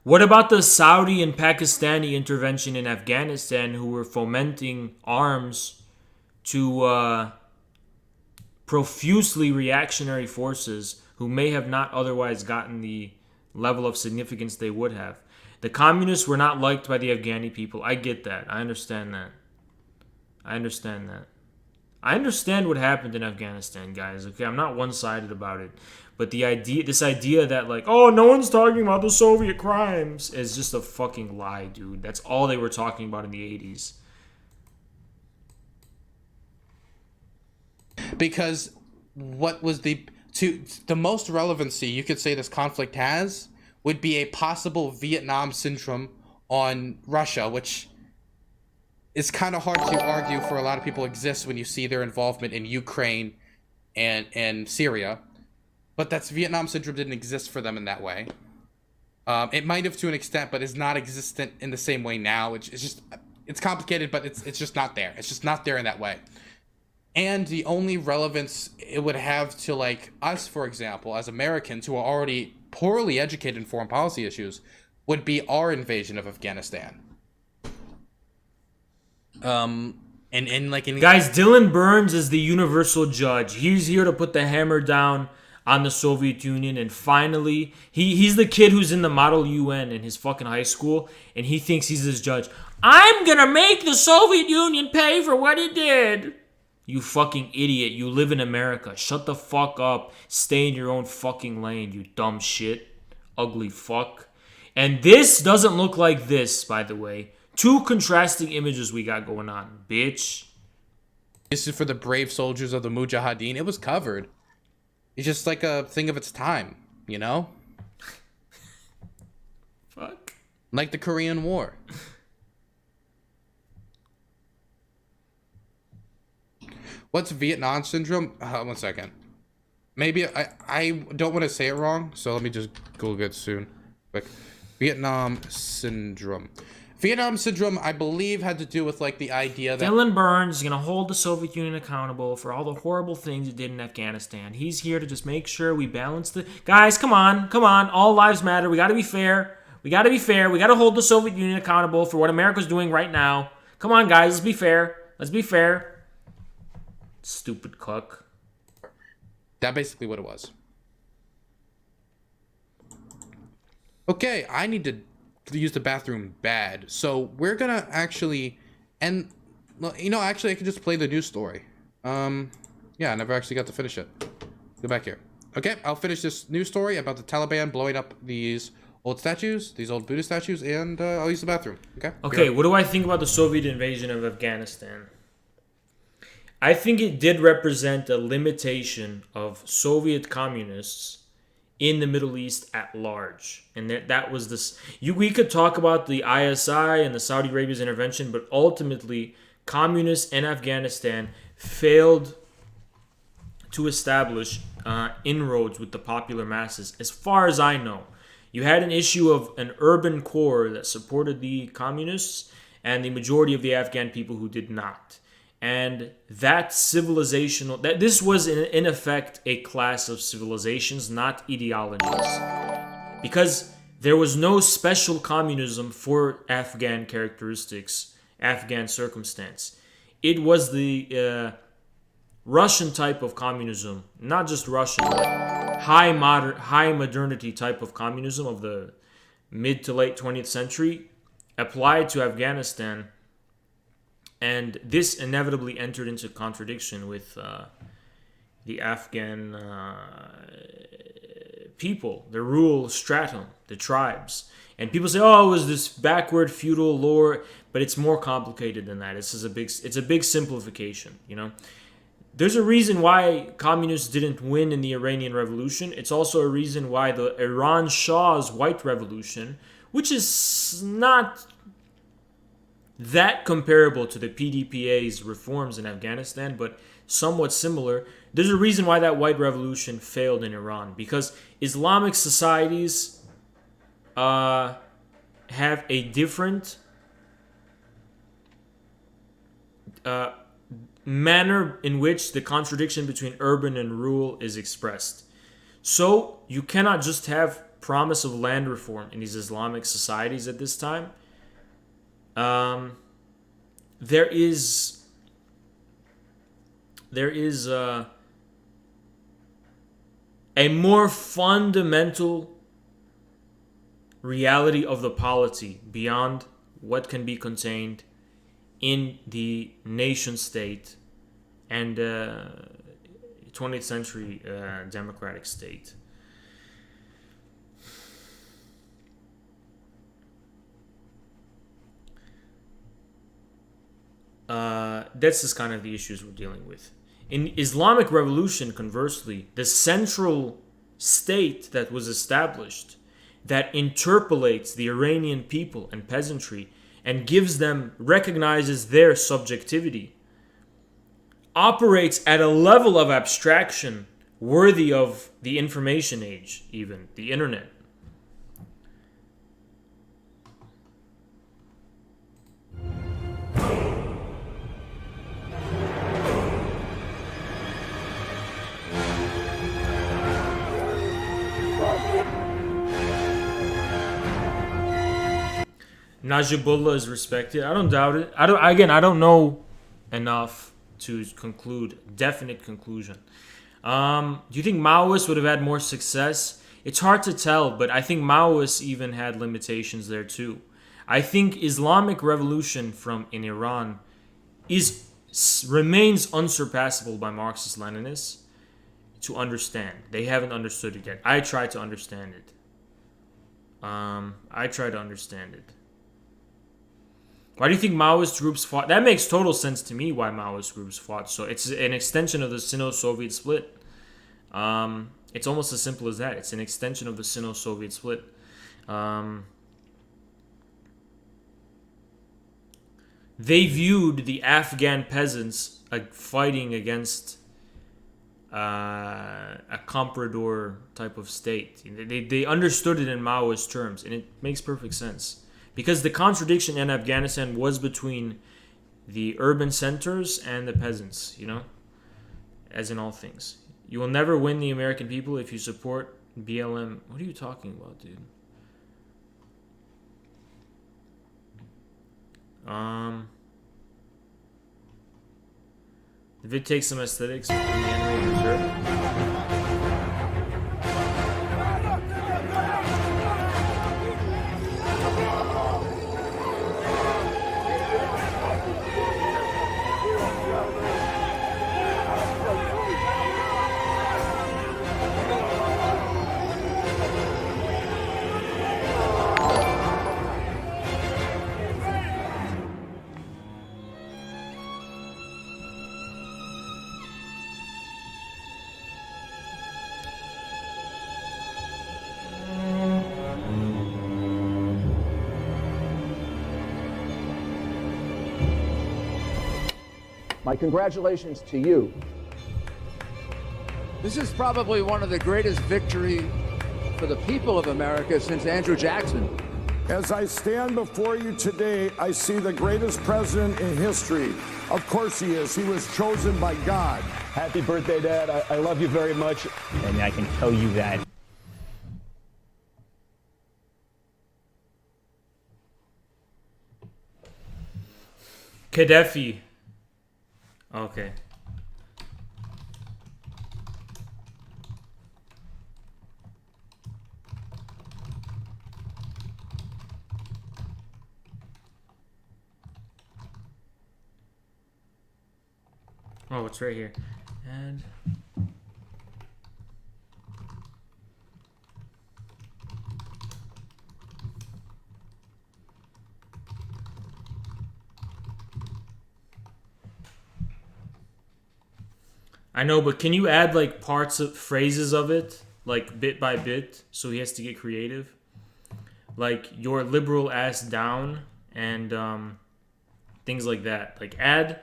What about the Saudi and Pakistani intervention in Afghanistan, who were fomenting arms to profusely reactionary forces who may have not otherwise gotten the level of significance they would have? The communists were not liked by the Afghani people. I get that. I understand that. I understand what happened in Afghanistan, guys. Okay, I'm not one-sided about it. But this idea that like, oh, no one's talking about the Soviet crimes is just a fucking lie, dude. That's all they were talking about in the 80s. Because what was the most relevancy you could say this conflict has would be a possible Vietnam syndrome on Russia, which is kind of hard to argue for a lot of people exists when you see their involvement in Ukraine and Syria. But that's Vietnam syndrome didn't exist for them in that way. It might have to an extent, but is not existent in the same way now. It's complicated, but it's just not there. It's just not there in that way. And the only relevance it would have to like us, for example, as Americans who are already poorly educated in foreign policy issues, would be our invasion of Afghanistan. Guys, Dylan Burns is the universal judge. He's here to put the hammer down on the Soviet Union, and finally, he's the kid who's in the Model UN in his fucking high school, and he thinks he's his judge. I'm gonna make the Soviet Union pay for what it did. You fucking idiot. You live in America. Shut the fuck up. Stay in your own fucking lane, you dumb shit. Ugly fuck. And this doesn't look like this, by the way. Two contrasting images we got going on, bitch. This is for the brave soldiers of the Mujahideen. It was covered. It's just like a thing of its time, you know? Fuck. Like the Korean War. What's Vietnam syndrome? 1 second. Maybe I don't want to say it wrong, so let me just Google it soon. Like Vietnam syndrome. Vietnam syndrome, I believe, had to do with like the idea that Dylan Burns is going to hold the Soviet Union accountable for all the horrible things it did in Afghanistan. He's here to just make sure we balance the... Guys, come on. All lives matter. We got to be fair. We got to hold the Soviet Union accountable for what America's doing right now. Come on, guys. Let's be fair. Stupid cuck. That's basically what it was. Okay, I need to use the bathroom bad. So we're gonna actually, and actually I can just play the news story. Yeah, I never actually got to finish it. Go back here. Okay, I'll finish this news story about the Taliban blowing up these old statues, these old Buddhist statues, and I'll use the bathroom. Okay, what do I think about the Soviet invasion of Afghanistan? I think it did represent a limitation of Soviet communists in the Middle East at large. And that was this... We could talk about the ISI and the Saudi Arabia's intervention, but ultimately, communists in Afghanistan failed to establish inroads with the popular masses, as far as I know. You had an issue of an urban core that supported the communists and the majority of the Afghan people who did not. And that civilizational... This was, in effect, a class of civilizations, not ideologies. Because there was no special communism for Afghan characteristics, Afghan circumstance. It was the Russian type of communism, not just Russian, but high modernity type of communism of the mid to late 20th century applied to Afghanistan. And this inevitably entered into contradiction with the Afghan people, the rural stratum, the tribes. And people say, oh, it was this backward feudal lore, but it's more complicated than that. It's a big simplification, you know. There's a reason why communists didn't win in the Iranian Revolution. It's also a reason why the Iran Shah's White Revolution, which is not that comparable to the PDPA's reforms in Afghanistan, but somewhat similar. There's a reason why that White Revolution failed in Iran, because Islamic societies have a different manner in which the contradiction between urban and rural is expressed. So you cannot just have promise of land reform in these Islamic societies at this time. There is a more fundamental reality of the polity beyond what can be contained in the nation state and 20th century democratic state. That's just kind of the issues we're dealing with. In Islamic Revolution, conversely, the central state that was established that interpolates the Iranian people and peasantry and recognizes their subjectivity, operates at a level of abstraction worthy of the information age, even the internet. Najibullah is respected. I don't doubt it. I don't know enough to conclude definite conclusion. Do you think Maoists would have had more success? It's hard to tell, but I think Maoists even had limitations there too. I think Islamic revolution in Iran remains unsurpassable by Marxist-Leninists to understand. They haven't understood it yet. I try to understand it. Why do you think Maoist groups fought? That makes total sense to me why Maoist groups fought. So it's an extension of the Sino-Soviet split. It's almost as simple as that. It's an extension of the Sino-Soviet split. They viewed the Afghan peasants fighting against a comprador type of state. They understood it in Maoist terms, and it makes perfect sense. Because the contradiction in Afghanistan was between the urban centers and the peasants, you know? As in all things. You will never win the American people if you support BLM. What are you talking about, dude? The vid takes some aesthetics from the animated reserve. My congratulations to you. This is probably one of the greatest victories for the people of America since Andrew Jackson. As I stand before you today, I see the greatest president in history. Of course he is. He was chosen by God. Happy birthday, Dad. I love you very much. And I can tell you that. Gaddafi. Okay. Oh, it's right here. And I know, but can you add like parts of phrases of it, like bit by bit, so he has to get creative? Like your liberal ass down and things like that. Like add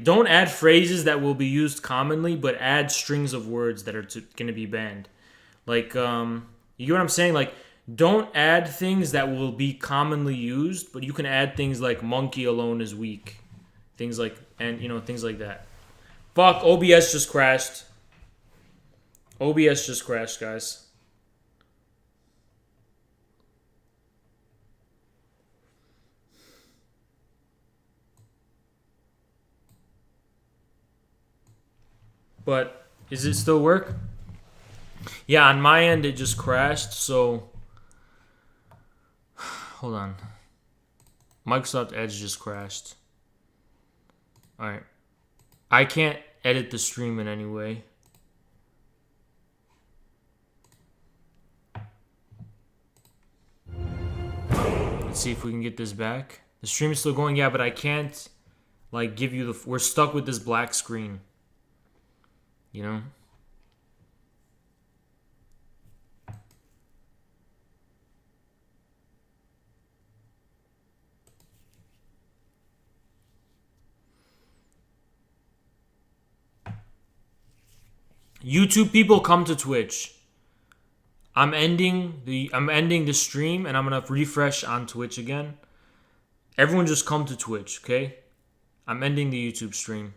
don't add phrases that will be used commonly, but add strings of words that are going to be banned. Like you get what I'm saying? Like don't add things that will be commonly used, but you can add things like monkey alone is weak. Things like things like that. Fuck, OBS just crashed. OBS just crashed, guys. But is it still work? Yeah, on my end it just crashed, so hold on. Microsoft Edge just crashed. Alright. I can't edit the stream in any way. Let's see if we can get this back. The stream is still going, yeah, but I can't like give you we're stuck with this black screen. You know? YouTube people, come to Twitch. I'm ending the stream and I'm gonna refresh on Twitch again. Everyone just come to Twitch, okay? I'm ending the YouTube stream.